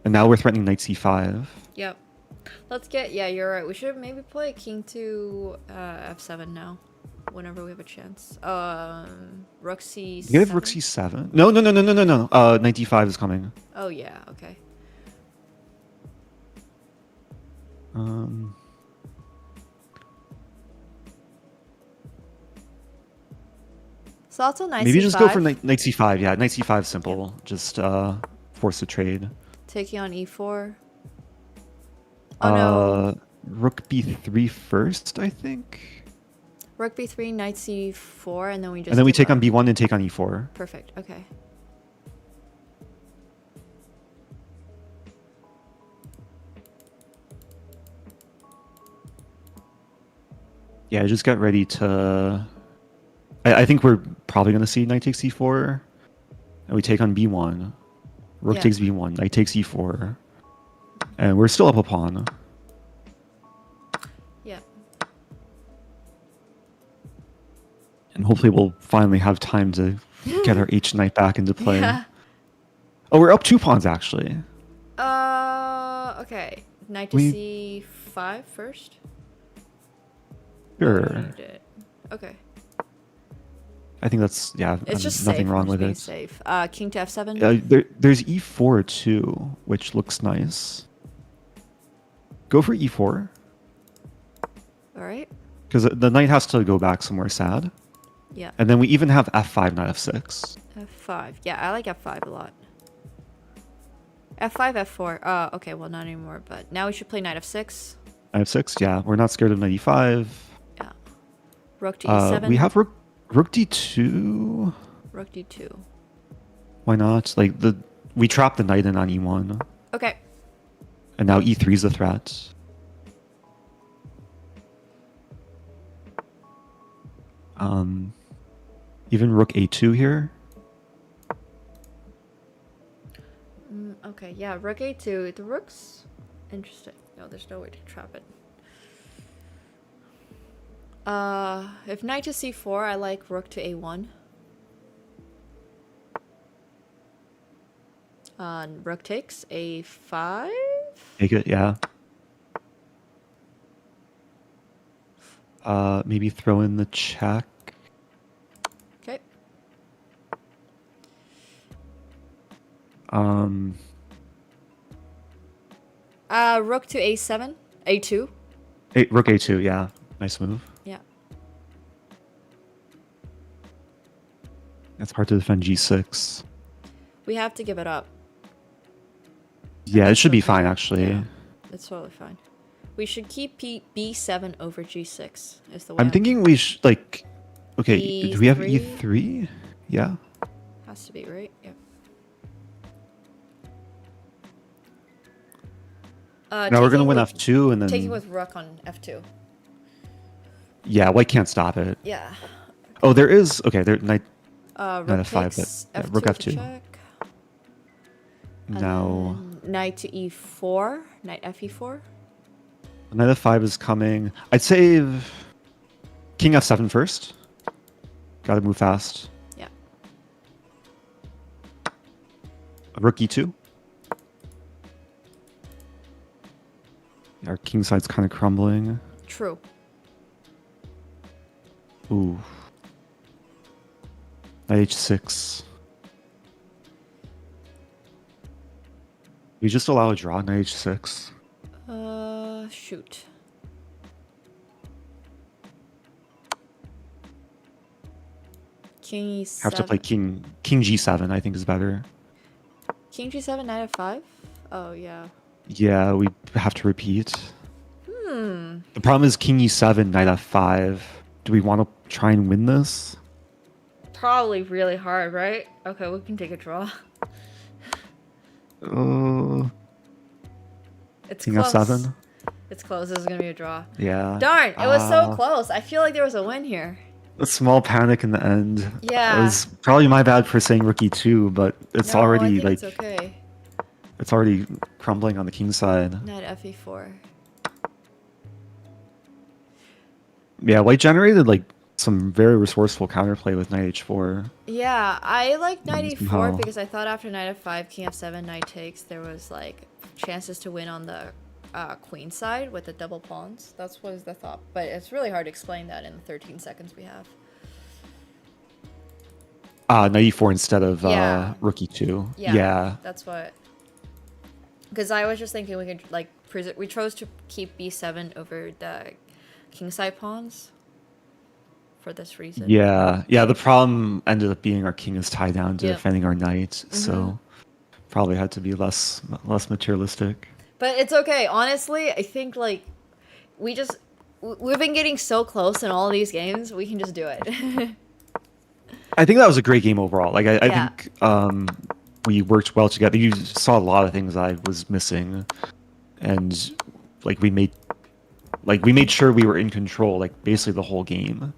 And now we're threatening knight c5. Yep. Let's get, yeah, you're right. We should maybe play king to f7 now, whenever we have a chance. Rook c7. You have rook c7. No. Knight d5 is coming. Oh yeah, okay. So also knight Maybe c5. just go for knight c5. Yeah, knight c5 simple. Just force the trade. Taking on e4. Oh no. Rook b3 first, I think. Rook b3, knight c4, and then we just. And then we take on b1 and take on e4. Perfect. Okay. Yeah, just get ready to. I think we're probably going to see knight takes e4. And we take on b1. Rook takes b1. Knight takes e4. And we're still up a pawn. Yeah. And hopefully we'll finally have time to get our h knight back into play. Yeah. Oh, we're up 2 pawns actually. Okay. Knight to c5 first. Sure. Okay. I think that's It's just nothing safe. wrong I'm with just it. being safe. King to f7. There's e4 too, which looks nice. Go for e4. All right. Because the knight has to go back somewhere sad. Yeah. And then we even have f5, not f6. f5. Yeah, I like f5 a lot. f5, f4. Okay, well not anymore. But now we should play knight f6. Knight f6. Yeah, we're not scared of knight e5. Yeah. Rook to e7. We have rook d2. Rook d2. Why not? Like we trap the knight in on e1. Okay. And now e3 is a threat. Even rook a2 here. Okay, yeah, rook a2. The rook's interesting. No, there's no way to trap it. If knight to c4, I like rook to a1. Rook takes a5. Take it, yeah. Maybe throw in the check. Okay. Rook to a7, a2. Rook a2, yeah, nice move. Yeah. It's hard to defend g6. We have to give it up. Yeah, it should be fine actually. Yeah, it's totally fine. We should keep b7 over g6 is the way I'm thinking we should like. Okay, do we have E3? e3? Yeah. Has to be, right? Yeah. Now we're gonna win f2 and then. Taking with rook on f2. Yeah, white can't stop it. Yeah. Oh, there is. Okay, there knight. Rook Knight f5, takes but f2 rook to f2. check. Now. Knight to e4. Knight fe4. Knight f5 is coming. I'd say king f7 first. Gotta move fast. Yeah. Rook e2. Our king side's kind of crumbling. True. Ooh. Knight h6. We just allow a draw. Knight h6. Shoot. King e7. Have to play king g7. I think is better. King g7, knight f5. Oh yeah. Yeah, we have to repeat. The problem is king e7, knight f5. Do we want to try and win this? Probably really hard, right? Okay, we can take a draw. It's King close. f7. It's close. This is gonna be a draw. Yeah. Darn! It was so close. I feel like there was a win here. A small panic in the end. Yeah. It was probably my bad for saying rook e2, but it's No, I already think like it's okay. it's already crumbling on the king side. Knight fe4. Yeah, white generated like some very resourceful counterplay with knight h4. Yeah, I like knight e4 Somehow. because I thought after knight f5, king f7, knight takes, there was like chances to win on the queen side with the double pawns. That's what is the thought, but it's really hard to explain that in the 13 seconds we have. Knight e4 instead of Yeah. rook e2. Yeah, Yeah. that's what. Because I was just thinking we could like we chose to keep b7 over the kingside pawns for this reason. Yeah. Yeah. The problem ended up being our king is tied down to Yep. defending our knight, so probably had to be less materialistic. But it's okay. Honestly, I think like we've been getting so close in all these games. We can just do it. I think that was a great game overall. Like I Yeah. think we worked well together. You saw a lot of things I was missing, and like we made sure we were in control like basically the whole game.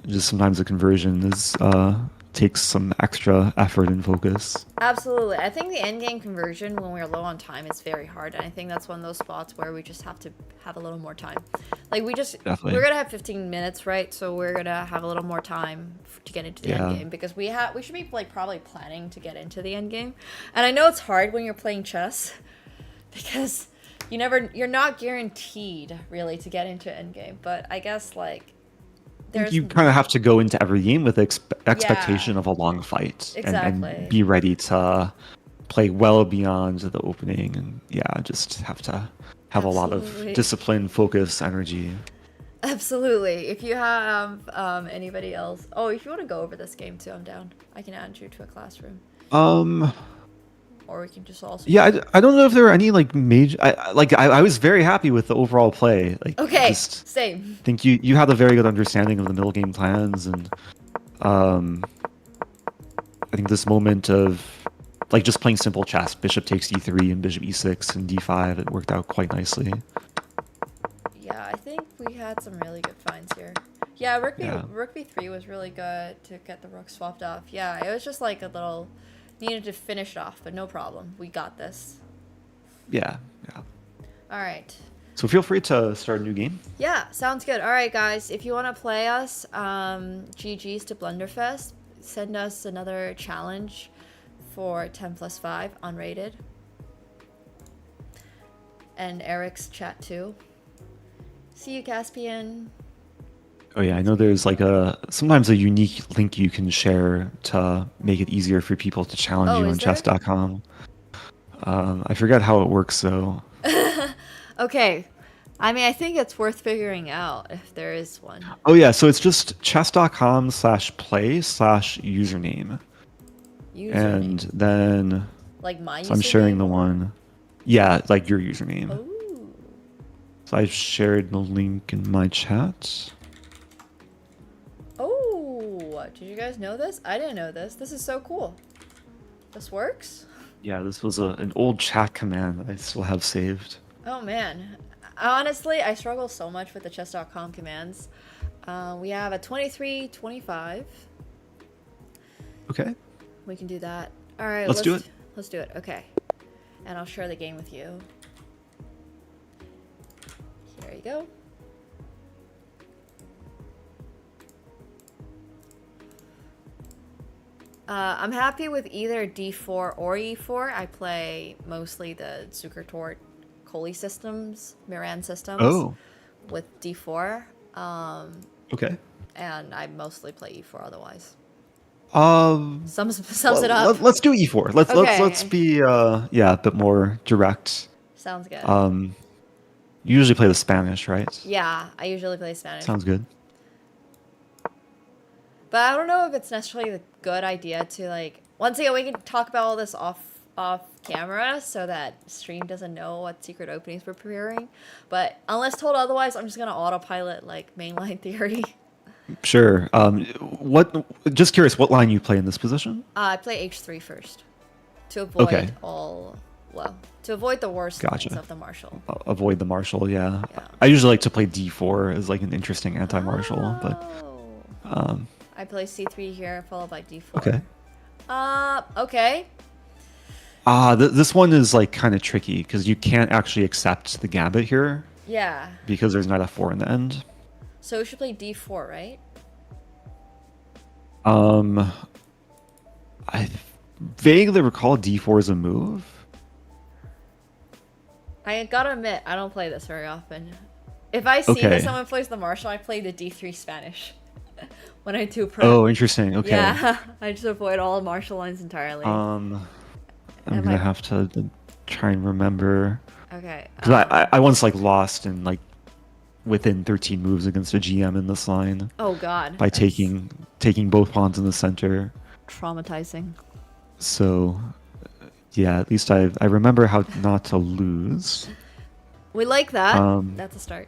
Just sometimes the conversion is takes some extra effort and focus. Absolutely. I think the endgame conversion when we're low on time is very hard, and I think that's one of those spots where we just have to have a little more time. Like Definitely. we're gonna have 15 minutes, right? So we're gonna have a little more time to get into the Yeah. endgame because we should be like probably planning to get into the endgame. And I know it's hard when you're playing chess because you're not guaranteed really to get into endgame, but I guess like You kind of have to go into every game with expectation of a long fight Exactly. and be ready to play well beyond the opening, and just have to have a lot Absolutely. of discipline, focus, energy. Absolutely. If you have anybody else, if you want to go over this game too, I'm down. I can add you to a classroom, or we can just also. Yeah, I don't know if there were any like major. I was very happy with the overall play. Like, Okay, just same. think you had a very good understanding of the middle game plans, and I think this moment of like just playing simple chess, bishop takes e3 and bishop e6 and d5, it worked out quite nicely. Yeah, I think we had some really good finds here. Yeah, rook b3 was really good to get the rook swapped off. Yeah, it was just like a little needed to finish off, but no problem. We got this. Yeah. All right. So feel free to start a new game. Yeah, sounds good. All right, guys. If you want to play us, GG's to Blunderfest. Send us another challenge for 10+5 unrated. And Eric's chat too. See you, Caspian. Oh yeah, I know there's like sometimes a unique link you can share to make it easier for people to challenge you on chess.com. I forget how it works though. Okay. I mean, I think it's worth figuring out if there is one. Oh yeah, so it's just chess.com/play/username. And then like my I'm sharing the one. Yeah, like your username. Ooh. So I shared the link in my chat. Oh, did you guys know this? I didn't know this. This is so cool. This works? Yeah, this was an old chat command that I still have saved. Oh man. Honestly, I struggle so much with the chess.com commands. We have a 23, 25. Okay. We can do that. All right, Let's do it. Let's do it. Okay. And I'll share the game with you. Here you go. I'm happy with either d4 or e4. I play mostly the Zukertort Coley systems, Miran systems. Oh. With d4. Okay. And I mostly play e4 otherwise. Sums it up. Let's do e4. Let's be a bit more direct. Sounds good. You usually play the Spanish, right? Yeah, I usually play Spanish. Sounds good. But I don't know if it's necessarily a good idea to like. Once again, we can talk about all this off camera so that stream doesn't know what secret openings we're preparing. But unless told otherwise, I'm just gonna autopilot like mainline theory. Sure. Just curious, what line you play in this position? I play h3 first to avoid to avoid the worst lines of the marshal. Avoid the marshal, yeah. I usually like to play d4 as like an interesting anti-marshal, but I play c3 here, followed by d4. Okay. Okay. This one is like kind of tricky because you can't actually accept the gambit here. Yeah. Because there's not f4 in the end. So we should play d4, right? I vaguely recall d4 is a move. I gotta admit, I don't play this very often. If I see that someone plays the Marshall, I play the D3 Spanish. When I do prep. Oh, interesting. Okay. Yeah, I just avoid all Marshall lines entirely. I'm gonna have to try and remember. Okay. Because I once like lost in like within 13 moves against a GM in this line. Oh God. By taking both pawns in the center. Traumatizing. So, yeah, at least I remember how not to lose. We like that. That's a start.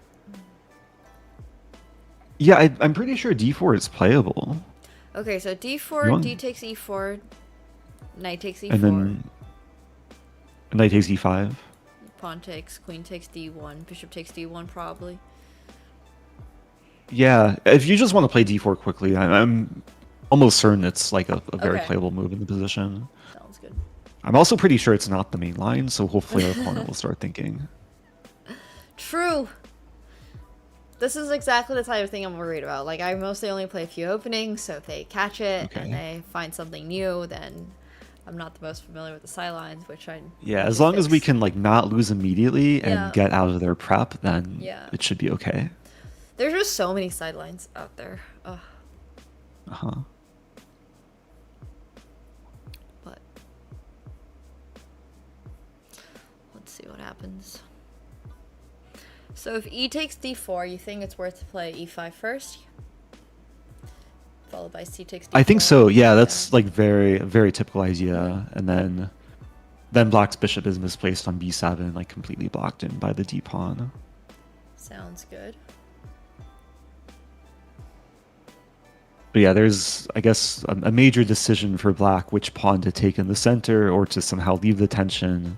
Yeah, I'm pretty sure D4 is playable. Okay, so D4, D takes E4, knight takes E4. And then knight takes E5. Pawn takes, queen takes D1, bishop takes D1 probably. Yeah, if you just want to play D4 quickly, I'm almost certain it's like a very playable move in the position. Sounds good. I'm also pretty sure it's not the main line, so hopefully our opponent will start thinking. True. This is exactly the type of thing I'm worried about. Like, I mostly only play a few openings, so if they catch it and they find something new, then I'm not the most familiar with the sidelines, which I... Yeah, as long as we can, like, not lose immediately and get out of their prep, then it should be okay. There's just so many sidelines out there. Ugh. Uh-huh. But... let's see what happens. So if E takes D4, you think it's worth to play E5 first? Followed by C takes D4? I think so, yeah, that's like very typical idea. And then Black's bishop is misplaced on B7, like completely blocked in by the D pawn. Sounds good. But yeah, there's, I guess, a major decision for Black, which pawn to take in the center or to somehow leave the tension.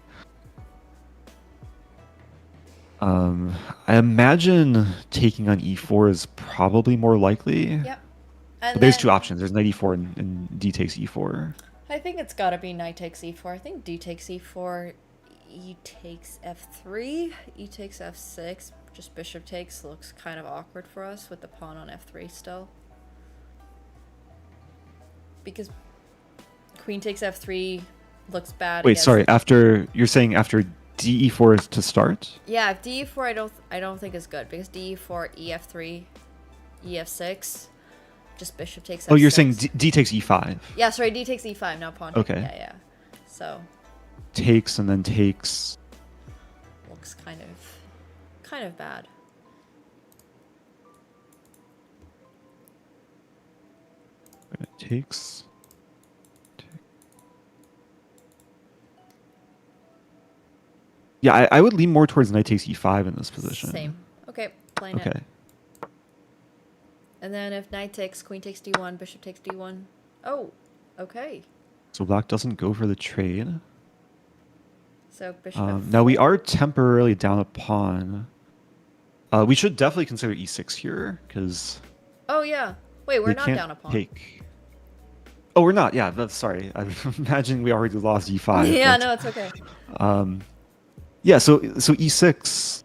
I imagine taking on E4 is probably more likely. Yep. But there's two options. There's knight E4 and D takes E4. I think it's gotta be knight takes E4. I think D takes E4, E takes F3, E takes F6. Just bishop takes looks kind of awkward for us with the pawn on F3 still. Because queen takes F3 looks bad. Wait, sorry. You're saying after DE4 is to start? Yeah, if DE4 I don't think is good because DE4, EF3, EF6, just bishop takes F6. Oh, you're saying D takes E5. Yeah, sorry, D takes E5, not pawn. Okay. Yeah. So takes and then takes. Looks kind of bad. Takes. Yeah, I would lean more towards knight takes E5 in this position. Same. Okay, playing it. And then if knight takes, queen takes D1, bishop takes D1. Oh, okay. So Black doesn't go for the trade. So bishop now we are temporarily down a pawn. We should definitely consider E6 here, because... Oh, yeah. Wait, we're not down a pawn. Oh, we're not. Yeah, that's sorry. I'm imagining we already lost E5. Yeah, no, it's okay. Yeah, so E6,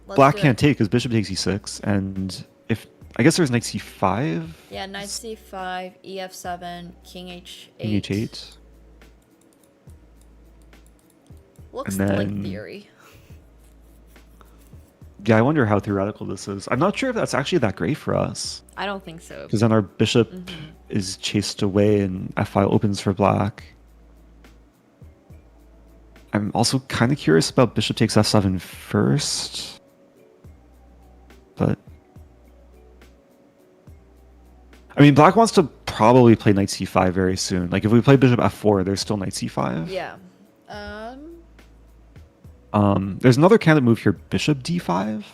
Black can't take because bishop takes E6, and if I guess there's knight C5. Yeah, knight C5, EF7, king H8. King H8. Looks like theory. Yeah, I wonder how theoretical this is. I'm not sure if that's actually that great for us. I don't think so. Because then our bishop is chased away and F5 opens for Black. I'm also kind of curious about bishop takes F7 first. But... I mean, Black wants to probably play knight C5 very soon. Like, if we play bishop F4, there's still knight C5. Yeah. There's another candidate move here, bishop D5.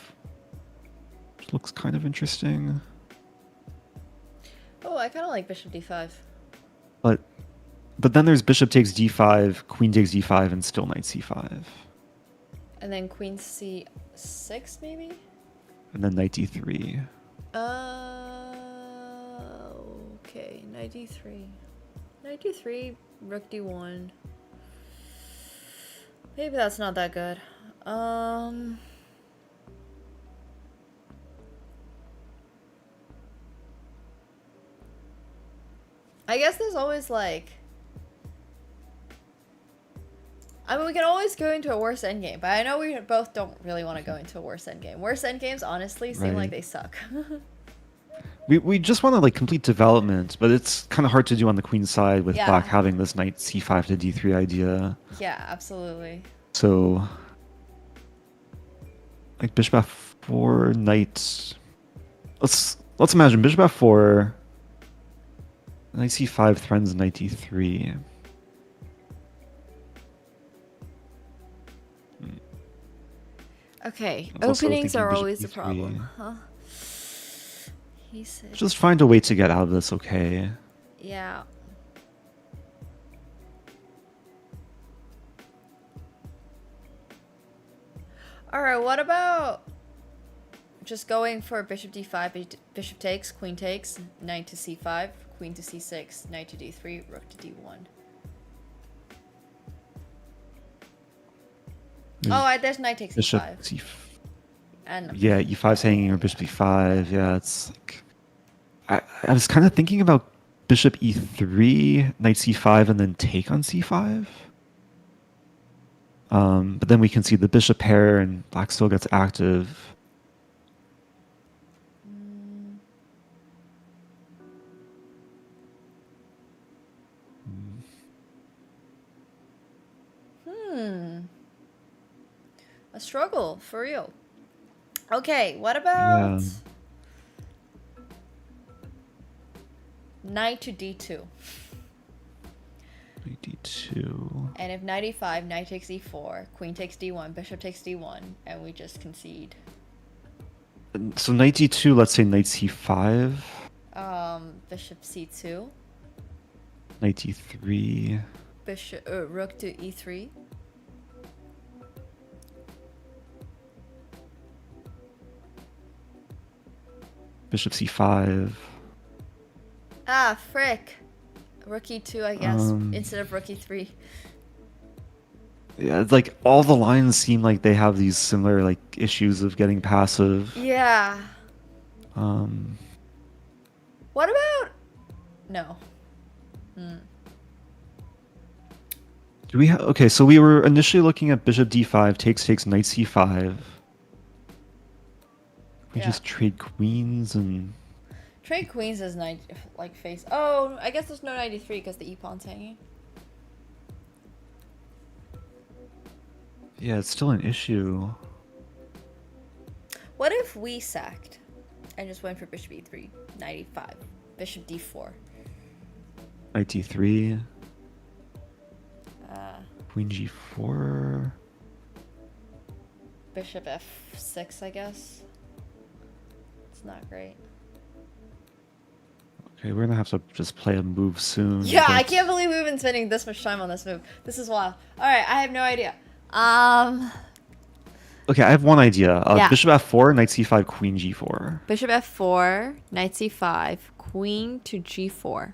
Which looks kind of interesting. Oh, I kind of like bishop D5. But then there's bishop takes D5, queen takes D5, and still knight C5. And then queen C6, maybe? And then knight D3. Okay, knight D3. Knight D3, rook D1. Maybe that's not that good. I guess there's always like... I mean, we can always go into a worse endgame, but I know we both don't really want to go into a worse endgame. Worse endgames, honestly, seem like they suck. We just want to like complete development, but it's kind of hard to do on the queen side with black having this knight c5 to d3 idea. Yeah, absolutely. So, like bishop f4, knight. Let's imagine bishop f4, knight c5 threatens knight d3. Okay, openings are always a problem, huh? He said. Just find a way to get out of this, okay? Yeah. Alright, what about just going for bishop d5, bishop takes, queen takes, knight to c5, queen to c6, knight to d3, rook to d1. Oh, there's knight takes bishop e5. And yeah, e5's hanging or bishop e5. Yeah, it's like I was kind of thinking about bishop e3, knight c5, and then take on c5. But then we can see the bishop pair, and black still gets active. A struggle, for real. Okay, what about knight to d2? Knight d2. And if knight e5, knight takes e4, queen takes d1, bishop takes d1, and we just concede. So knight d2, let's say knight c5. Bishop c2. Knight d3. Bishop, rook to e3. Bishop c5. Ah, frick. Rook e2, I guess, instead of rook e3. Yeah, it's like all the lines seem like they have these similar like issues of getting passive. Yeah. What about... No. Do we have... Okay, so we were initially looking at bishop d5, takes, knight c5. We just trade queens and... Trade queens is knight, like, face... Oh, I guess there's no knight e3 because the e-pawn's hanging. Yeah, it's still an issue. What if we sacked and just went for bishop e3, knight e5, bishop d4? Knight d3. Queen g4. Bishop f6, I guess. It's not great. Okay, we're gonna have to just play a move soon. Yeah, I can't believe we've been spending this much time on this move. This is wild. Alright, I have no idea. Okay, I have one idea. Yeah. Bishop f4, knight c5, queen g4. Bishop f4, knight c5, queen to g4.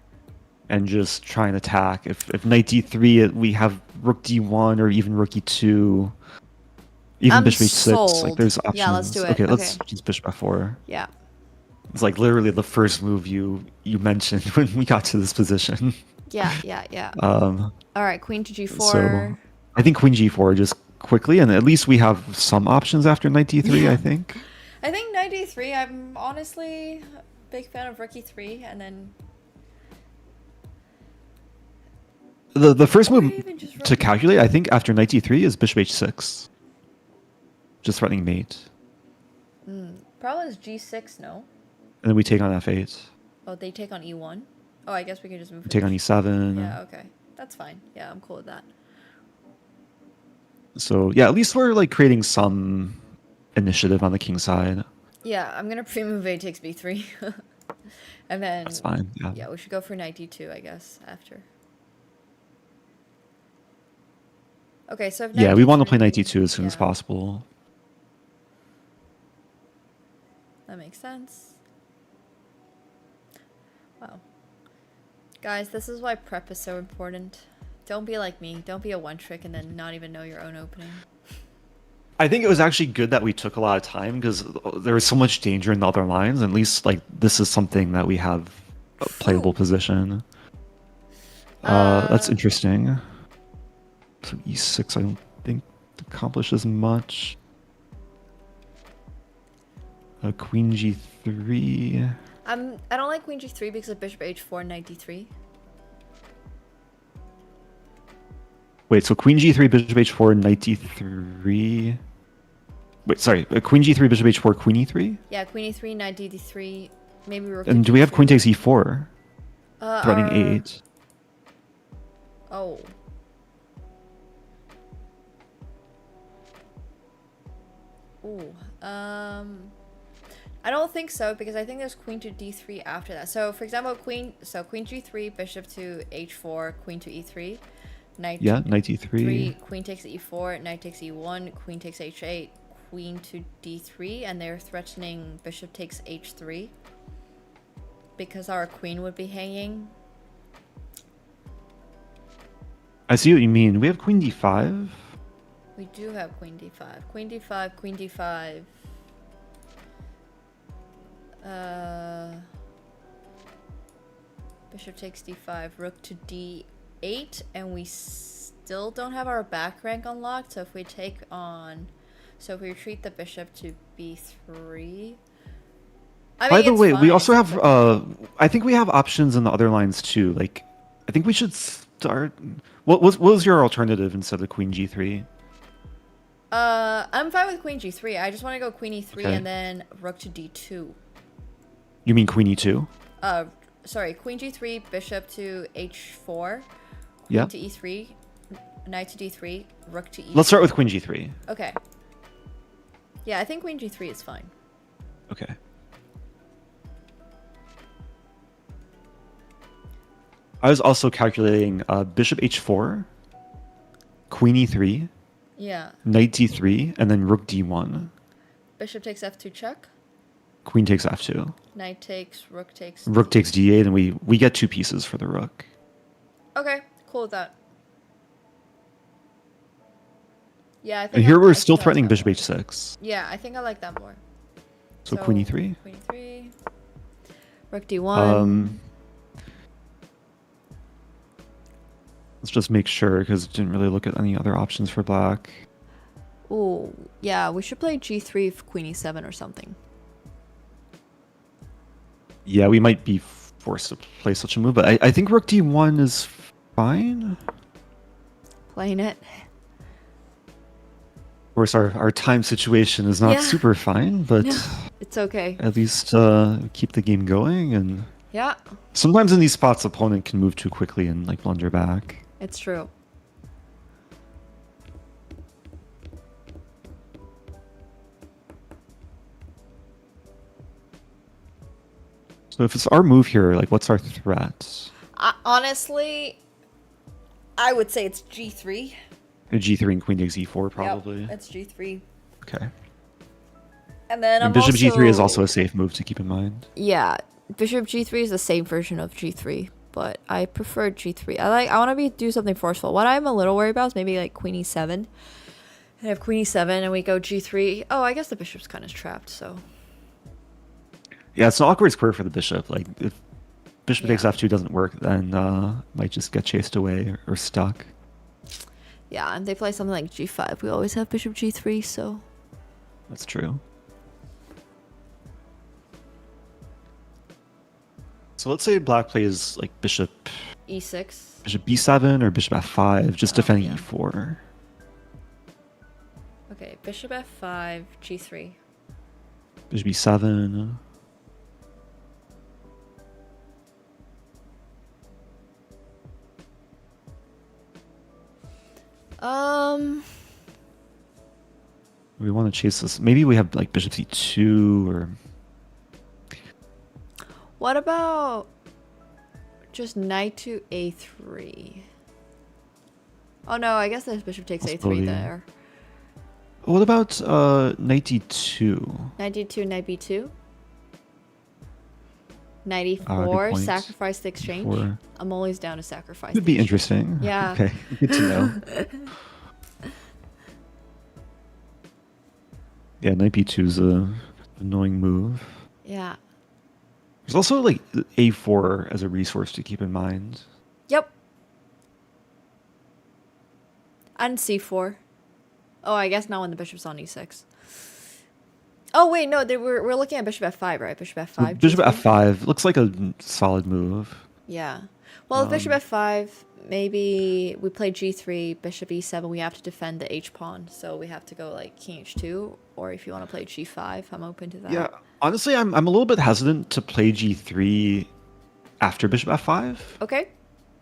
And just try and attack. If knight d3, we have rook d1 or even rook e2. Even bishop h6. Like, there's options. Yeah, let's do it. Okay, let's use bishop f4. Yeah. It's like literally the first move you mentioned when we got to this position. Yeah. Alright, queen to g4. So I think queen g4 just quickly, and at least we have some options after knight d3, I think. I think knight d3, I'm honestly a big fan of rook e3, and then... The first move to calculate, I think, after knight d3 is bishop h6. Just threatening mate. Problem is g6, no? And then we take on f8. Oh, they take on e1? Oh, I guess we can just move. We take on e7. Yeah, okay. That's fine. Yeah, I'm cool with that. So, yeah, at least we're, like, creating some initiative on the king side. Yeah, I'm gonna pre-move a takes b3. And then... That's fine, yeah. Yeah, we should go for knight d2, I guess, after. Okay, so if Yeah, we want to play knight d2 as soon as possible. That makes sense. Wow. Guys, this is why prep is so important. Don't be like me. Don't be a one-trick and then not even know your own opening. I think it was actually good that we took a lot of time because there was so much danger in the other lines. At least, like, this is something that we have a playable position. That's interesting. So e6, I don't think accomplishes much. Queen g3. I don't like queen g3 because of bishop h4 knight d3. Wait, so queen g3, bishop h4, knight d3. Wait, sorry. Queen g3, bishop h4, queen e3? Yeah, queen e3, knight d3, maybe rook. And do we have queen takes e4? Threatening our- a8. Oh. Ooh. I don't think so because I think there's queen to d3 after that. So for example, queen g3, bishop to h4, queen to e3, knight. Yeah, knight e3. Queen takes e4, knight takes e1, queen takes h8, queen to d3, and they're threatening bishop takes h3 because our queen would be hanging. I see what you mean. We have queen d5. We do have queen d5. Queen d5, queen d5. Bishop takes d5, rook to d8, and we still don't have our back rank unlocked. So if we if we retreat the bishop to b3. By the way, we also have, I think we have options in the other lines too. Like, I think we should start. What was your alternative instead of queen g3? I'm fine with queen g3. I just want to go queen e3 Okay. and then rook to d2. You mean queen e2? Sorry, queen g3, bishop to h4, queen Yeah. to e3, knight to d3, rook to e3. Let's start with queen g3. Okay. Yeah, I think queen g3 is fine. Okay. I was also calculating bishop h4, queen e3, Yeah. knight d3, and then rook d1. Bishop takes f2 check. Queen takes f2. Knight takes, rook takes. Rook takes d8, and we get 2 pieces for the rook. Okay, cool with that. Yeah, I think And here I we're think still I like threatening that bishop more. h6. Yeah, I think I like that more. So queen e3. Queen e3. Rook d1. Let's just make sure, because didn't really look at any other options for black. Ooh, yeah, we should play g3 for queen e7 or something. Yeah, we might be forced to play such a move, but I think rook d1 is fine. Playing it. Of course, our time situation is not Yeah. super fine, but It's okay. at least keep the game going. And Yeah, sometimes in these spots, opponent can move too quickly and like blunder back. it's true. So if it's our move here, like what's our threat? Honestly, I would say it's g3. G3 and queen takes e4 probably. Yep, it's g3. Okay. And then And bishop g3 is also a safe move to keep in mind. Yeah, bishop g3 is the same version of g3, but I prefer g3. I want to do something forceful. What I'm a little worried about is maybe like queen e7. And if queen e7 and we go g3, oh, I guess the bishop's kind of trapped, so. Yeah, it's an awkward square for the bishop. Like if bishop takes Yeah. f2 doesn't work, then might just get chased away or stuck. Yeah, and they play something like g5. We always have bishop g3, so. That's true. So let's say black plays like bishop e6. bishop b7 or bishop f5, just defending yeah. e4. Okay, bishop f5, g3. Bishop b7. We want to chase this. Maybe we have like bishop c2 or What about just knight to a3? Oh no, I guess there's bishop takes Possibility. a3 there. what about knight d2? Knight d2, knight b2. Knight Good e4, point. sacrifice the exchange. E4. I'm always down to sacrifice. Could the be exchange. interesting. Yeah. Okay, good to know. Yeah, knight b2 is a annoying move. Yeah. There's also like a4 as a resource to keep in mind. Yep. And c4. Oh, I guess not when the bishop's on e6. Oh wait, no, we're looking at bishop f5, right? Bishop f5. Bishop g3? f5 looks like a solid move. Yeah. Well, if bishop f5, maybe we play g3, bishop e7. We have to defend the h pawn, so we have to go like king h2. Or if you want to play g5, I'm open to that. Yeah, honestly, I'm a little bit hesitant to play g3 after bishop f5. Okay.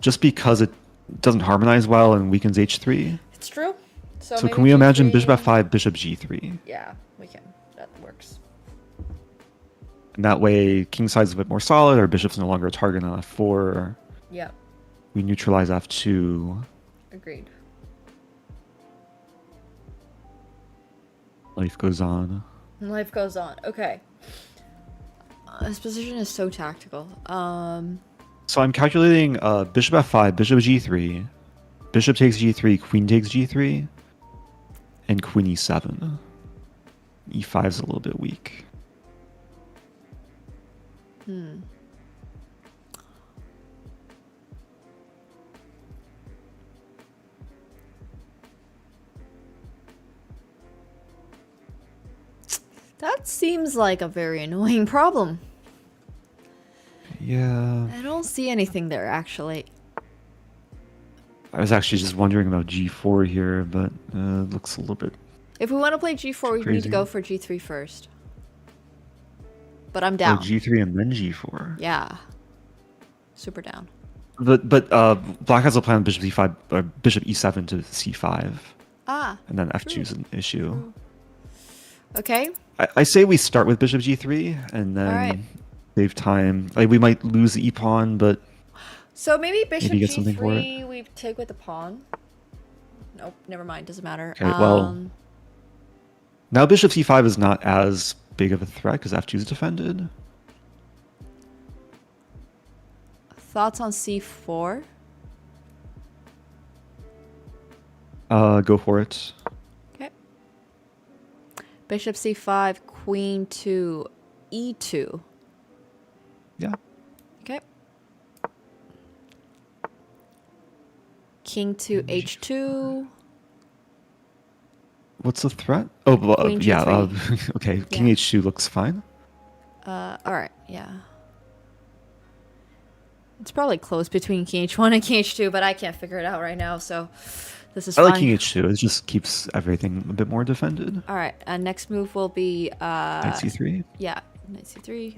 Just because it doesn't harmonize well and weakens h3. It's true. So maybe can we imagine G3 bishop f5, bishop g3? Yeah, we can. That works. And that way, king side's a bit more solid, our bishop's no longer a target on f4. Yeah. We neutralize f2. Agreed. Life goes on. Life goes on. Okay. This position is so tactical. So I'm calculating bishop f5, bishop g3, bishop takes g3, queen takes g3, and queen e7. e5 is a little bit weak. That seems like a very annoying problem. Yeah. I don't see anything there, actually. I was actually just wondering about g4 here, but it looks a little bit... If we want to play g4, we need to Crazy. go for g3 first. But I'm down. Or g3 and then g4. Yeah. Super down. But black has a plan bishop c5 or bishop e7 to c5, Ah. and then f2 is an issue. Okay. I say we start with bishop g3 and then Alright. save time. Like we might lose the e pawn, but So maybe bishop get something for it. g3 we take with the pawn. Nope, never mind, doesn't matter. Okay, well, now bishop c5 is not as big of a threat because f2 is defended. Thoughts on c4? Go for it. Okay. Bishop c5, queen to e2. Yeah. Okay. King to h2. What's the threat? Oh, Queen yeah. g3. Okay, king h2 looks fine. Alright, yeah. It's probably close between king h1 and king h2, but I can't figure it out right now, so this is I fine. like king h2. It just keeps everything a bit more defended. Alright, next move will be Knight c3. yeah, knight c3.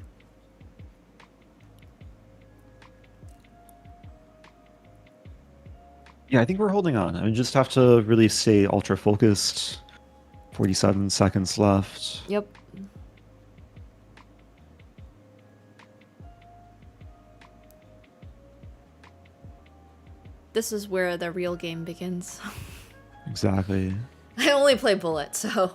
Yeah, I think we're holding on. I just have to really stay ultra focused. 47 seconds left. Yep. This is where the real game begins. Exactly. I only play bullet, so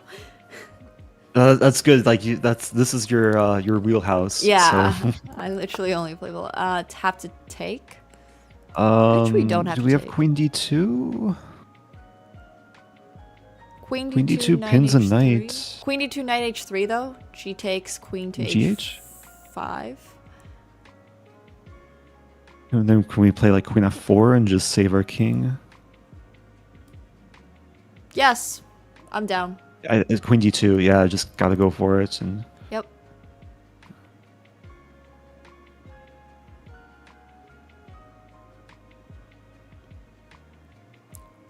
That's good. Like this is your wheelhouse. yeah. So. I literally only play bullet. Have to take. Actually, we don't have do to we have take. queen d2? Queen Queen d2, d2 pins a h3. knight. Queen d2, knight h3 though. G takes queen to GH? h5. And then can we play like queen f4 and just save our king? Yes, I'm down. Queen d2, yeah, just gotta go for it. And Yep.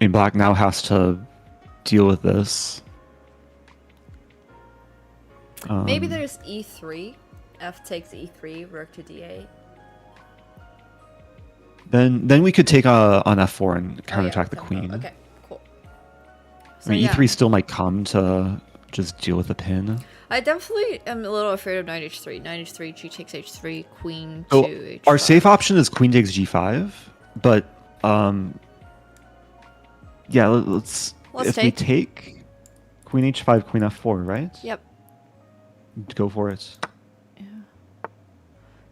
I mean, black now has to deal with this. Maybe there's e3. F takes e3, rook to d8. Then we could take on f4 and counterattack the tempo. queen. Okay, cool. I mean, e3 still might come to just deal with the pin. I definitely am a little afraid of knight h3. Knight h3, g takes h3, queen to So h5. our safe option is queen takes g5, but yeah, let's if we take queen h5, queen f4, right? Yep. Go for it.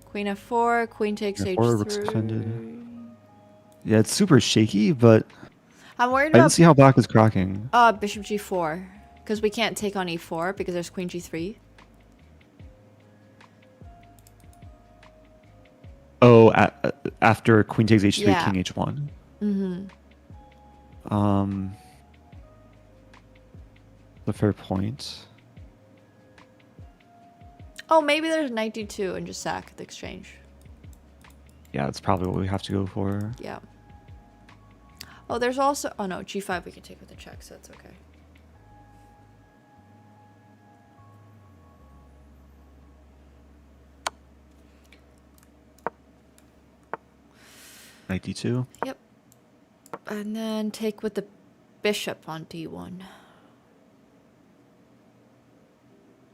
Queen f4, queen takes F4, h3. rook's defended. Yeah, it's super shaky, but I'm worried I didn't about see how black was cracking. bishop g4 because we can't take on e4 because there's queen g3. Oh, after queen takes h3, Yeah. king h1. Mm-hmm. a fair point. Oh, maybe there's knight d2 and just sack the exchange. Yeah, that's probably what we have to go for. Yeah. Oh, there's also... Oh, no. g5 we can take with the check, so that's okay. Knight d2. Yep. And then take with the bishop on d1.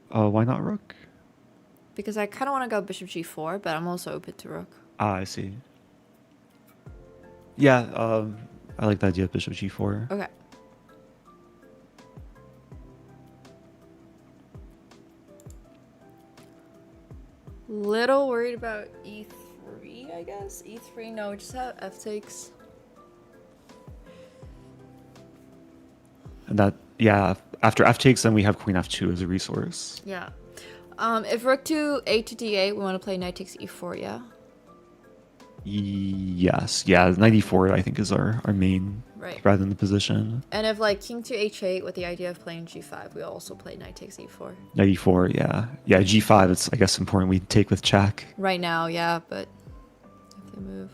Why not rook? Because I kind of want to go bishop g4, but I'm also open to rook. Ah, I see. Yeah, I like the idea of bishop g4. Okay. Little worried about e3, I guess. e3, no, just have f takes. And that, yeah, after f takes, then we have queen f2 as a resource. Yeah. If rook to a to d8, we want to play knight takes e4, yeah? Yes, yeah, knight e4 I think is our main Right. rather than the position. And if like king to h8 with the idea of playing g5, we also play knight takes e4. Knight e4, yeah. Yeah, g5, it's I guess important we take with check. Right now, yeah, but if they move.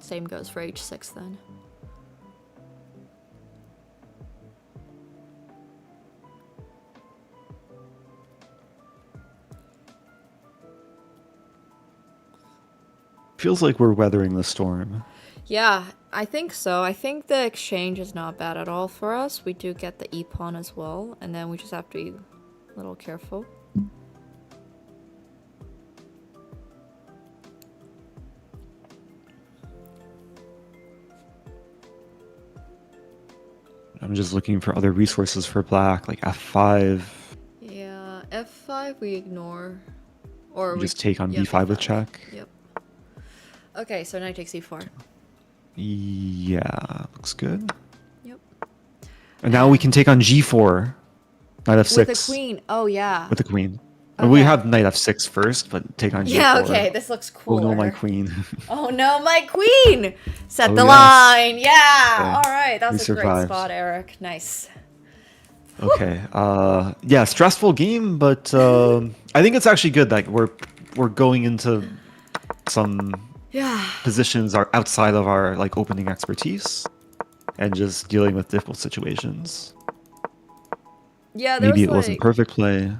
Same goes for h6 then. Feels like we're weathering the storm. Yeah, I think so. I think the exchange is not bad at all for us. We do get the e-pawn as well, and then we just have to be a little careful. I'm just looking for other resources for black, like f5. Yeah, f5 we ignore. Or We just take on b5 with check. Yep. Okay, so knight takes e4. Yeah, looks good. Yep. And now we can take on g4. Knight f6. With the queen. Oh, yeah. With the queen. And we have knight f6 first, but take on g4. Yeah, okay, this looks cooler. Oh no, my queen. Oh no, my queen! Set Oh, the yes. line! Yeah! Okay. Alright, that's We a great survived. spot, Eric. Nice. Okay. Yeah, stressful game, but I think it's actually good that we're going into some positions are outside of our like opening expertise and just dealing with difficult situations. Yeah, there Maybe was it wasn't like- perfect play.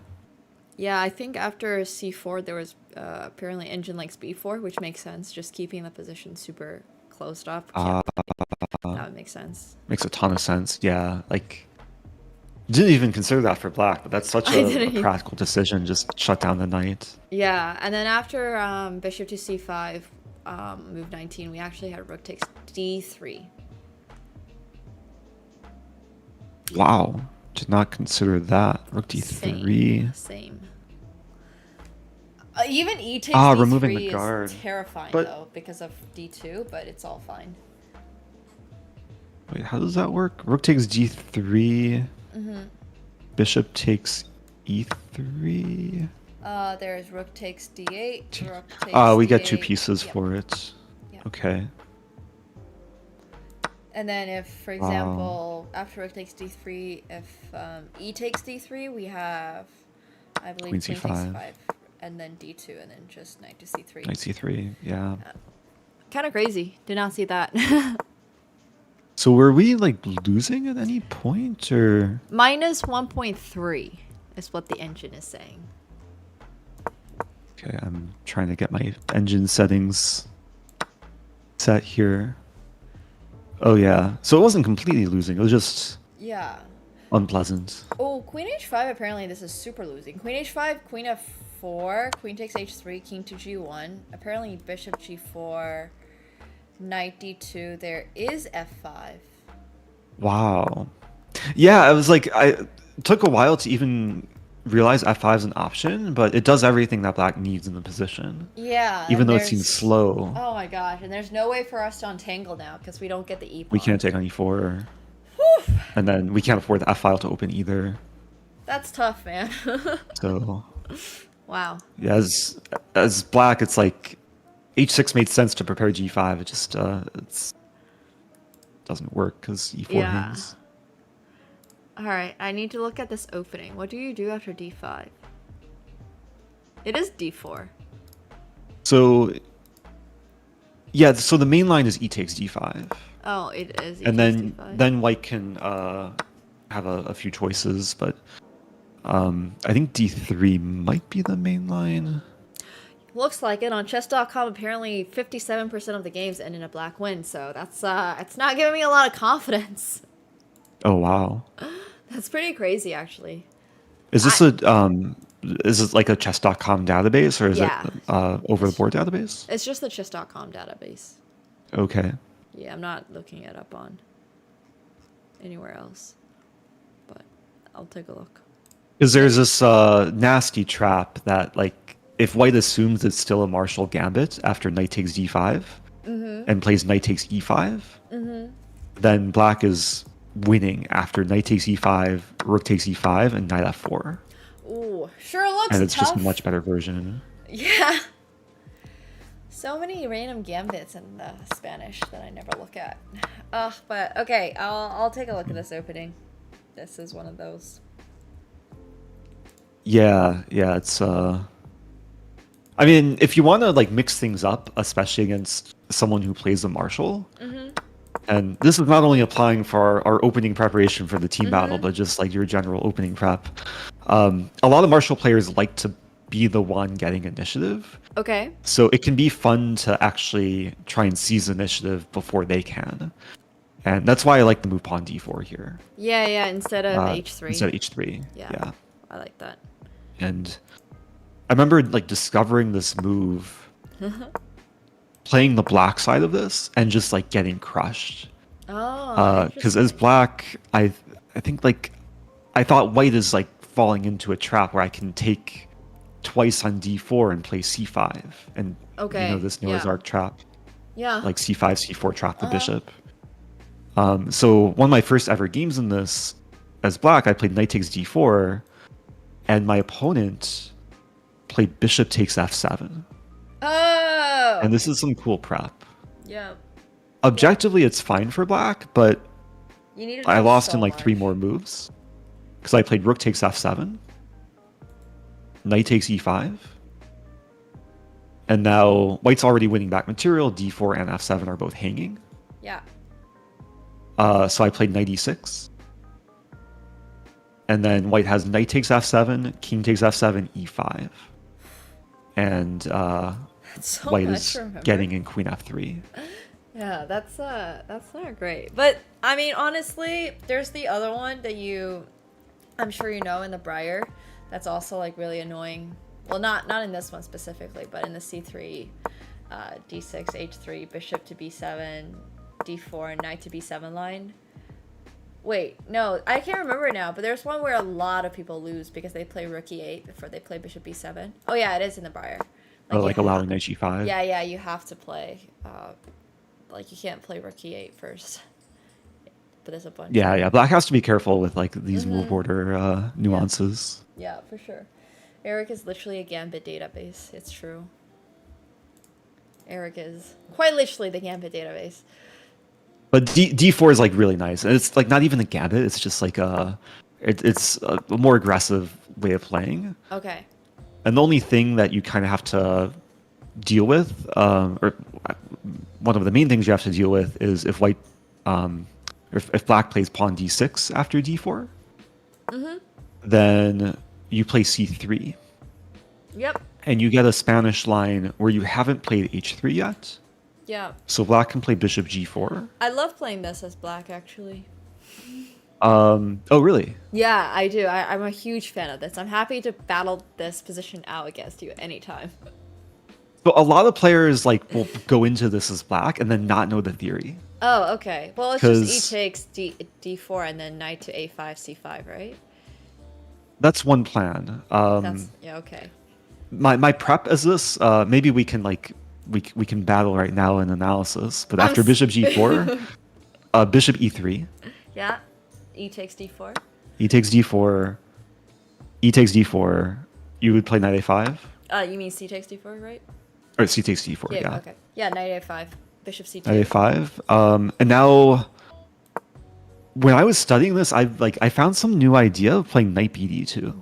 Yeah, I think after c4 there was apparently engine likes b4, which makes sense. Just keeping the position super closed up. That would make sense. Makes a ton of sense. Yeah, like didn't even consider that for black, but that's such a practical decision. Just shut down the knight. Yeah, and then after bishop to c5, move 19, we actually had rook takes d3. Wow, did not consider that. Rook d3. Same. Even e takes d3 removing the is guard. terrifying But- though because of d2, but it's all fine. Wait, how does that work? Rook takes d3. Bishop takes e3. There's rook takes d8. Rook takes We get two d8. pieces Yep. for it. Yep. Okay. And then if, for example, after rook takes d3, if e takes d3, we have, I believe, Queen queen takes c5. 5, and then d2, and then just knight to c3. Knight c3, yeah. Kind of crazy. Did not see that. So were we like losing at any point or? Minus 1.3 is what the engine is saying. Okay, I'm trying to get my engine settings set here. Oh yeah, so it wasn't completely losing. It was just Yeah. unpleasant. Oh, queen h5, apparently this is super losing. Queen h5, queen f4, queen takes h3, king to g1. Apparently bishop g4, knight d2. There is f5. Wow. Yeah, I was like, it took a while to even realize f5 is an option, but it does everything that black needs in the position. Yeah. Even and though it there's- seems slow. Oh my gosh, and there's no way for us to untangle now because we don't get the e-pawn. We can't take on e4. And then we can't afford the f file to open either. That's tough, man. So Wow. yeah, as black, it's like h6 made sense to prepare g5. It just it's doesn't work because e4 Yeah. hangs. All right, I need to look at this opening. What do you do after d5? It is d4. So yeah, so the main line is e takes d5. Oh, it is. And then white can have a few choices, but I think d3 might be the main line. Looks like it on chess.com. Apparently 57% of the games end in a black win, so that's it's not giving me a lot of confidence. Oh wow. That's pretty crazy, actually. Is this is it like a chess.com database, or is Yeah. it over the board database? It's just the chess.com database. Okay. Yeah, I'm not looking it up on anywhere else, but I'll take a look. Because there's this nasty trap that, like, if white assumes it's still a martial gambit after knight takes d5 and plays knight takes e5, then black is winning after knight takes e5, rook takes e5, and knight f4. Ooh, sure looks And it's tough. just a much better version. Yeah. So many random gambits in the Spanish that I never look at. But okay, I'll take a look at this opening. This is one of those. Yeah, it's I mean, if you want to like mix things up, especially against someone who plays a martial, and this is not only applying for our opening preparation for the team battle, but just like your general opening prep. A lot of martial players like to be the one getting initiative. Okay. So it can be fun to actually try and seize initiative before they can. And that's why I like the move pawn d4 here. Yeah, instead of h3. Instead of h3. Yeah. I like that. And I remember like discovering this move, playing the black side of this, and just like getting crushed. Oh. Because as black, I think like I thought white is like falling into a trap where I can take twice on d4 and play c5, and Okay, you know this Noah's Ark trap, Yeah. like c5, c4 trap the bishop. So one of my first ever games in this, as black, I played knight takes d4, and my opponent played bishop takes f7. Oh. And this is some cool prep. Yeah. Objectively, it's fine for black, but You needed I to lost so in like 3 more moves. Because I played rook takes f7, knight takes e5, and now white's already winning back material, d4 and f7 are both hanging. Yeah. So I played knight e6. And then white has knight takes f7, king takes f7, e5. And so white much is to remember. getting in queen f3. Yeah, that's not great. But I mean, honestly, there's the other one that I'm sure you know, in the Briar. That's also like really annoying. Well, not in this one specifically, but in the c3, d6, h3, bishop to b7, d4, knight to b7 line. Wait, no, I can't remember now, but there's one where a lot of people lose because they play rook e8 before they play bishop b7. Oh yeah, it is in the Briar. Like allowing knight g5. Yeah, you have to play. Like you can't play rook e8 first. But there's a bunch. Yeah, black has to be careful with like these move order nuances. Yeah, for sure. Eric is literally a gambit database. It's true. Eric is quite literally the gambit database. But d4 is like really nice, and it's like not even a gambit. It's just like it's a more aggressive way of playing. Okay. And the only thing that you kind of have to deal with, or one of the main things you have to deal with, is if white, if black plays pawn d6 after d4, then you play c3. Yep. And you get a Spanish line where you haven't played h3 yet. Yeah. So black can play bishop g4. I love playing this as black, actually. Oh, really? Yeah, I do. I'm a huge fan of this. I'm happy to battle this position out against you anytime. But a lot of players like will go into this as black and then not know the theory. Oh, okay. Well, it's just e takes d4 and then knight to a5, c5, right? That's one plan. Yeah, okay. My prep is this. Maybe we can like we can battle right now in analysis. But after bishop g4, bishop e3. Yeah. E takes d4. E takes d4. E takes d4. You would play knight a5. You mean c takes d4, right? Or c takes d4. Yeah. Okay. Yeah, knight a5. Bishop c2. Knight a5. And now when I was studying this, I found some new idea of playing knight bd2.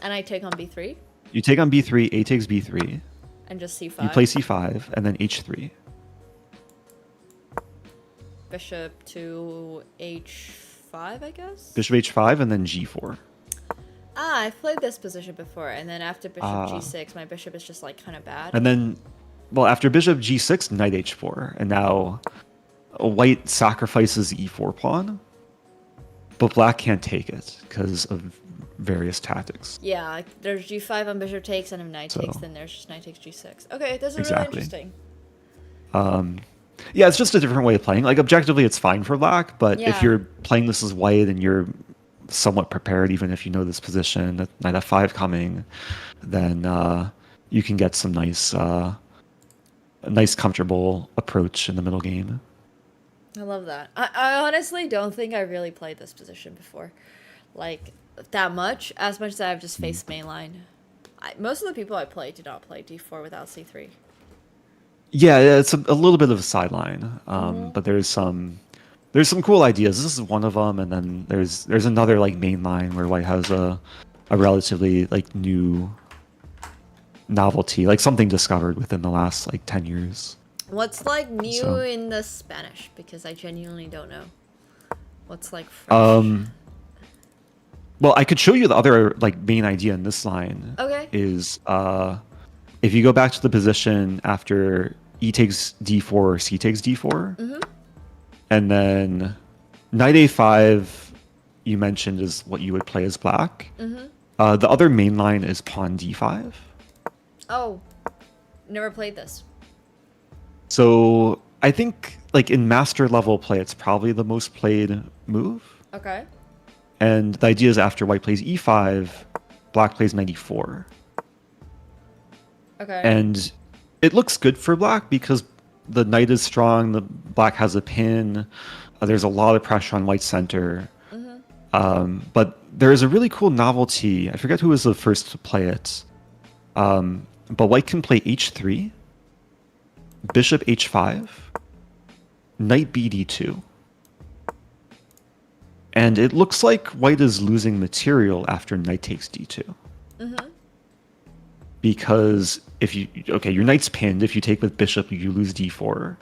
And I take on b3 You take on b3, a takes b3. and just c5. You play c5 and then h3. Bishop to h5, I guess? Bishop h5 and then g4. Ah, I've played this position before, and then after bishop g6, my bishop is just like kind of bad. And then, well, after bishop g6, knight h4, and now white sacrifices the e4 pawn, but black can't take it because of various tactics. Yeah, like there's g5 on bishop takes, and if knight takes, then there's just knight takes g6. Okay, this is Exactly. really interesting. Yeah, it's just a different way of playing. Like, objectively, it's fine for black, but Yeah. if you're playing this as white and you're somewhat prepared, even if you know this position, that knight f5 coming, then you can get some nice, nice comfortable approach in the middle game. I love that. I honestly don't think I really played this position before. Like, that much as I've just faced mainline. Most of the people I play do not play d4 without c3. Yeah, it's a little bit of a sideline, but there's some cool ideas. This is one of them, and then there's another like main line where white has a relatively like new novelty, like something discovered within the last like 10 years. What's like new in the Spanish? Because I genuinely don't know. What's like fresh? Well, I could show you the other like main idea in this line. Okay. Is if you go back to the position after e takes d4 or c takes d4, and then knight a5 you mentioned is what you would play as black. The other main line is pawn d5. Oh, never played this. So I think like in master level play, it's probably the most played move. Okay. And the idea is after white plays e5, black plays knight e4. Okay. And it looks good for black because the knight is strong, the black has a pin, there's a lot of pressure on white's center. But there is a really cool novelty. I forget who was the first to play it. But white can play h3, bishop h5, knight bd2. And it looks like white is losing material after knight takes d2. Because if your knight's pinned. If you take with bishop, you lose d4.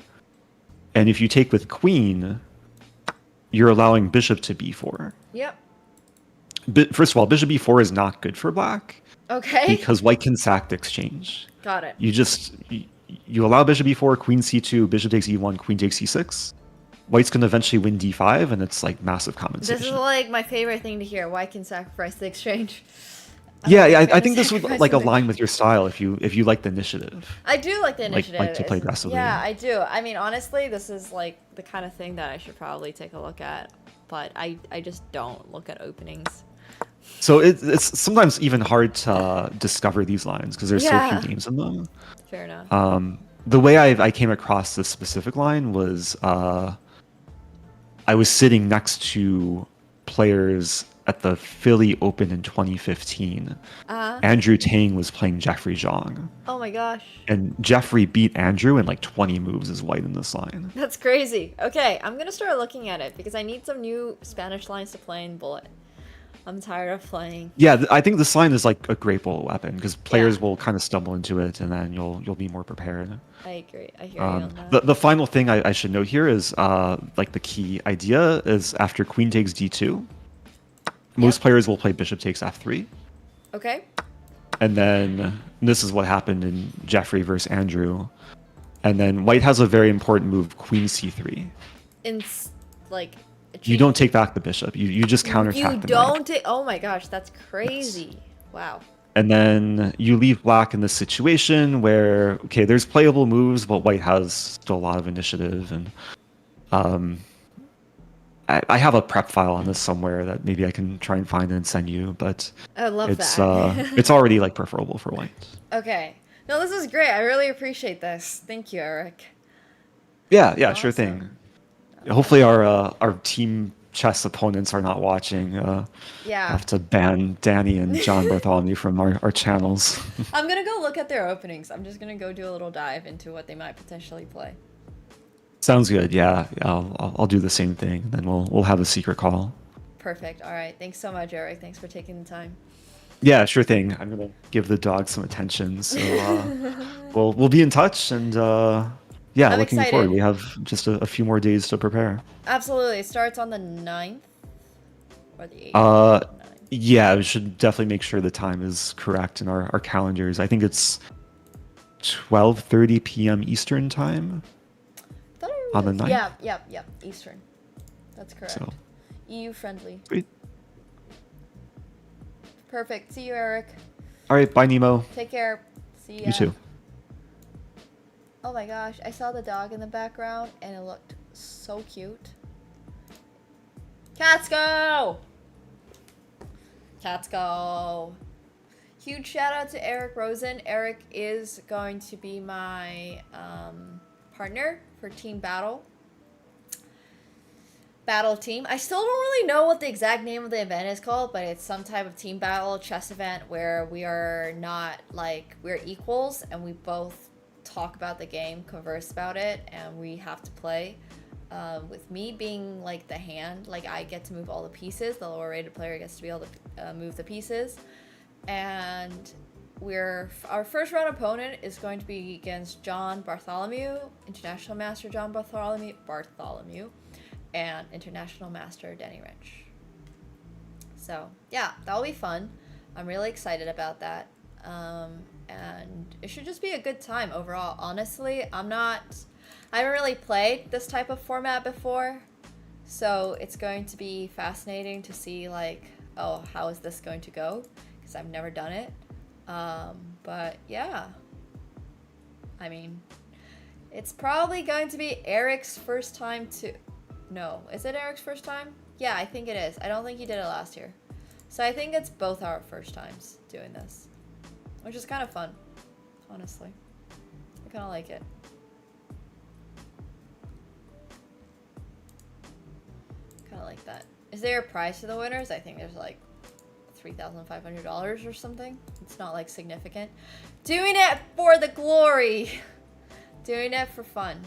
And if you take with queen, you're allowing bishop to b4. Yep. First of all, bishop b4 is not good for black. Okay. Because white can sack the exchange. Got it. You allow bishop b4, queen c2, bishop takes e1, queen takes e6. White's going to eventually win d5, and it's like massive compensation. This is like my favorite thing to hear. White can sacrifice the exchange. Yeah, I think this would like align with your style if you like the initiative. I do like the initiative. Like to play aggressively. Yeah, I do. I mean, honestly, this is like the kind of thing that I should probably take a look at, but I just don't look at openings. So it's sometimes even hard to discover these lines because there's so few games in them. Fair enough. The way I came across this specific line was I was sitting next to players at the Philly Open in 2015. Andrew Tang was playing Jeffrey Zhang. Oh my gosh. And Jeffrey beat Andrew in like 20 moves as white in this line. That's crazy. Okay, I'm gonna start looking at it because I need some new Spanish lines to play in Bullet. I'm tired of playing. Yeah, I think this line is like a great bullet weapon because players will kind of stumble into it and then you'll be more prepared. I agree. I hear you on that. The final thing I should note here is like the key idea is after queen takes d2, most players will play bishop takes f3. Okay. And then this is what happened in Jeffrey versus Andrew. And then white has a very important move, queen c3. Like you don't take back the bishop. You just counterattack the knight. Oh my gosh, that's crazy. Wow. And then you leave black in this situation where, okay, there's playable moves, but white has still a lot of initiative. And I have a prep file on this somewhere that maybe I can try and find and send you, but I love it's that. it's already like preferable for white. Okay. No, this is great. I really appreciate this. Thank you, Eric. Yeah, sure thing. Hopefully our team chess opponents are not watching. Yeah. Have to ban Danny and John Bartholomew from our channels. I'm gonna go look at their openings. I'm just gonna go do a little dive into what they might potentially play. Sounds good. Yeah, I'll do the same thing. Then we'll have a secret call. Perfect. All right. Thanks so much, Eric. Thanks for taking the time. Yeah, sure thing. I'm gonna give the dog some attention. So we'll be in touch, and yeah, I'm looking excited. forward. We have just a few more days to prepare. Absolutely. It starts on the 9th or the 8th. Yeah, we should definitely make sure the time is correct in our calendars. I think it's 12:30 p.m. Eastern time on the 9th. Yeah. Eastern. That's correct. So. EU friendly. Sweet. Perfect. See you, Eric. All right, bye, Nemo. Take care. See ya. You too. Oh my gosh, I saw the dog in the background and it looked so cute. Cats go! Cats go! Huge shout out to Eric Rosen. Eric is going to be my partner for Team Battle. Battle team. I still don't really know what the exact name of the event is called, but it's some type of team battle chess event where we are not like, we're equals and we both talk about the game, converse about it, and we have to play. With me being like the hand, like I get to move all the pieces, the lower rated player gets to be able to move the pieces. And our first round opponent is going to be against John Bartholomew, International Master John Bartholomew, and International Master Danny Wrench. So yeah, that'll be fun. I'm really excited about that. And it should just be a good time overall. Honestly, I haven't really played this type of format before, so it's going to be fascinating to see like, oh, how is this going to go? Because I've never done it. But yeah, I mean, it's probably going to be Eric's first time to... No, is it Eric's first time? Yeah, I think it is. I don't think he did it last year. So I think it's both our first times doing this, which is kind of fun, honestly. I kind of like it. Kind of like that. Is there a prize to the winners? I think there's like $3,500 or something. It's not like significant. Doing it for the glory. Doing it for fun,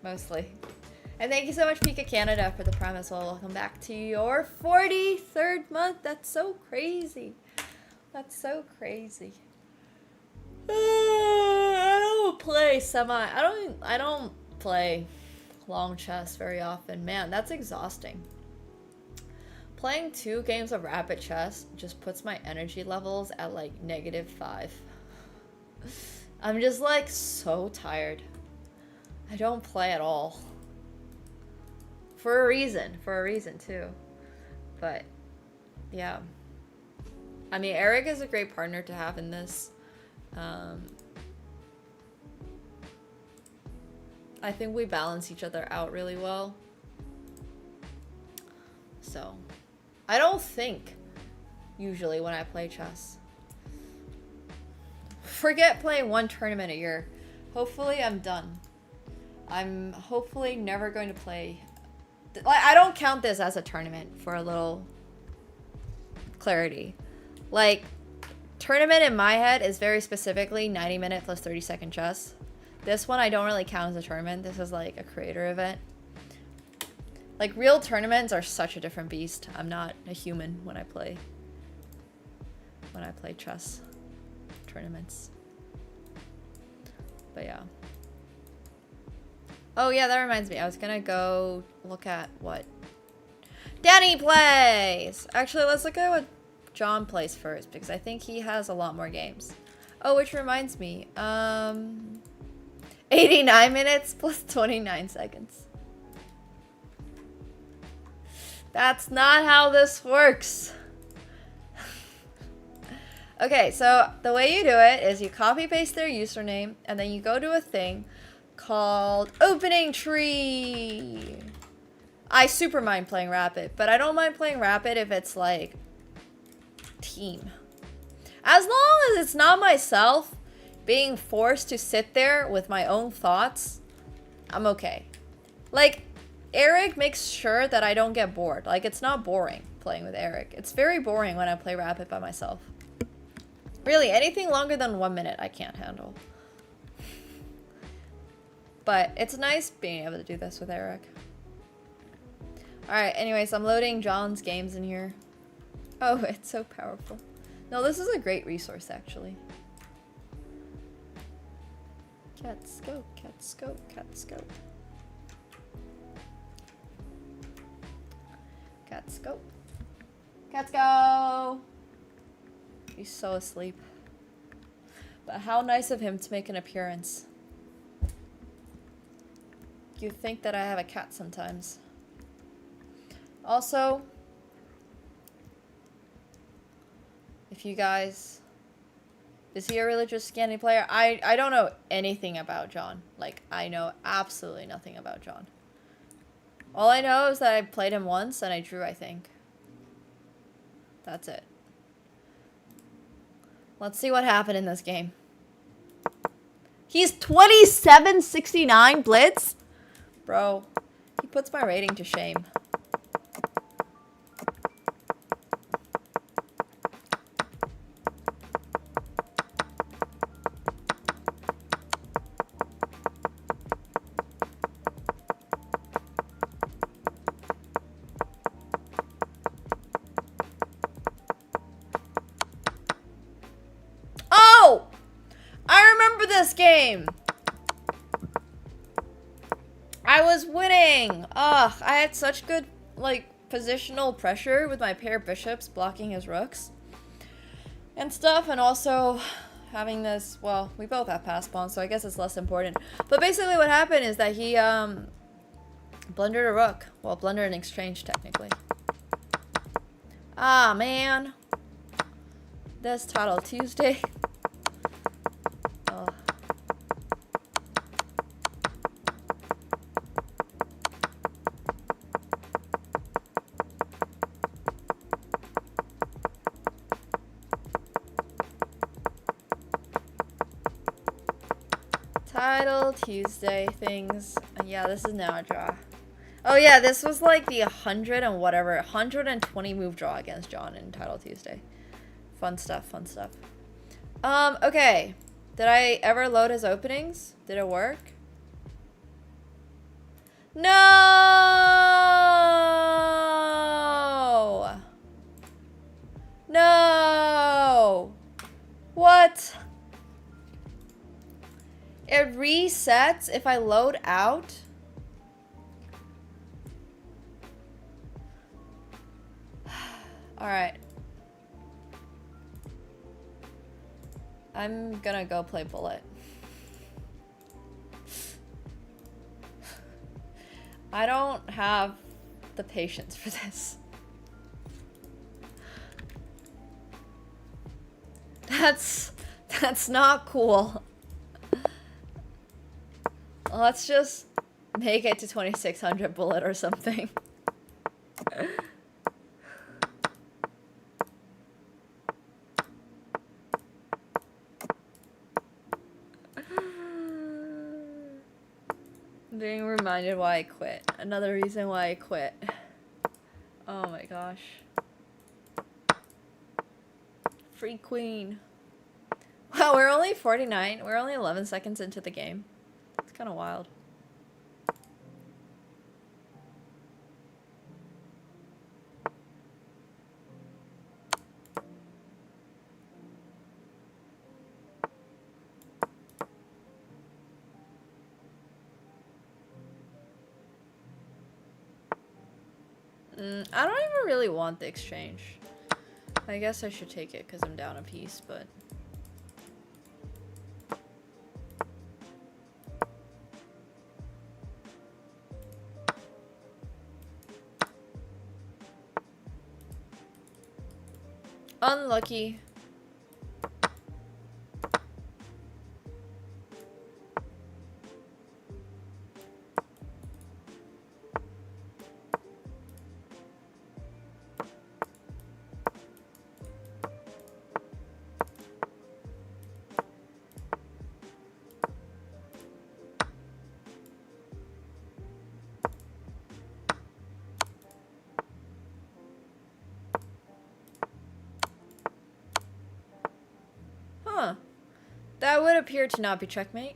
mostly. And thank you so much, Pika Canada, for the Prime as well. Welcome back to your 43rd month. That's so crazy. That's so crazy. I don't play I don't play long chess very often. Man, that's exhausting. Playing 2 games of rapid chess just puts my energy levels at like -5. I'm just like so tired. I don't play at all. For a reason too. But yeah. I mean, Eric is a great partner to have in this. I think we balance each other out really well. So, I don't think usually when I play chess. Forget playing 1 tournament a year. Hopefully I'm done. I'm hopefully never going to play... I don't count this as a tournament for a little clarity. Like, tournament in my head is very specifically 90-minute plus 30-second chess. This one I don't really count as a tournament. This is like a creator event. Like, real tournaments are such a different beast. I'm not a human when I play chess tournaments. But yeah. Oh yeah, that reminds me. I was gonna go look at what Danny plays. Actually, let's look at what John plays first, because I think he has a lot more games. Oh, which reminds me. 89 minutes plus 29 seconds. That's not how this works. Okay, so the way you do it is you copy paste their username and then you go to a thing called opening tree. I super mind playing rapid, but I don't mind playing rapid if it's like team. As long as it's not myself being forced to sit there with my own thoughts, I'm okay. Like, Eric makes sure that I don't get bored. Like, it's not boring playing with Eric. It's very boring when I play rapid by myself. Really, anything longer than 1 minute I can't handle. But it's nice being able to do this with Eric. Alright, anyways, I'm loading John's games in here. Oh, it's so powerful. No, this is a great resource, actually. Cat scope, cat scope, cat scope. Cat scope. Cats go! He's so asleep. But how nice of him to make an appearance. You think that I have a cat sometimes. Also, if you guys... Is he a religious scanning player? I don't know anything about John. Like, I know absolutely nothing about John. All I know is that I played him once and I drew, I think. That's it. Let's see what happened in this game. He's 2769 Blitz? Bro, he puts my rating to shame. Oh! I remember this game! I was winning! Ugh, I had such good, like, positional pressure with my pair bishops blocking his rooks. And stuff, and also having this, well, we both have pass pawns, so I guess it's less important. But basically what happened is that he, blundered a rook. Well, blundered an exchange, technically. Ah, man. This Title Tuesday. Oh. Title Tuesday things. Yeah, this is now a draw. Oh yeah, this was like the 100 and whatever, 120 move draw against John in Title Tuesday. Fun stuff, fun stuff. Okay. Did I ever load his openings? Did it work? No! No! What? It resets if I load out? Alright. I'm gonna go play Bullet. I don't have the patience for this. That's not cool. Let's just make it to 2600 Bullet or something. Being reminded why I quit. Another reason why I quit. Oh my gosh. Free queen. Wow, we're only 49. We're only 11 seconds into the game. It's kind of wild. I don't even really want the exchange. I guess I should take it because I'm down a piece, but... Unlucky. That would appear to not be checkmate.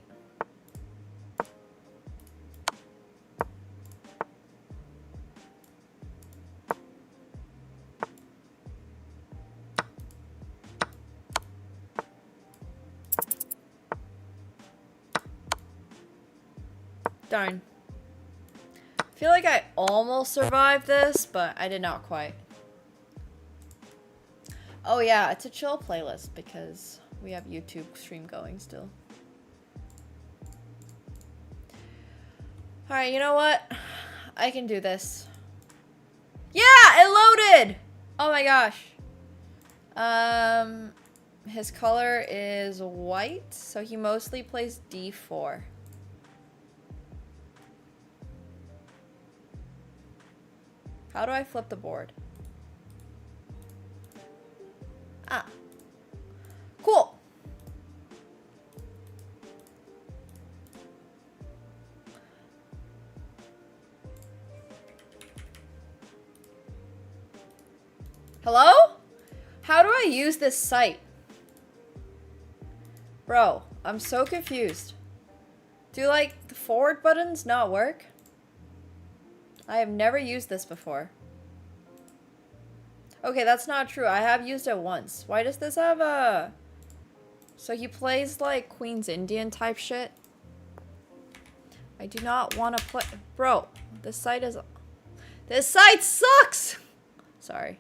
Darn. I feel like I almost survived this, but I did not quite. Oh yeah, it's a chill playlist because we have YouTube stream going still. Alright, you know what? I can do this. Yeah, it loaded! Oh my gosh. His color is white, so he mostly plays D4. How do I flip the board? Ah. Cool. Hello? How do I use this site? Bro, I'm so confused. Do, like, the forward buttons not work? I have never used this before. Okay, that's not true. I have used it once. Why does this have a... So he plays, like, Queen's Indian type shit? I do not want to play... Bro, this site is... This site sucks! Sorry.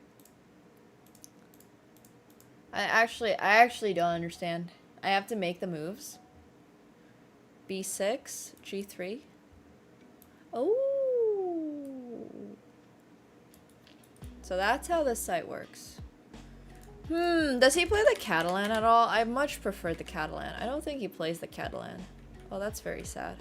I actually don't understand. I have to make the moves. B6, G3. Oh. So that's how this site works. Does he play the Catalan at all? I much prefer the Catalan. I don't think he plays the Catalan. Oh, that's very sad.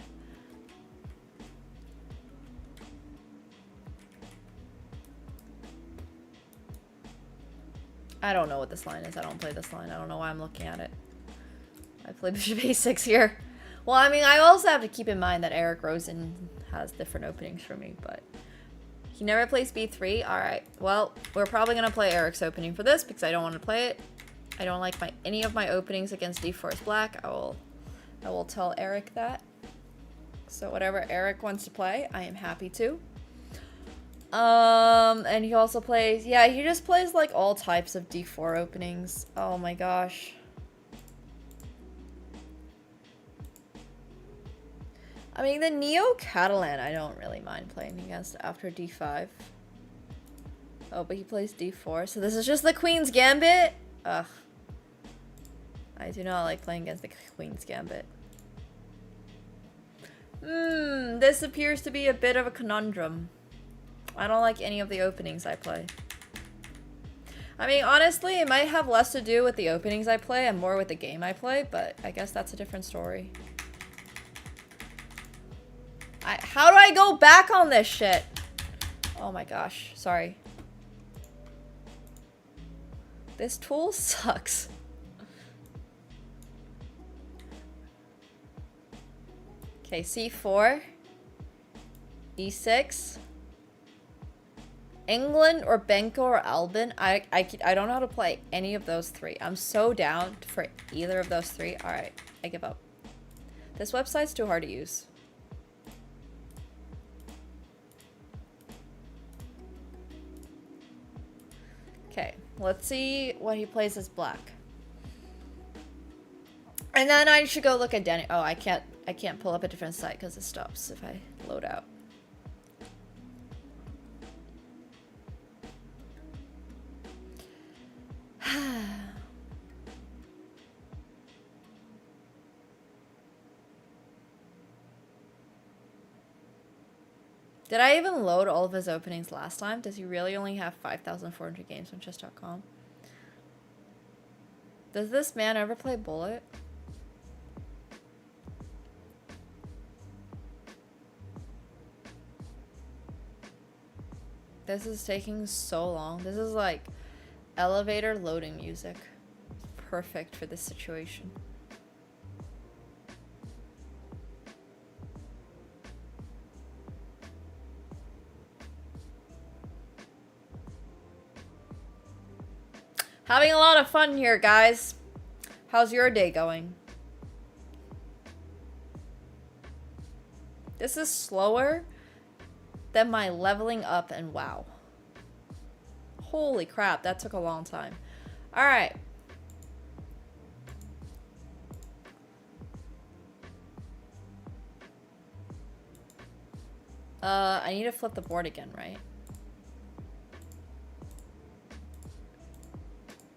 I don't know what this line is. I don't play this line. I don't know why I'm looking at it. I play Bishop A6 here. Well, I mean, I also have to keep in mind that Eric Rosen has different openings for me, but he never plays B3. All right. Well, we're probably going to play Eric's opening for this because I don't want to play it. I don't like any of my openings against D4 is black. I will tell Eric that. So whatever Eric wants to play, I am happy to. And he also plays, yeah, he just plays like all types of D4 openings. Oh my gosh. I mean, the Neo-Catalan I don't really mind playing against after D5. Oh, but he plays D4, so this is just the Queen's Gambit? Ugh. I do not like playing against the Queen's Gambit. This appears to be a bit of a conundrum. I don't like any of the openings I play. I mean, honestly, it might have less to do with the openings I play and more with the game I play, but I guess that's a different story. How do I go back on this shit? Oh my gosh, sorry. This tool sucks. Okay, C4. E6. England or Benko or Albin. I don't know how to play any of those three. I'm so down for either of those three. Alright, I give up. This website's too hard to use. Okay, let's see what he plays as black. And then I should go look at Danny. Oh, I can't pull up a different site because it stops if I load out. Did I even load all of his openings last time? Does he really only have 5,400 games on chess.com? Does this man ever play Bullet? This is taking so long. This is like elevator loading music. Perfect for this situation. Having a lot of fun here, guys. How's your day going? This is slower than my leveling up and WoW. Holy crap, that took a long time. All right. I need to flip the board again, right?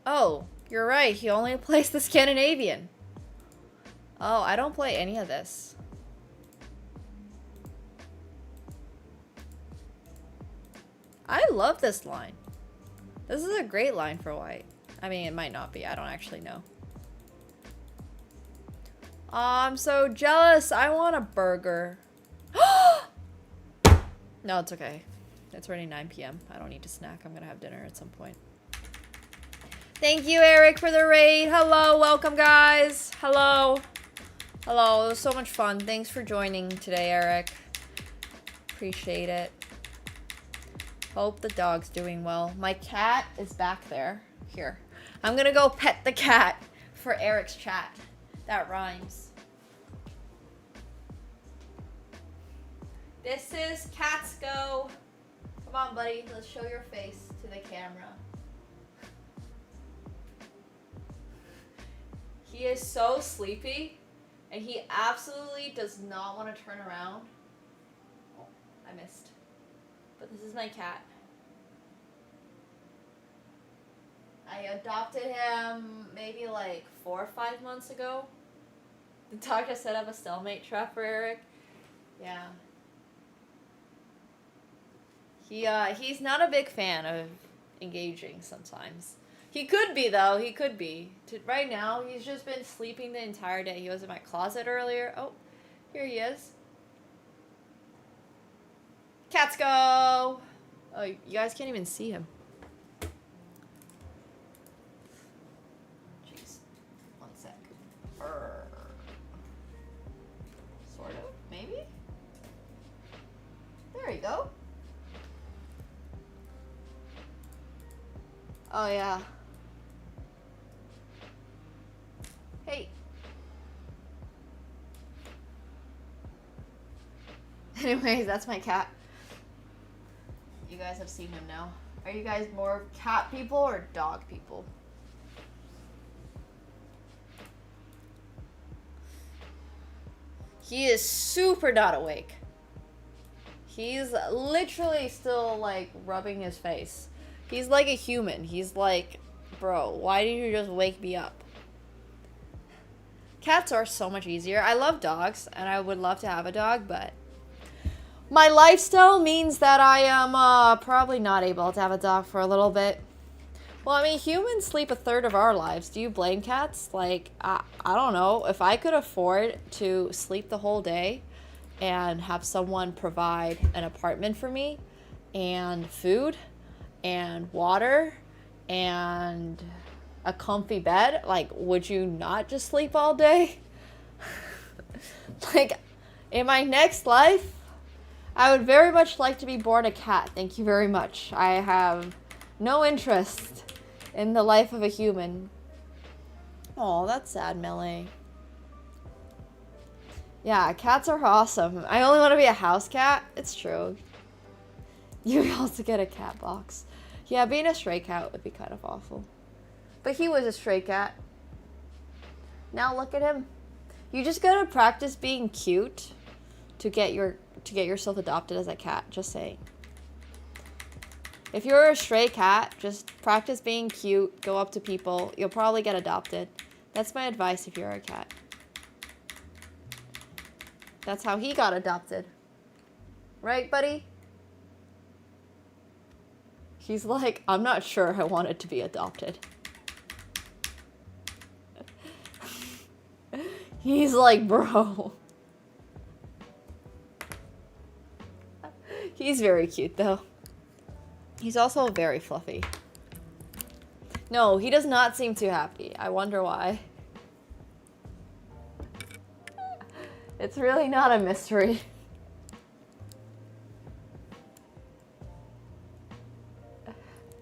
Oh, you're right. He only plays the Scandinavian. Oh, I don't play any of this. I love this line. This is a great line for white. I mean, it might not be. I don't actually know. Oh, I'm so jealous. I want a burger. No, it's okay. It's already 9 p.m. I don't need to snack. I'm gonna have dinner at some point. Thank you, Eric, for the raid. Hello, welcome, guys. Hello. Hello, it was so much fun. Thanks for joining today, Eric. Appreciate it. Hope the dog's doing well. My cat is back there. Here. I'm gonna go pet the cat for Eric's chat. That rhymes. This is Cats Go. Come on, buddy. Let's show your face to the camera. He is so sleepy, and he absolutely does not want to turn around. Oh, I missed. But this is my cat. I adopted him maybe like 4 or 5 months ago. The doctor set up a cellmate trap for Eric. Yeah. He's not a big fan of engaging sometimes. He could be, though. He could be. Right now, he's just been sleeping the entire day. He was in my closet earlier. Oh, here he is. Cats go! Oh, you guys can't even see him. Jeez. One sec. Sort of, maybe? There you go. Oh, yeah. Hey. Anyways, that's my cat. You guys have seen him now. Are you guys more cat people or dog people? He is super not awake. He's literally still like rubbing his face. He's like a human. He's like, bro, why did you just wake me up? Cats are so much easier. I love dogs, and I would love to have a dog, but my lifestyle means that I am probably not able to have a dog for a little bit. Well, I mean, humans sleep a third of our lives. Do you blame cats? Like, I don't know. If I could afford to sleep the whole day and have someone provide an apartment for me and food and water and a comfy bed, like, would you not just sleep all day? Like, in my next life, I would very much like to be born a cat. Thank you very much. I have no interest in the life of a human. Oh, that's sad, Melee. Yeah, cats are awesome. I only want to be a house cat. It's true. You also get a cat box. Yeah, being a stray cat would be kind of awful. But he was a stray cat. Now look at him. You just gotta practice being cute to get yourself adopted as a cat. Just saying. If you're a stray cat, just practice being cute. Go up to people. You'll probably get adopted. That's my advice if you're a cat. That's how he got adopted. Right, buddy? He's like, I'm not sure I wanted to be adopted. He's like, bro. He's very cute, though. He's also very fluffy. No, he does not seem too happy. I wonder why. It's really not a mystery.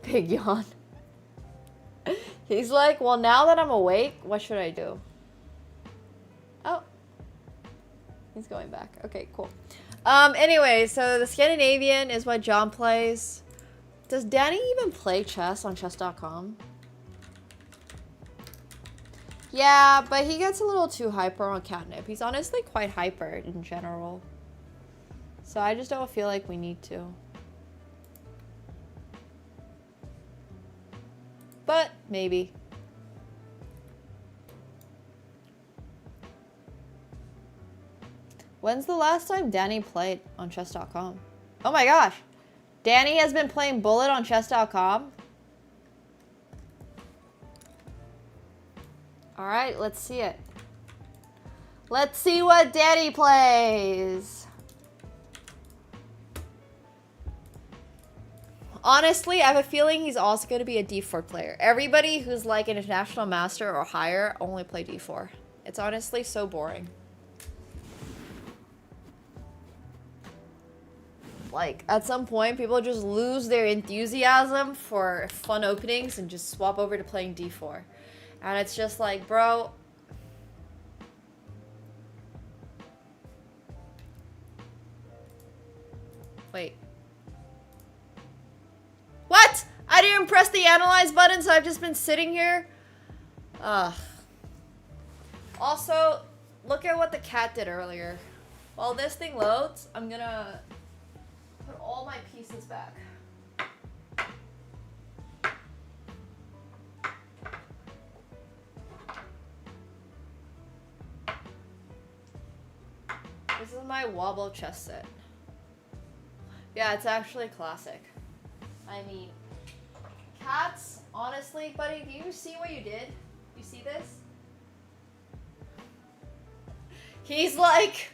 Big yawn. He's like, well, now that I'm awake, what should I do? Oh. He's going back. Okay, cool. Anyway, so the Scandinavian is what John plays. Does Danny even play chess on chess.com? Yeah, but he gets a little too hyper on catnip. He's honestly quite hyper in general. So I just don't feel like we need to. But maybe. When's the last time Danny played on chess.com? Oh my gosh. Danny has been playing Bullet on chess.com. All right, let's see it. Let's see what Danny plays. Honestly, I have a feeling he's also going to be a d4 player. Everybody who's like an international master or higher only play d4. It's honestly so boring. Like, at some point, people just lose their enthusiasm for fun openings and just swap over to playing d4. And it's just like, bro... Wait. What? I didn't press the analyze button, so I've just been sitting here. Ugh. Also, look at what the cat did earlier. While this thing loads, I'm gonna put all my pieces back. This is my wobble chess set. Yeah, it's actually classic. I mean, cats, honestly, buddy, do you see what you did? You see this? He's like...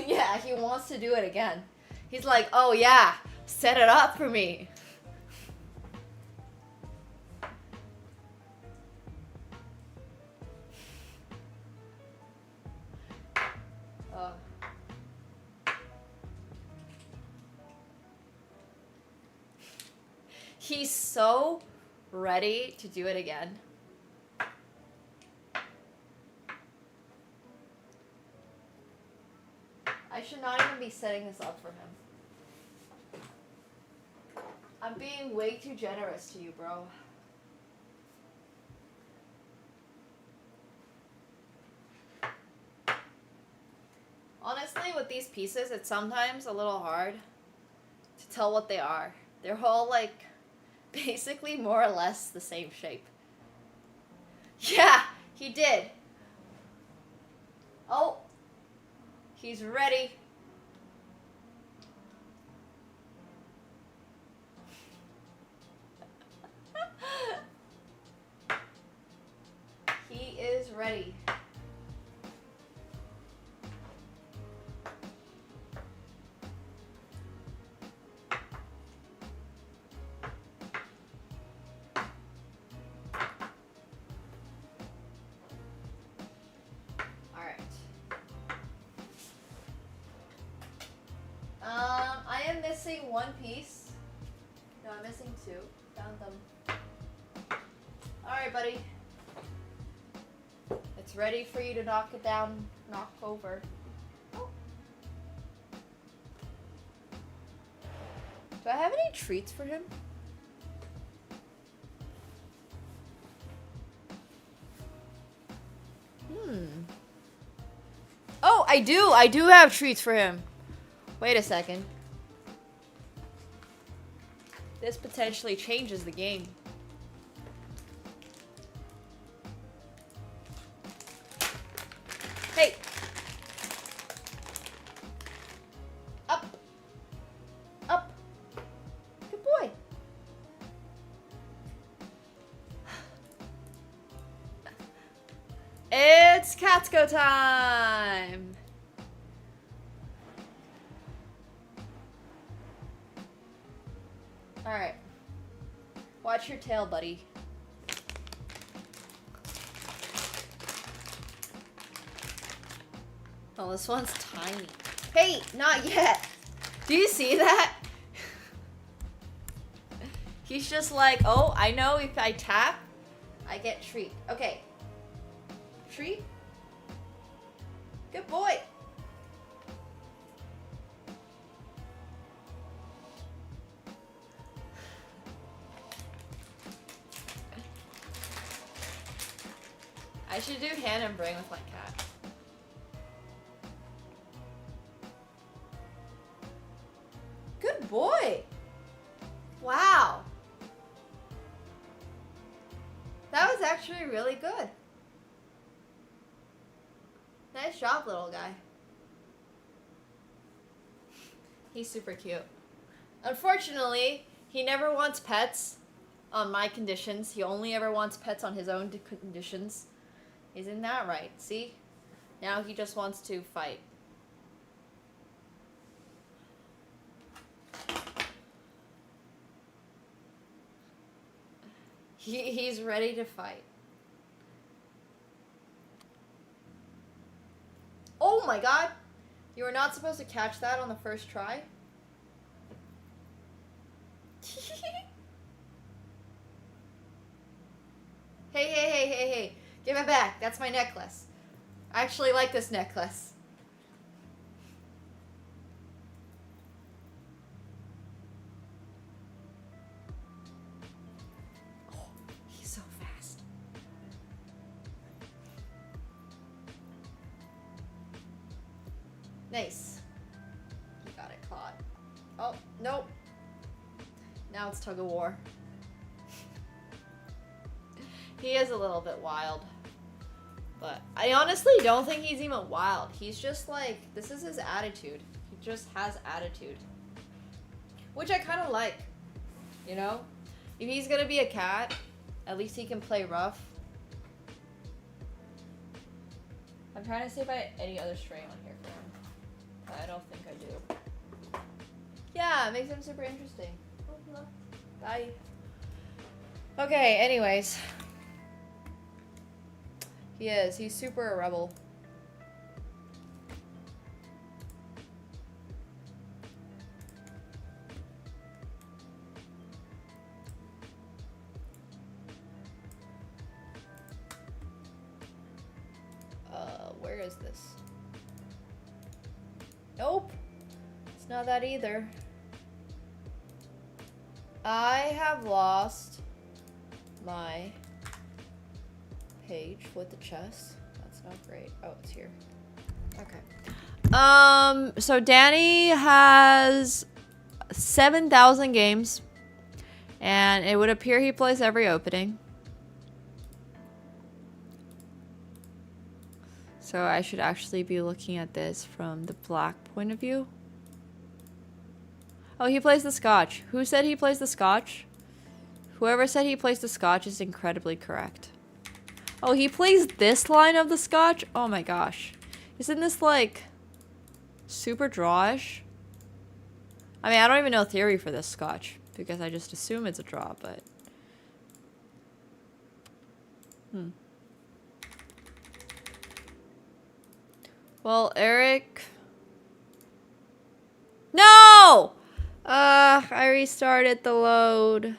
yeah, he wants to do it again. He's like, oh yeah, set it up for me. He's so ready to do it again. I should not even be setting this up for him. I'm being way too generous to you, bro. Honestly, with these pieces, it's sometimes a little hard to tell what they are. They're all like basically more or less the same shape. Yeah, he did. Oh, he's ready. He is ready. I am missing one piece. No, I'm missing two. Found them. Alright, buddy. It's ready for you to knock it down, knock over. Oh. Do I have any treats for him? Oh, I do. I do have treats for him. Wait a second. This potentially changes the game. Hey! Up! Up! Good boy! It's Catsko time! Alright. Watch your tail, buddy. Oh, this one's tiny. Hey, not yet! Do you see that? He's just like, oh, I know if I tap, I get treat. Okay. Treat? Good boy! I should do hand and bring with my cat. boy. Wow. That was actually really good. Nice job, little guy. He's super cute. Unfortunately, he never wants pets on my conditions. He only ever wants pets on his own conditions. Isn't that right? See? Now he just wants to fight. He's ready to fight. Oh my god! You were not supposed to catch that on the first try? Hey. Give it back. That's my necklace. I actually like this necklace. Oh, he's so fast. Nice. You got it caught. Oh, nope. Now it's tug of war. He is a little bit wild. But I honestly don't think he's even wild. He's just like, this is his attitude. He just has attitude. Which I kind of like. You know? If he's gonna be a cat, at least he can play rough. I'm trying to see if I have any other string on here for him. But I don't think I do. Yeah, it makes him super interesting. Bye. Okay, anyways. He is. He's super a rebel. Where is this? Nope. It's not that either. I have lost my page with the chest. That's not great. Oh, it's here. Okay. So Danny has 7,000 games, and it would appear he plays every opening. So I should actually be looking at this from the black point of view. Oh, he plays the Scotch. Who said he plays the Scotch? Whoever said he plays the Scotch is incredibly correct. Oh, he plays this line of the Scotch? Oh my gosh. Isn't this like super drawish? I mean, I don't even know theory for this Scotch because I just assume it's a draw, but... Well, Eric... No! I restarted the load.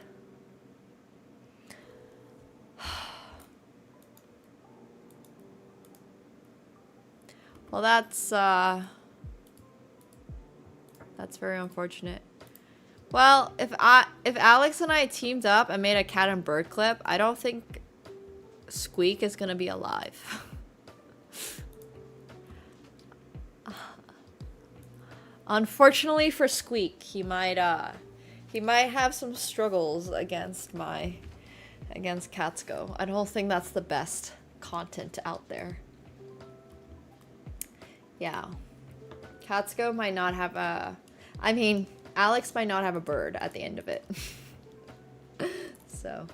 Well, that's very unfortunate. Well, if Alex and I teamed up and made a cat and bird clip, I don't think Squeak is gonna be alive. Unfortunately for Squeak, he might have some struggles against Catsko. I don't think that's the best content out there. Yeah. Catsko might not have a... I mean, Alex might not have a bird at the end of it. So.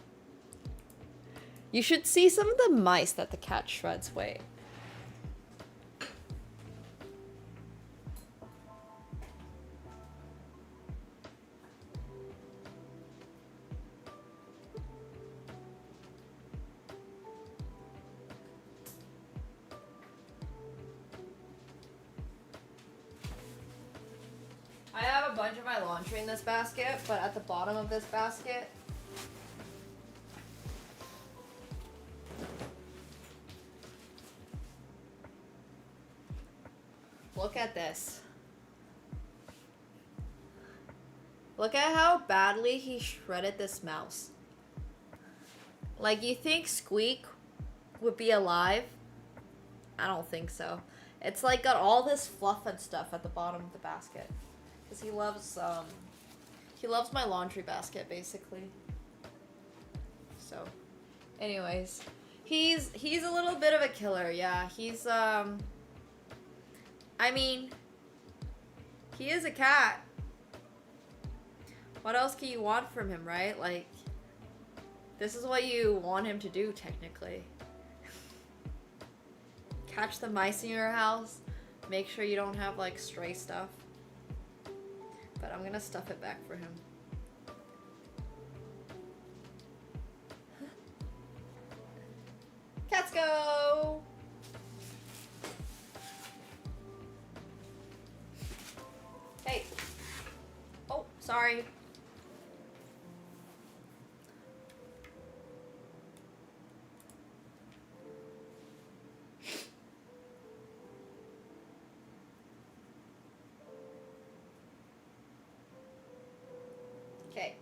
You should see some of the mice that the cat shreds. Wait. I have a bunch of my laundry in this basket, but at the bottom of this basket, look at this. Look at how badly he shredded this mouse. Like, you think Squeak would be alive? I don't think so. It's like got all this fluff and stuff at the bottom of the basket. Because he loves He loves my laundry basket, basically. So, anyways, he's a little bit of a killer. Yeah, he's I mean, he is a cat. What else can you want from him, right? Like, this is what you want him to do, technically. Catch the mice in your house. Make sure you don't have, like, stray stuff. But I'm gonna stuff it back for him. Cats go! Hey. Oh, sorry. Okay.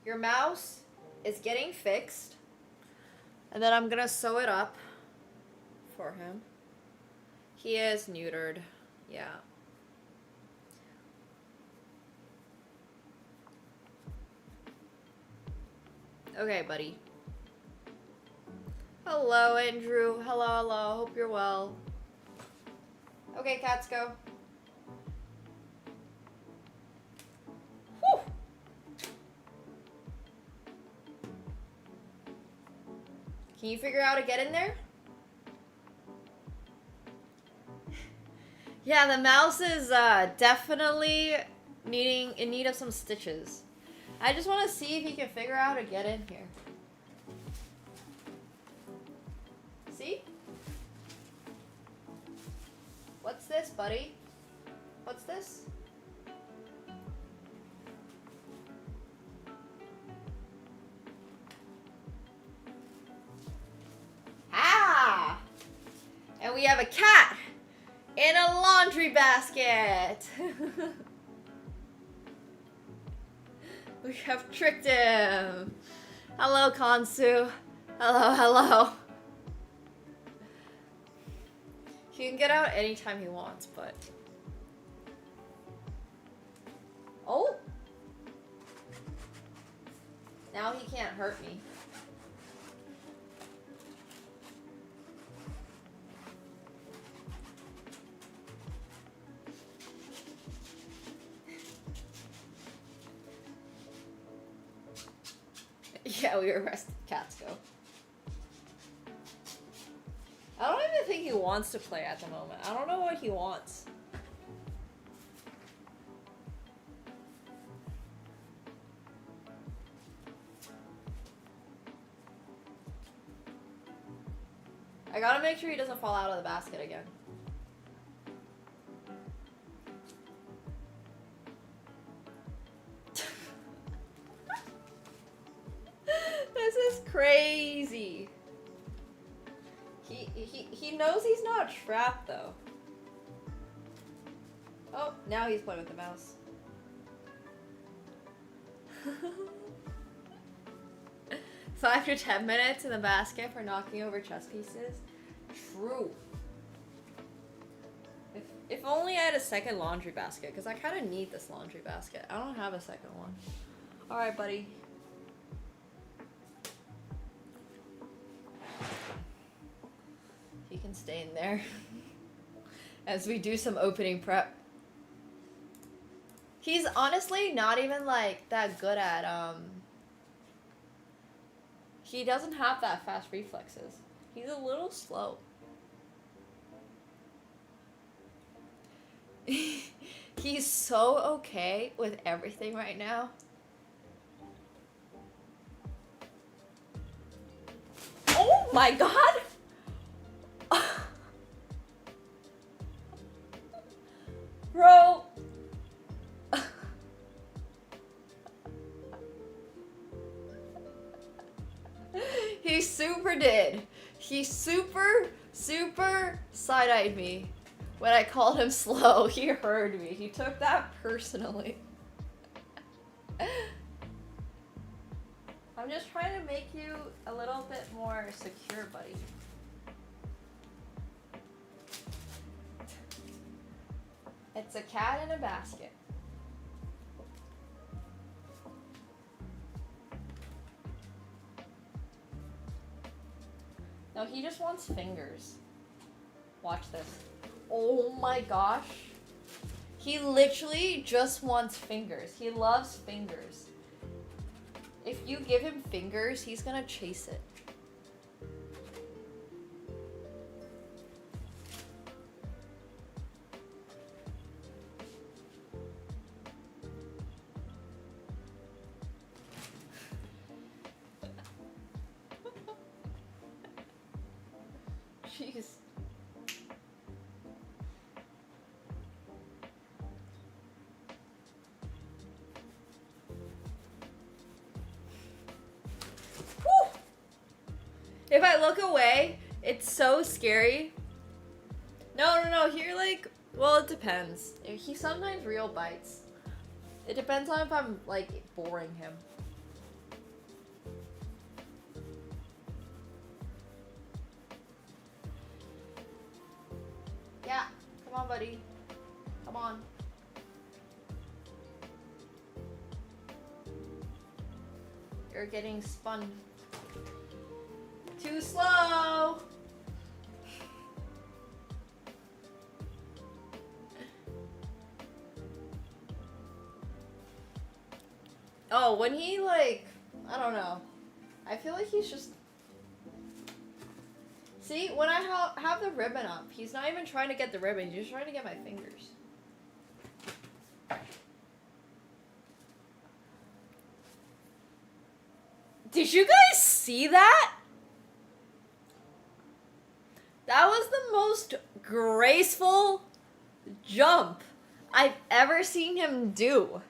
Your mouse is getting fixed. And then I'm gonna sew it up for him. He is neutered. Yeah. Okay, buddy. Hello, Andrew. Hello, hello. Hope you're well. Okay, cats go. Whew. Can you figure out how to get in there? Yeah, the mouse is definitely in need of some stitches. I just want to see if he can figure out how to get in here. See? What's this, buddy? What's this? Ah! And we have a cat in a laundry basket. We have tricked him. Hello, Kansu. Hello, hello. He can get out anytime he wants, but... Oh! Now he can't hurt me. Yeah, we arrested cats go. I don't even think he wants to play at the moment. I don't know what he wants. I gotta make sure he doesn't fall out of the basket again. This is crazy. He knows he's not trapped though. Oh, now he's playing with the mouse. So after 10 minutes in the basket for knocking over chess pieces. True. If only I had a second laundry basket, because I kind of need this laundry basket. I don't have a second one. Alright, buddy. He can stay in there as we do some opening prep. He's honestly not even like that good at he doesn't have that fast reflexes. He's a little slow. He's so okay with everything right now. Oh my god! Bro. He super did. He super side-eyed me when I called him slow. He heard me. He took that personally. I'm just trying to make you a little bit more secure, buddy. It's a cat in a basket. No, he just wants fingers. Watch this. Oh my gosh. He literally just wants fingers. He loves fingers. If you give him fingers, he's gonna chase it. Jeez. Whew. If I look away, it's so scary. No, here like, well, it depends. He sometimes real bites. It depends on if I'm like boring him. Yeah, come on, buddy. Come on. You're getting spun. Too slow. Oh, when he like, I don't know. I feel like he's just... See, when I have the ribbon up, he's not even trying to get the ribbon, he's just trying to get my fingers. Did you guys see that? That was the most graceful jump I've ever seen him do.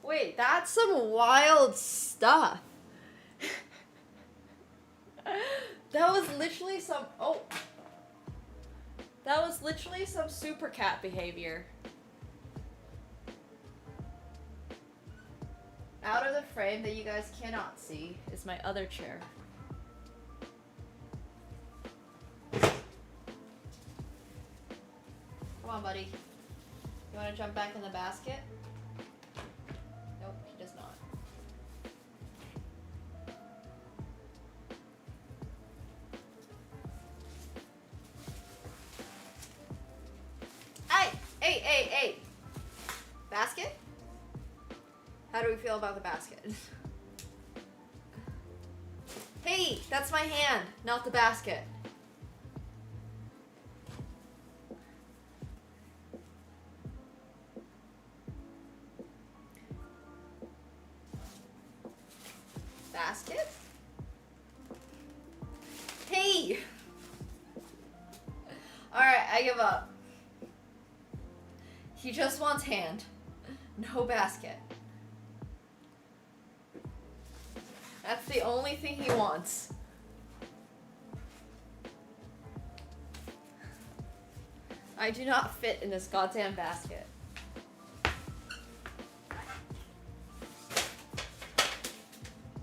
Wait, that's some wild stuff. That was literally some, oh. That was literally some super cat behavior. Out of the frame that you guys cannot see is my other chair. Come on, buddy. You want to jump back in the basket? Nope, he does not. Hey! Basket? How do we feel about the basket? Hey, that's my hand, not the basket. Basket? Hey! Alright, I give up. He just wants hand. No basket. That's the only thing he wants. I do not fit in this goddamn basket.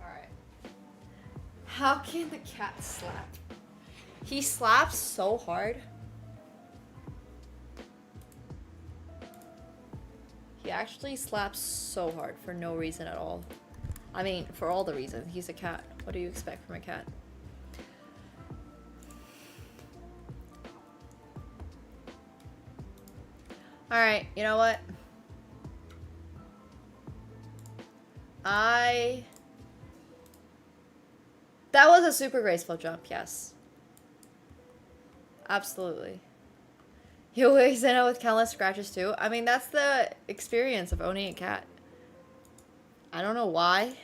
Alright. How can the cat slap? He slaps so hard. He actually slaps so hard for no reason at all. I mean, for all the reasons. He's a cat. What do you expect from a cat? Alright, you know what? That was a super graceful jump, yes. Absolutely. You always end up with countless scratches too. I mean, that's the experience of owning a cat. I don't know why.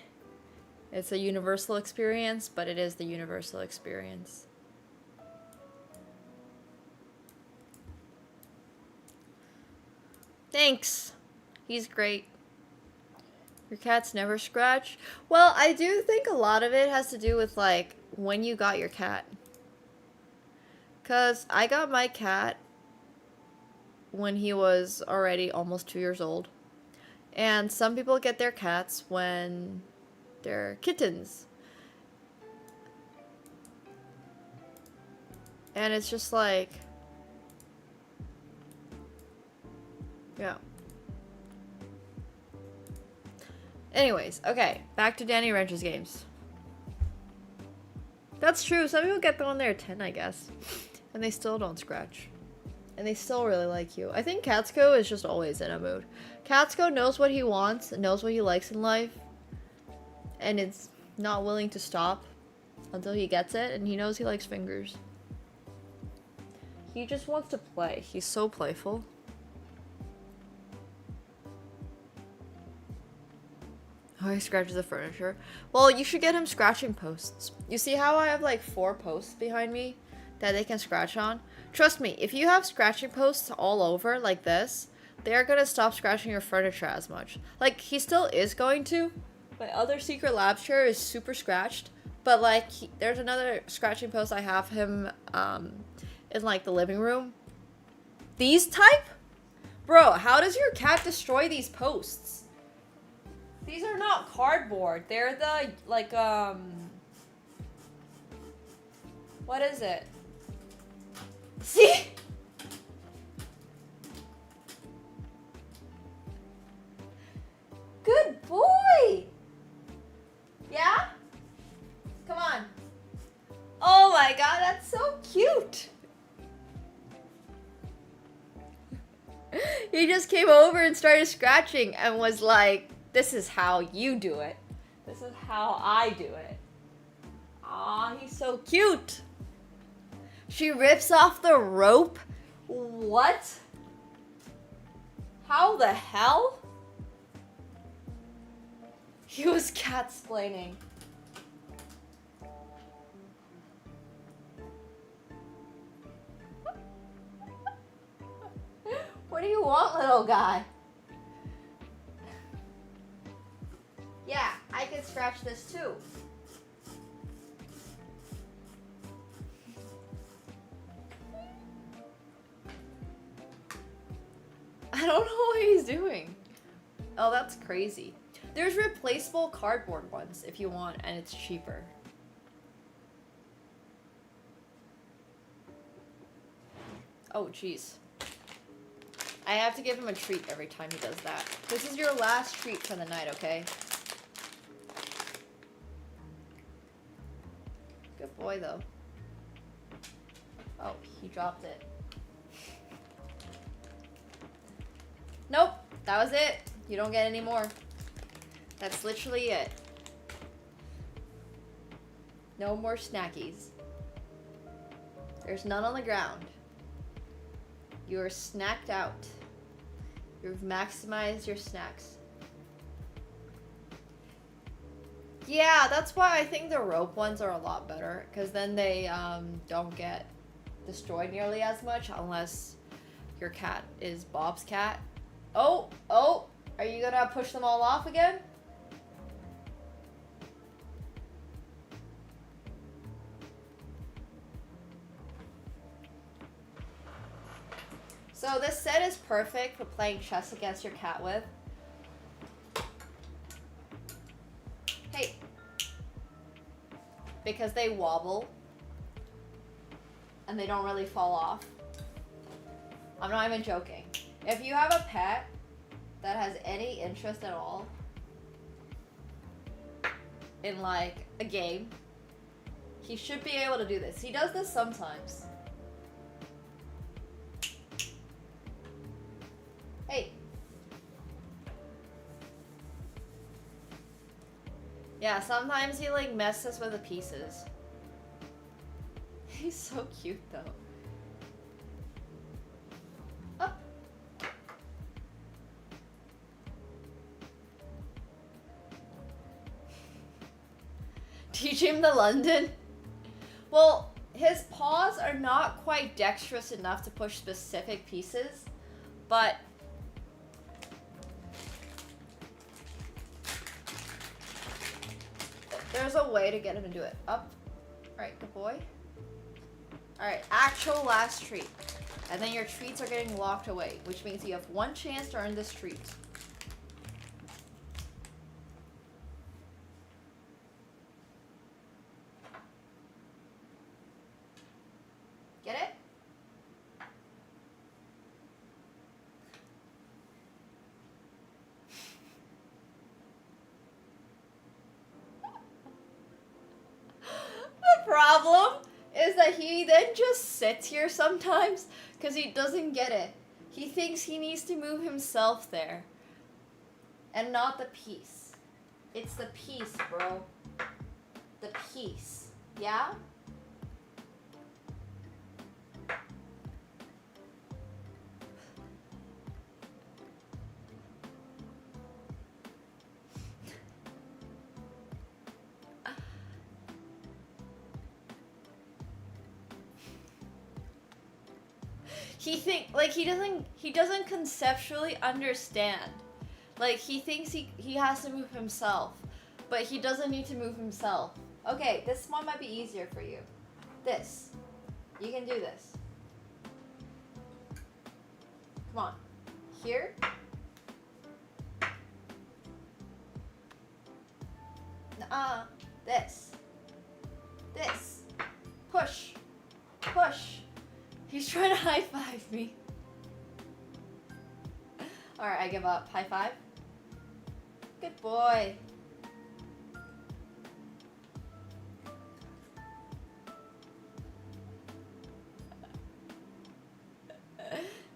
It's a universal experience, but it is the universal experience. Thanks. He's great. Your cats never scratch? Well, I do think a lot of it has to do with, like, when you got your cat. 'Cause I got my cat when he was already almost 2 years old. And some people get their cats when they're kittens. And it's just like... yeah. Anyways, okay. Back to Danny Wrench's games. That's true. Some people get on their 10, I guess. And they still don't scratch. And they still really like you. I think Katsuko is just always in a mood. Katsuko knows what he wants and knows what he likes in life. And it's not willing to stop until he gets it. And he knows he likes fingers. He just wants to play. He's so playful. Oh, he scratches the furniture. Well, you should get him scratching posts. You see how I have like 4 posts behind me that they can scratch on? Trust me, if you have scratching posts all over like this, they're gonna stop scratching your furniture as much. Like, he still is going to. My other Secret Lab chair is super scratched. But like, there's another scratching post I have him in like the living room. These type? Bro, how does your cat destroy these posts? These are not cardboard. They're the, like, what is it? See? Good boy! Yeah? Come on. Oh my god, that's so cute! He just came over and started scratching and was like, this is how you do it. This is how I do it. Aw, he's so cute. She rips off the rope? What? How the hell? He was cat-splaining. What do you want, little guy? Yeah, I can scratch this too. I don't know what he's doing. Oh, that's crazy. There's replaceable cardboard ones if you want, and it's cheaper. Oh, jeez. I have to give him a treat every time he does that. This is your last treat for the night, okay? Good boy, though. Oh, he dropped it. Nope, that was it. You don't get any more. That's literally it. No more snackies. There's none on the ground. You're snacked out. You've maximized your snacks. Yeah, that's why I think the rope ones are a lot better, because then they don't get destroyed nearly as much unless your cat is Bob's cat. Oh, are you gonna push them all off again? So this set is perfect for playing chess against your cat with. Hey. Because they wobble. And they don't really fall off. I'm not even joking. If you have a pet that has any interest at all in like a game, he should be able to do this. He does this sometimes. Hey. Yeah, sometimes he like messes with the pieces. He's so cute though. Oh. Teach him the London? Well, his paws are not quite dexterous enough to push specific pieces, but there's a way to get him to do it. Up. Alright, good boy. Alright, actual last treat. And then your treats are getting locked away, which means you have one chance to earn this treat. Get it? The problem is that he then just sits here sometimes because he doesn't get it. He thinks he needs to move himself there. And not the piece. It's the piece, bro. The piece. Yeah? He doesn't conceptually understand. Like, he thinks he has to move himself, but he doesn't need to move himself. Okay, this one might be easier for you. This. You can do this. Come on. Here. This. This. Push. Push. He's trying to high-five me. Alright, I give up. High five. Good boy.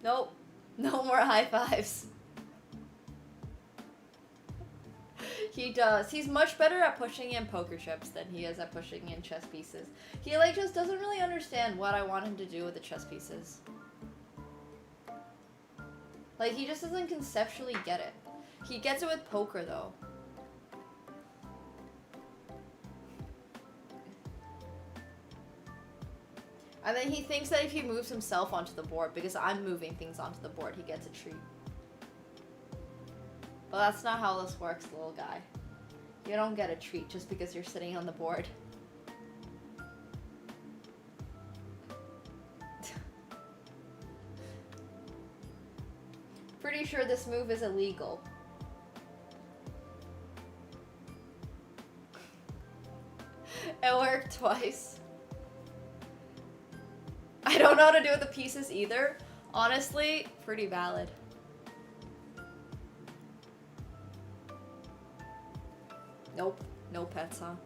Nope. No more high fives. He does. He's much better at pushing in poker chips than he is at pushing in chess pieces. He like just doesn't really understand what I want him to do with the chess pieces. Like, he just doesn't conceptually get it. He gets it with poker though. And then he thinks that if he moves himself onto the board, because I'm moving things onto the board, he gets a treat. But that's not how this works, little guy. You don't get a treat just because you're sitting on the board. Pretty sure this move is illegal. It worked twice. I don't know how to do with the pieces either. Honestly, pretty valid. Nope. No pets, huh?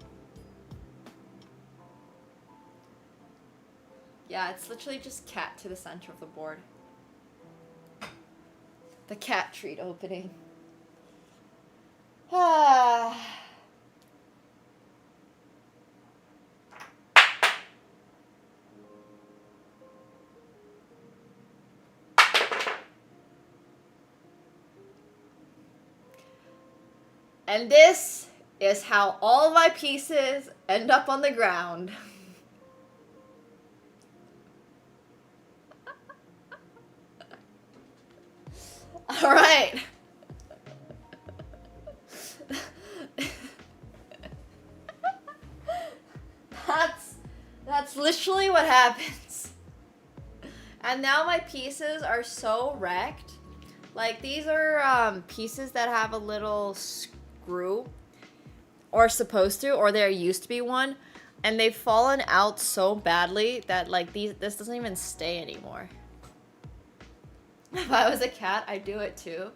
Yeah, it's literally just cat to the center of the board. The cat treat opening. Ah. And this is how all my pieces end up on the ground. All right. That's literally what happens. And now my pieces are so wrecked. Like, these are pieces that have a little screw, or supposed to, or there used to be one, and they've fallen out so badly that like this doesn't even stay anymore. If I was a cat, I'd do it too.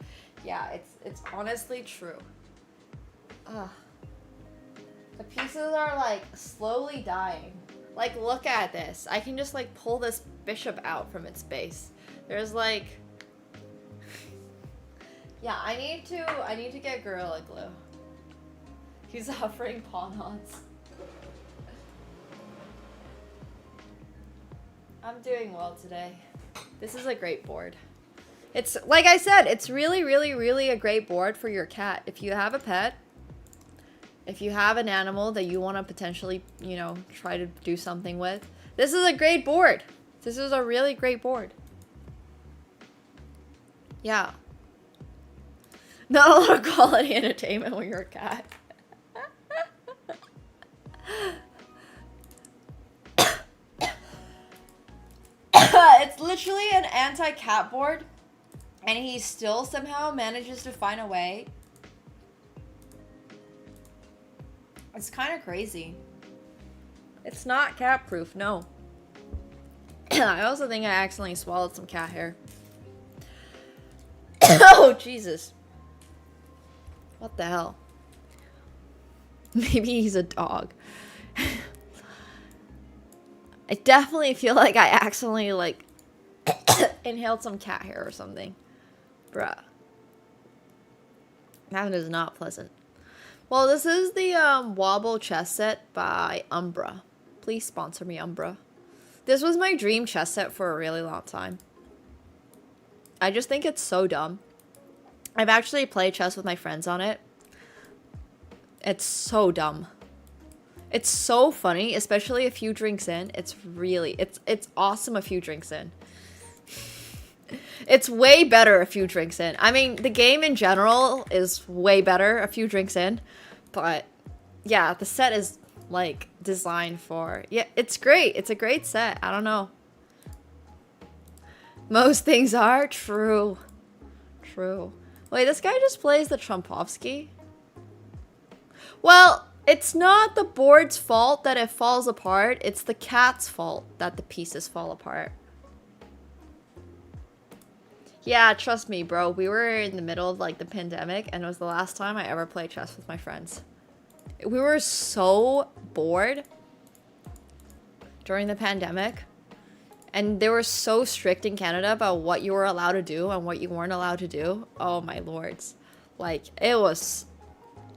Yeah, it's honestly true. Ugh. The pieces are like slowly dying. Like, look at this. I can just like pull this bishop out from its base. There's like, yeah, I need to get Gorilla Glue. He's offering pawn odds. I'm doing well today. This is a great board. It's, like I said, it's really, really, really a great board for your cat. If you have a pet, if you have an animal that you want to potentially, you know, try to do something with, this is a great board. This is a really great board. Yeah. Not a lot of quality entertainment when you're a cat. It's literally an anti-cat board, and he still somehow manages to find a way. It's kind of crazy. It's not cat proof, no. I also think I accidentally swallowed some cat hair. Oh, Jesus. What the hell? Maybe he's a dog. I definitely feel like I accidentally like inhaled some cat hair or something. Bruh. That is not pleasant. Well, this is the Wobble chess set by Umbra. Please sponsor me, Umbra. This was my dream chess set for a really long time. I just think it's so dumb. I've actually played chess with my friends on it. It's so dumb. It's so funny, especially a few drinks in. It's awesome a few drinks in. It's way better a few drinks in. I mean, the game in general is way better a few drinks in. But, yeah, the set is, like, designed for... Yeah, it's great. It's a great set. I don't know. Most things are true. True. Wait, this guy just plays the Trumpovsky? Well, it's not the board's fault that it falls apart. It's the cat's fault that the pieces fall apart. Yeah, trust me, bro. We were in the middle of, like, the pandemic, and it was the last time I ever played chess with my friends. We were so bored during the pandemic, and they were so strict in Canada about what you were allowed to do and what you weren't allowed to do. Oh, my lords. Like, it was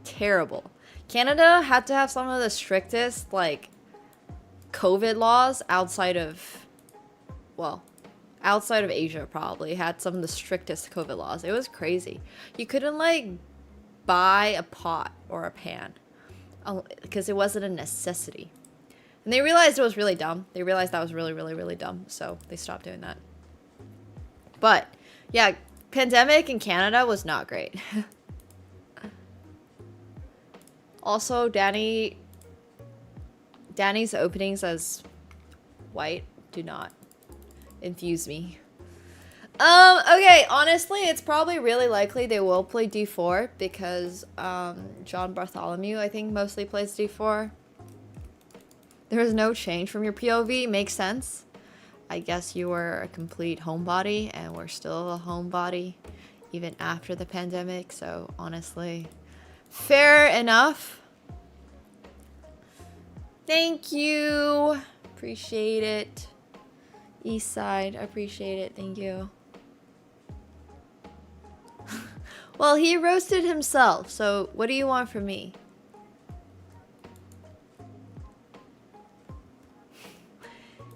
terrible. Canada had to have some of the strictest, like, COVID laws outside of, well... outside of Asia, probably had some of the strictest COVID laws. It was crazy. You couldn't like buy a pot or a pan because it wasn't a necessity. And they realized it was really dumb. They realized that was really, really, really dumb. So they stopped doing that. But yeah, pandemic in Canada was not great. Also, Danny's openings as white do not infuse me. Okay, honestly, it's probably really likely they will play D4 because John Bartholomew, I think, mostly plays D4. There is no change from your POV. Makes sense. I guess you were a complete homebody, and we're still a homebody even after the pandemic, so honestly, fair enough. Thank you. Appreciate it. East side, appreciate it, thank you. Well, he roasted himself, so what do you want from me?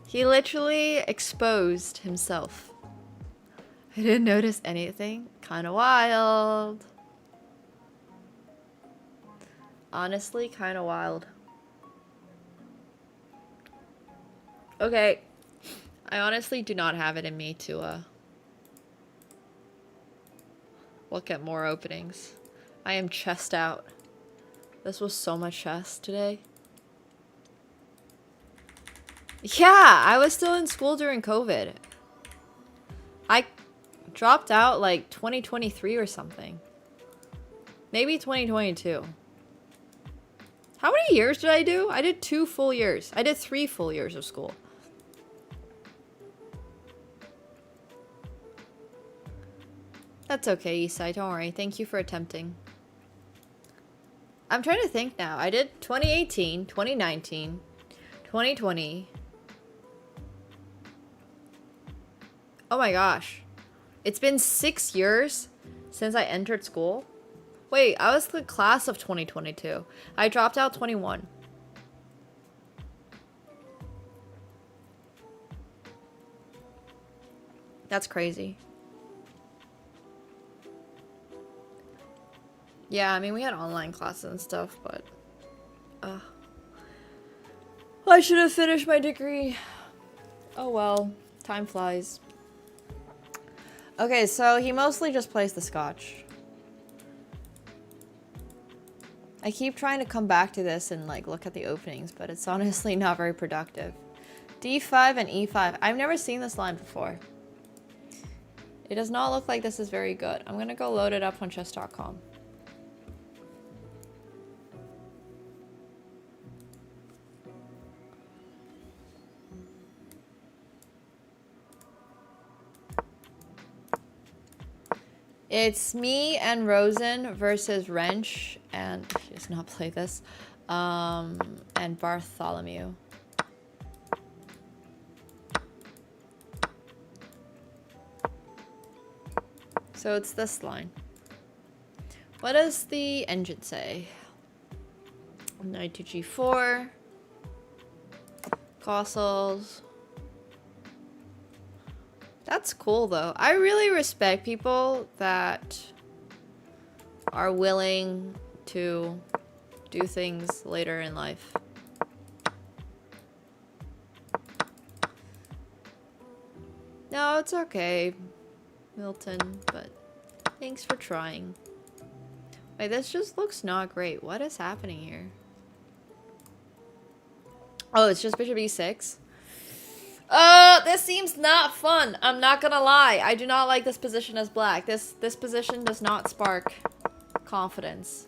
He literally exposed himself. I didn't notice anything. Kinda wild. Honestly, kinda wild. Okay. I honestly do not have it in me to look at more openings. I am chest out. This was so much chess today. Yeah, I was still in school during COVID. I dropped out like 2023 or something. Maybe 2022. How many years did I do? I did 2 full years. I did 3 full years of school. That's okay, Isai, don't worry. Thank you for attempting. I'm trying to think now. I did 2018, 2019, 2020. Oh my gosh. It's been 6 years since I entered school. Wait, I was the class of 2022. I dropped out 21. That's crazy. Yeah, I mean, we had online classes and stuff, but... I should have finished my degree. Oh well, time flies. Okay, so he mostly just plays the Scotch. I keep trying to come back to this and like look at the openings, but it's honestly not very productive. D5 and E5. I've never seen this line before. It does not look like this is very good. I'm gonna go load it up on chess.com. It's me and Rosen versus Wrench, and she does not play this, and Bartholomew. So it's this line. What does the engine say? Knight to g4. Castles. That's cool though. I really respect people that are willing to do things later in life. No, it's okay, Milton, but thanks for trying. Wait, this just looks not great. What is happening here? Oh, it's just bishop e6. This seems not fun. I'm not gonna lie. I do not like this position as black. This position does not spark confidence.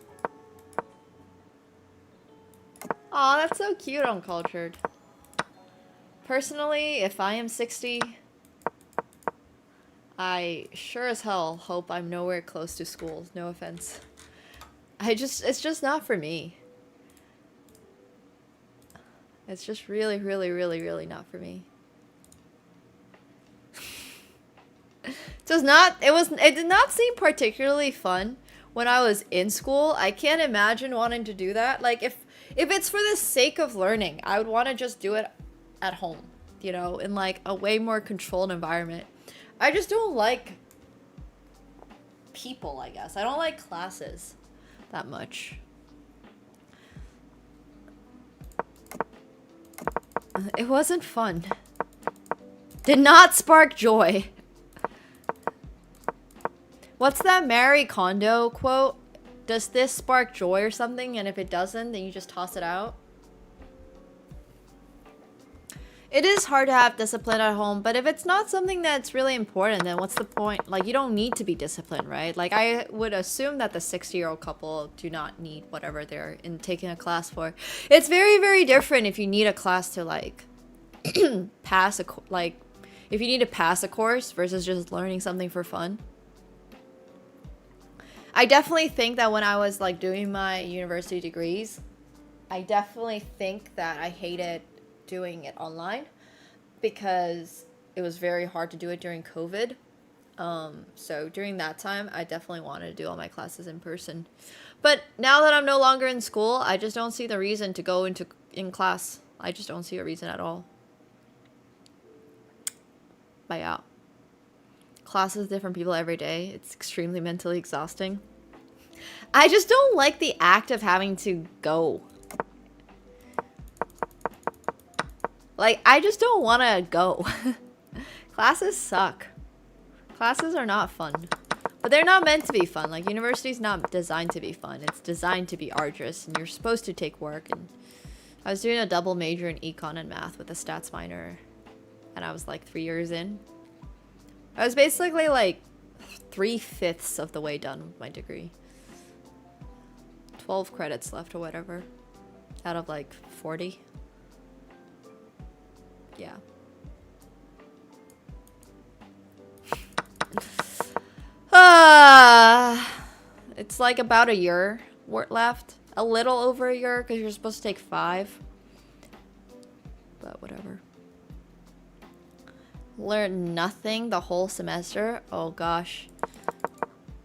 Aw, that's so cute, Uncultured. Personally, if I am 60, I sure as hell hope I'm nowhere close to school. No offense. It's just not for me. It's just really, really, really, really not for me. It did not seem particularly fun when I was in school. I can't imagine wanting to do that. Like, if it's for the sake of learning, I would want to just do it at home, you know, in like a way more controlled environment. I just don't like people, I guess. I don't like classes that much. It wasn't fun. Did not spark joy. What's that Marie Kondo quote? Does this spark joy or something? And if it doesn't, then you just toss it out. It is hard to have discipline at home, but if it's not something that's really important, then what's the point? Like, you don't need to be disciplined, right? Like, I would assume that the 60-year-old couple do not need whatever they're taking a class for. It's very, very different if you need a class to, like, pass if you need to pass a course versus just learning something for fun. I definitely think that when I was, like, doing my university degrees, I definitely think that I hated doing it online because it was very hard to do it during COVID. So during that time, I definitely wanted to do all my classes in person. But now that I'm no longer in school, I just don't see the reason to go in class. I just don't see a reason at all. But yeah. Classes with different people every day. It's extremely mentally exhausting. I just don't like the act of having to go. Like, I just don't want to go. Classes suck. Classes are not fun. But they're not meant to be fun. Like, university's not designed to be fun. It's designed to be arduous, and you're supposed to take work. And I was doing a double major in econ and math with a stats minor, and I was like 3 years in. I was basically like 3/5 of the way done with my degree. 12 credits left or whatever, out of like 40. Yeah. It's like about a year left. A little over a year because you're supposed to take 5. But whatever. Learn nothing the whole semester? Oh gosh.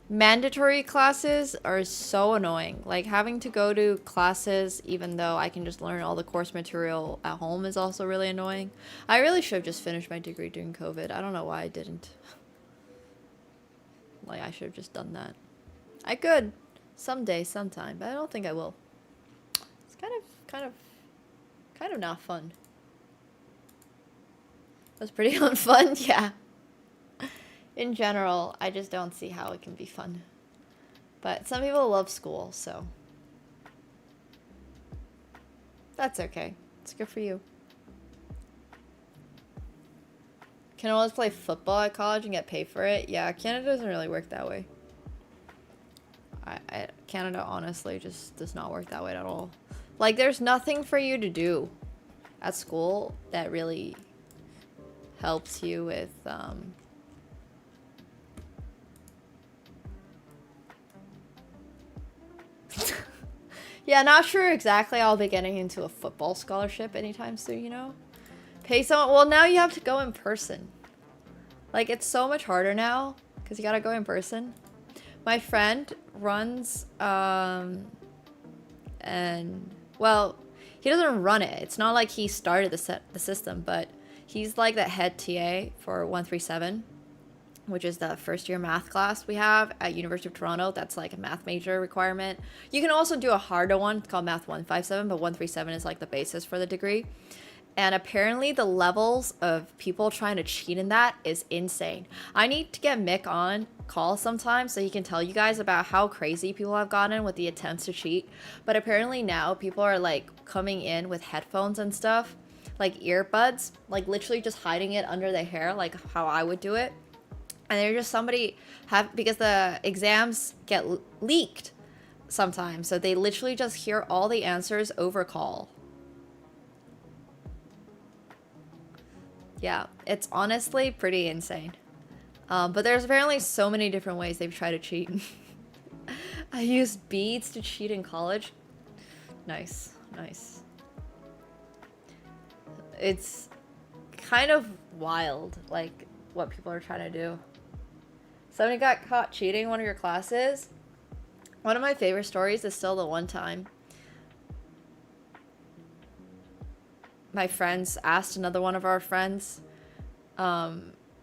Mandatory classes are so annoying. Like, having to go to classes even though I can just learn all the course material at home is also really annoying. I really should have just finished my degree during COVID. I don't know why I didn't. Like, I should have just done that. I could. Someday, sometime, but I don't think I will. It's kind of not fun. That's pretty unfun, yeah. In general, I just don't see how it can be fun. But some people love school, so that's okay. It's good for you. Can always play football at college and get paid for it? Yeah, Canada doesn't really work that way. Canada honestly just does not work that way at all. Like, there's nothing for you to do at school that really helps you with yeah, not sure exactly I'll be getting into a football scholarship anytime soon, you know? Pay someone. Well, now you have to go in person. Like, it's so much harder now because you gotta go in person. My friend runs, and, well, he doesn't run it. It's not like he started the system, but he's like the head TA for 137, which is the first year math class we have at University of Toronto. That's like a math major requirement. You can also do a harder one called Math 157, but 137 is like the basis for the degree. And apparently the levels of people trying to cheat in that is insane. I need to get Mick on call sometime so he can tell you guys about how crazy people have gotten with the attempts to cheat. But apparently now people are like coming in with headphones and stuff, like earbuds, like literally just hiding it under their hair, like how I would do it. And they're just because the exams get leaked sometimes. So they literally just hear all the answers over call. Yeah, it's honestly pretty insane. But there's apparently so many different ways they've tried to cheat. I used beads to cheat in college. Nice, nice. It's kind of wild, like, what people are trying to do. Somebody got caught cheating one of your classes. One of my favorite stories is still the one time my friends asked another one of our friends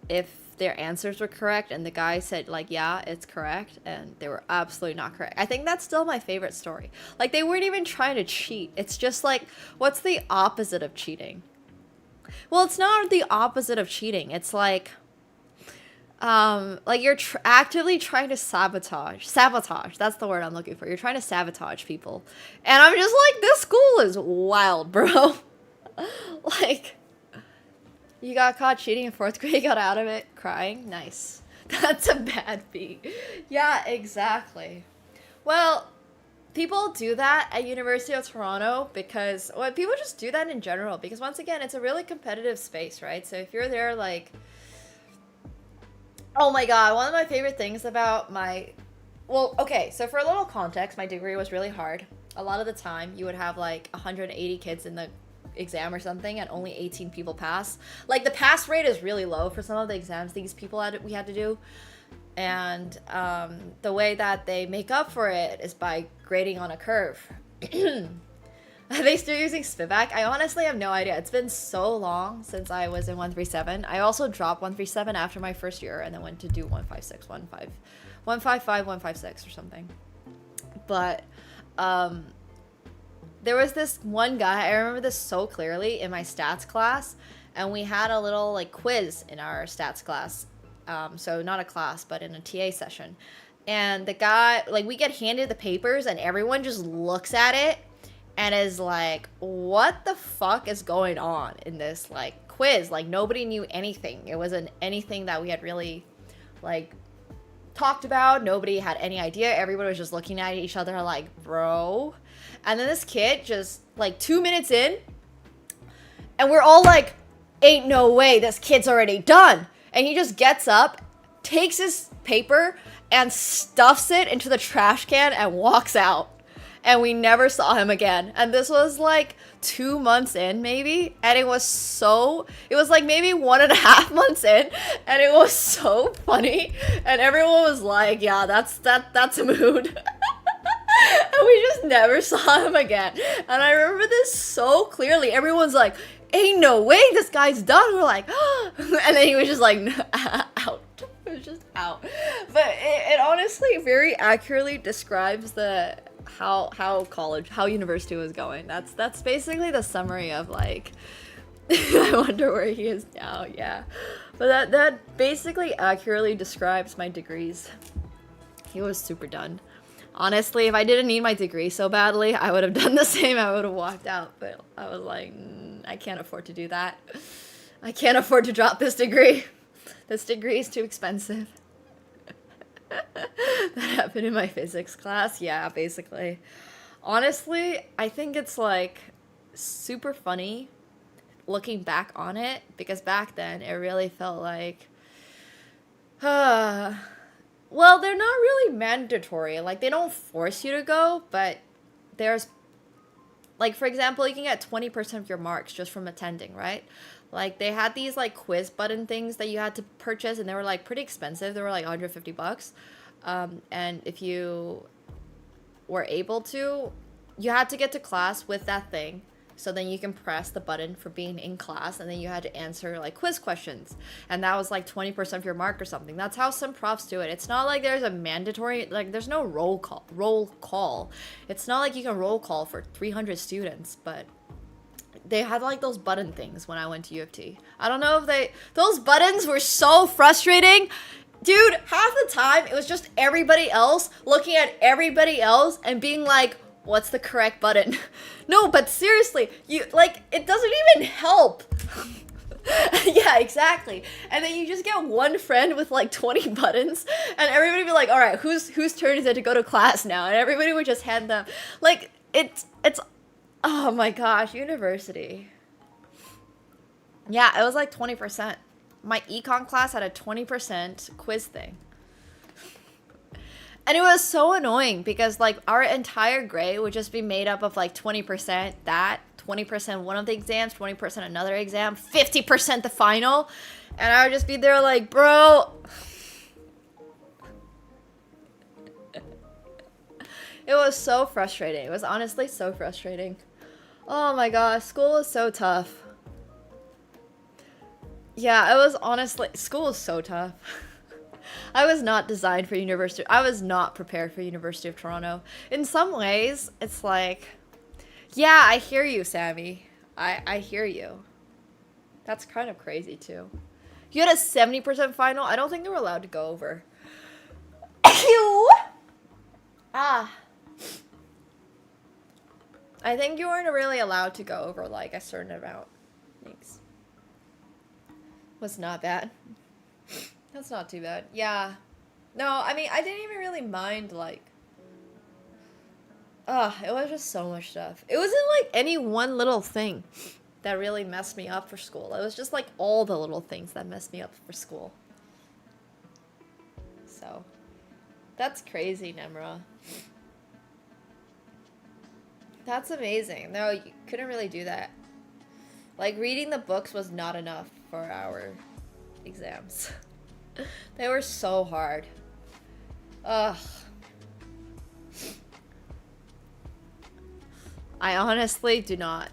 if their answers were correct, and the guy said like, yeah, it's correct, and they were absolutely not correct. I think that's still my favorite story. Like, they weren't even trying to cheat. It's just like, what's the opposite of cheating? Well, it's not the opposite of cheating. It's like you're actively trying to sabotage. That's the word I'm looking for. You're trying to sabotage people. And I'm just like, this school is wild, bro. Like, you got caught cheating in 4th grade, got out of it crying. Nice. That's a bad beat. Yeah, exactly. Well, people do that at University of Toronto because, well, people just do that in general because, once again, it's a really competitive space, right? So if you're there, like, oh my god, one of my favorite things about well, okay, so for a little context, my degree was really hard. A lot of the time, you would have like 180 kids in the exam or something, and only 18 people pass. Like, the pass rate is really low for some of the exams we had to do. And the way that they make up for it is by grading on a curve. Are they still using Spivak? I honestly have no idea. It's been so long since I was in 137. I also dropped 137 after my first year and then went to do 156, 155, 156 or something. But there was this one guy, I remember this so clearly, in my stats class, and we had a little like quiz in our stats class. So not a class, but in a TA session. And the guy, like, we get handed the papers and everyone just looks at it and is like, what the fuck is going on in this like quiz? Like, nobody knew anything. It wasn't anything that we had really like talked about. Nobody had any idea. Everybody was just looking at each other like, bro. And then this kid just like 2 minutes in, and we're all like, ain't no way this kid's already done. And he just gets up, takes his paper, and stuffs it into the trash can and walks out. And we never saw him again. And this was like 2 months in, maybe. And it was like maybe 1.5 months in. And it was so funny. And everyone was like, yeah, that's a mood. And we just never saw him again. And I remember this so clearly. Everyone's like, ain't no way this guy's done. We're like, oh. And then he was just like, out. It was just out. But it honestly very accurately describes how university was going. That's basically the summary of like, I wonder where he is now. Yeah. But that basically accurately describes my degrees. He was super done. Honestly, if I didn't need my degree so badly, I would have done the same. I would have walked out. But I was like, I can't afford to do that. I can't afford to drop this degree. This degree is too expensive. That happened in my physics class. Yeah, basically. Honestly, I think it's like super funny looking back on it, because back then it really felt like, well, they're not really mandatory. Like, they don't force you to go, but there's, like, for example, you can get 20% of your marks just from attending, right? Like, they had these, like, quiz button things that you had to purchase, and they were, like, pretty expensive. They were, like, $150. And if you were able to, you had to get to class with that thing. So then you can press the button for being in class, and then you had to answer, like, quiz questions. And that was, like, 20% of your mark or something. That's how some profs do it. It's not like there's a mandatory, like, there's no roll call. It's not like you can roll call for 300 students, but they had like those button things when I went to U of T. I don't know if those buttons were so frustrating. Dude, half the time it was just everybody else looking at everybody else and being like, what's the correct button? No, but seriously, you like, it doesn't even help. Yeah, exactly. And then you just get one friend with like 20 buttons and everybody be like, all right, whose turn is it to go to class now? And everybody would just hand them. Like, it's oh my gosh, university. Yeah, it was like 20%. My econ class had a 20% quiz thing. And it was so annoying because like our entire grade would just be made up of like 20% that, 20% one of the exams, 20% another exam, 50% the final. And I would just be there like, bro. It was so frustrating. It was honestly so frustrating. Oh my gosh, school is so tough. Yeah, it was honestly, school is so tough. I was not designed for university. I was not prepared for University of Toronto. In some ways, it's like, yeah, I hear you, Sammy. I hear you. That's kind of crazy too. You had a 70% final? I don't think they were allowed to go over. Ah. I think you weren't really allowed to go over like a certain amount. Thanks. Was not bad. That's not too bad. Yeah. No, I mean, I didn't even really mind like... it was just so much stuff. It wasn't like any one little thing that really messed me up for school. It was just like all the little things that messed me up for school. So, that's crazy, Nemra. That's amazing. No, you couldn't really do that. Like, reading the books was not enough for our exams. They were so hard. Ugh. I honestly do not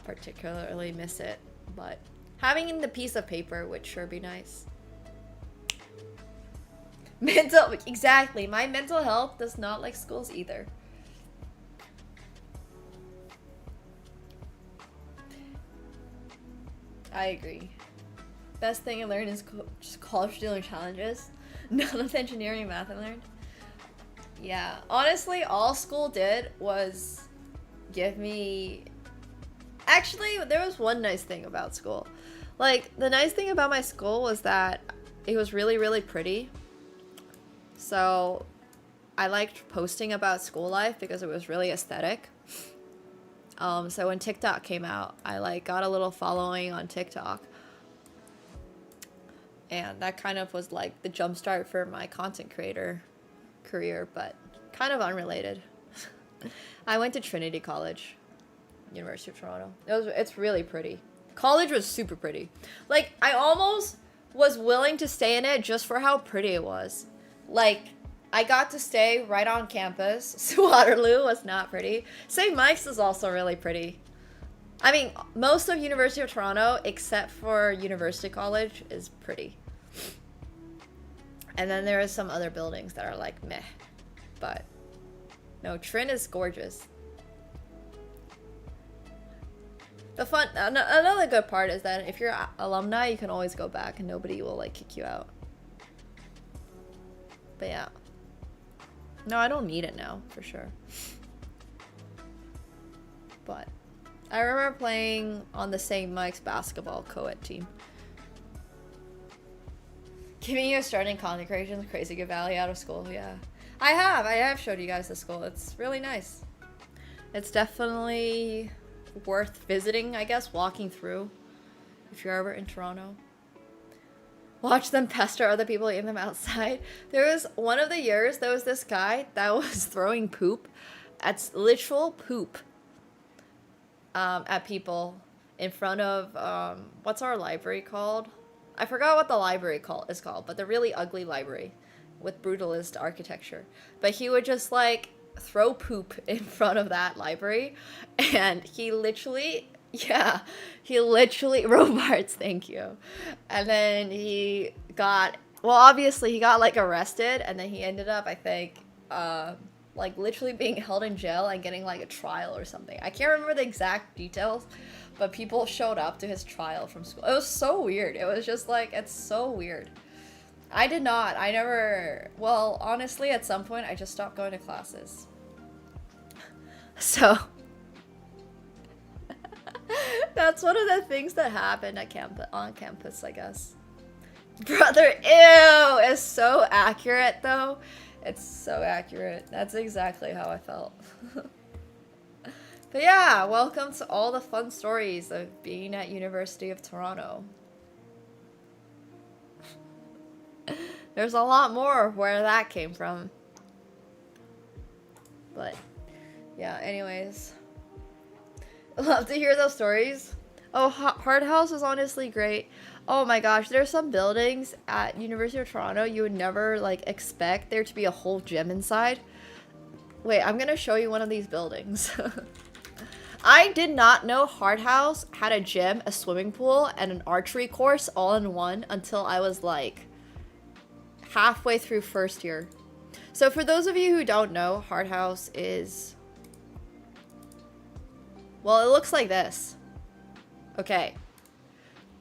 particularly miss it, but having the piece of paper would sure be nice. Exactly. My mental health does not like schools either. I agree. Best thing I learned is just college dealing challenges. None of the engineering and math I learned. Yeah, honestly, all school did was give me... Actually, there was one nice thing about school. Like, the nice thing about my school was that it was really, really pretty. So, I liked posting about school life because it was really aesthetic. So when TikTok came out, I like got a little following on TikTok. And that kind of was like the jumpstart for my content creator career, but kind of unrelated. I went to Trinity College, University of Toronto. It's really pretty. College was super pretty. Like, I almost was willing to stay in it just for how pretty it was. Like, I got to stay right on campus. So Waterloo was not pretty. St. Mike's is also really pretty. I mean, most of University of Toronto, except for University College, is pretty. And then there are some other buildings that are like meh. But no, Trin is gorgeous. Another good part is that if you're alumni, you can always go back and nobody will like kick you out. But yeah. No, I don't need it now, for sure. But I remember playing on the St. Mike's basketball co-ed team. Giving you a starting content creation, crazy good value out of school, yeah. I have showed you guys the school. It's really nice. It's definitely worth visiting, I guess, walking through if you're ever in Toronto. Watch them pester other people in them outside. There was one of the years, there was this guy that was throwing poop. That's literal poop at people in front of what's our library called? I forgot what the library is called, but the really ugly library with brutalist architecture. But he would just like throw poop in front of that library, and he literally Robarts, thank you. And then he got, well, obviously he got like arrested, and then he ended up, I think, like literally being held in jail and getting like a trial or something. I can't remember the exact details, but people showed up to his trial from school. It was so weird. It was just like, it's so weird. I never, well, honestly, at some point I just stopped going to classes. So that's one of the things that happened at on campus, I guess. Brother, ew, is so accurate though. It's so accurate. That's exactly how I felt. But yeah, welcome to all the fun stories of being at University of Toronto. There's a lot more where that came from. But yeah, anyways. Love to hear those stories. Oh, Hard House is honestly great. Oh my gosh, there's some buildings at University of Toronto you would never like expect there to be a whole gym inside. Wait, I'm gonna show you one of these buildings. I did not know Hard House had a gym, a swimming pool, and an archery course all in one until I was like halfway through first year. So for those of you who don't know, Hard House is, well, it looks like this. Okay.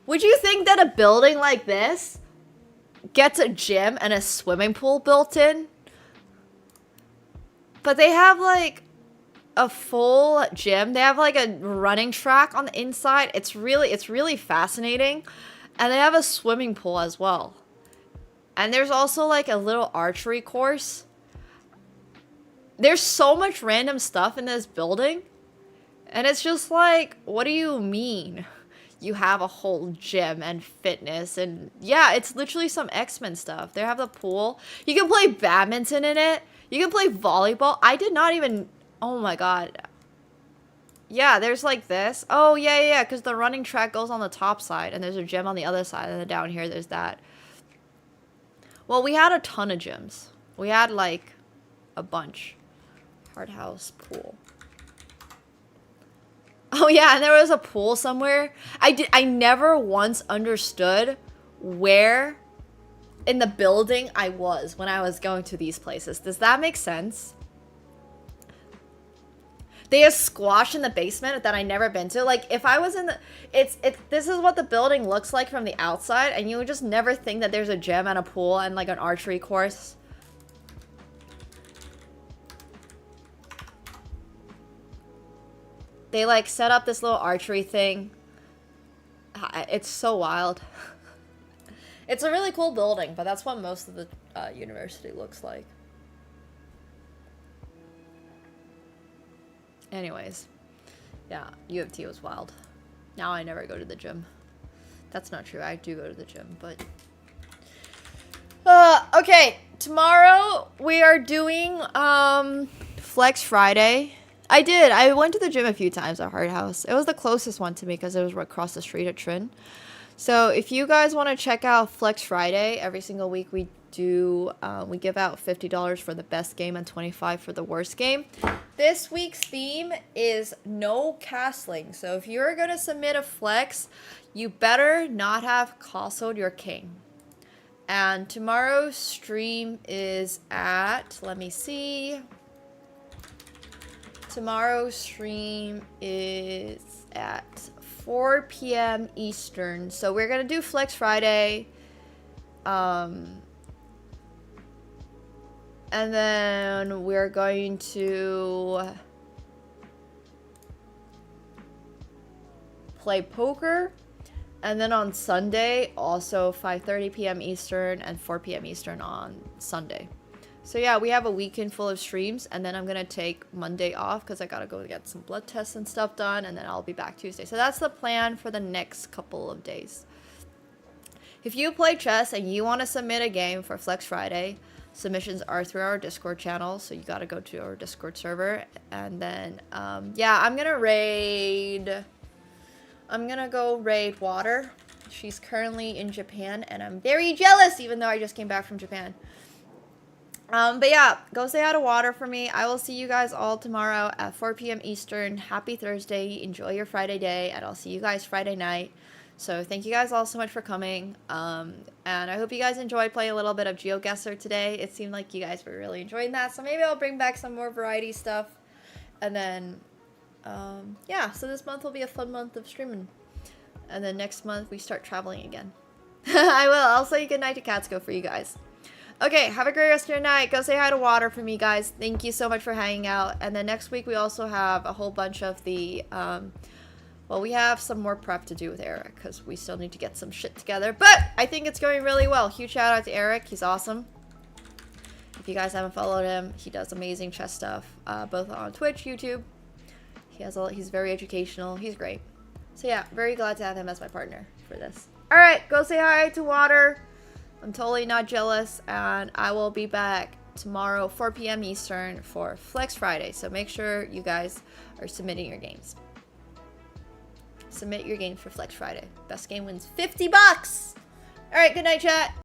Would you think that a building like this gets a gym and a swimming pool built in? But they have like a full gym. They have like a running track on the inside. It's really fascinating. And they have a swimming pool as well. And there's also like a little archery course. There's so much random stuff in this building. And it's just like, what do you mean? You have a whole gym and fitness, and yeah, it's literally some X-Men stuff. They have the pool. You can play badminton in it. You can play volleyball. I did not even, oh my god. Yeah, there's like this. Oh, yeah, because the running track goes on the top side, and there's a gym on the other side, and then down here there's that. Well, we had a ton of gyms. We had like a bunch. Hard House pool. Oh yeah, and there was a pool somewhere. I never once understood where in the building I was when I was going to these places. Does that make sense? They have squash in the basement that I never been to. Like if I was in the, this is what the building looks like from the outside, and you would just never think that there's a gym and a pool and like an archery course. They like set up this little archery thing. It's so wild. It's a really cool building, but that's what most of the university looks like. Anyways, yeah, U of T was wild. Now I never go to the gym. That's not true. I do go to the gym, but okay, tomorrow we are doing Flex Friday. I went to the gym a few times at Hard House. It was the closest one to me because it was right across the street at Trin. So if you guys want to check out Flex Friday, every single week we do, we give out $50 for the best game and $25 for the worst game. This week's theme is no castling. So if you're going to submit a flex, you better not have castleed your king. And tomorrow's stream is at, let me see. Tomorrow's stream is at 4 p.m. Eastern. So we're going to do Flex Friday. And then we're going to play poker. And then on Sunday, also 5:30 p.m. Eastern and 4 p.m. Eastern on Sunday. So yeah, we have a weekend full of streams, and then I'm going to take Monday off because I got to go get some blood tests and stuff done, and then I'll be back Tuesday. So that's the plan for the next couple of days. If you play chess and you want to submit a game for Flex Friday, submissions are through our Discord channel, so you got to go to our Discord server. And then, yeah, I'm going to raid I'm gonna go raid Water. She's currently in Japan, and I'm very jealous, even though I just came back from Japan. But yeah, go say hi to Water for me. I will see you guys all tomorrow at 4 p.m. Eastern. Happy Thursday. Enjoy your Friday day, and I'll see you guys Friday night. So thank you guys all so much for coming. And I hope you guys enjoyed playing a little bit of GeoGuesser today. It seemed like you guys were really enjoying that. So maybe I'll bring back some more variety stuff. And then, yeah, so this month will be a fun month of streaming. And then next month we start traveling again. I will. I'll say goodnight to Catsko for you guys. Okay, have a great rest of your night. Go say hi to Water for me, guys. Thank you so much for hanging out. And then next week we also have a whole bunch of the, well, we have some more prep to do with Eric because we still need to get some shit together. But I think it's going really well. Huge shout out to Eric. He's awesome. If you guys haven't followed him, he does amazing chess stuff, both on Twitch, YouTube. He's very educational. He's great. So yeah, very glad to have him as my partner for this. All right, go say hi to Water. I'm totally not jealous, and I will be back tomorrow, 4 p.m. Eastern for Flex Friday. So make sure you guys are submitting your games. Submit your game for Flex Friday. Best game wins $50. All right, good night, chat.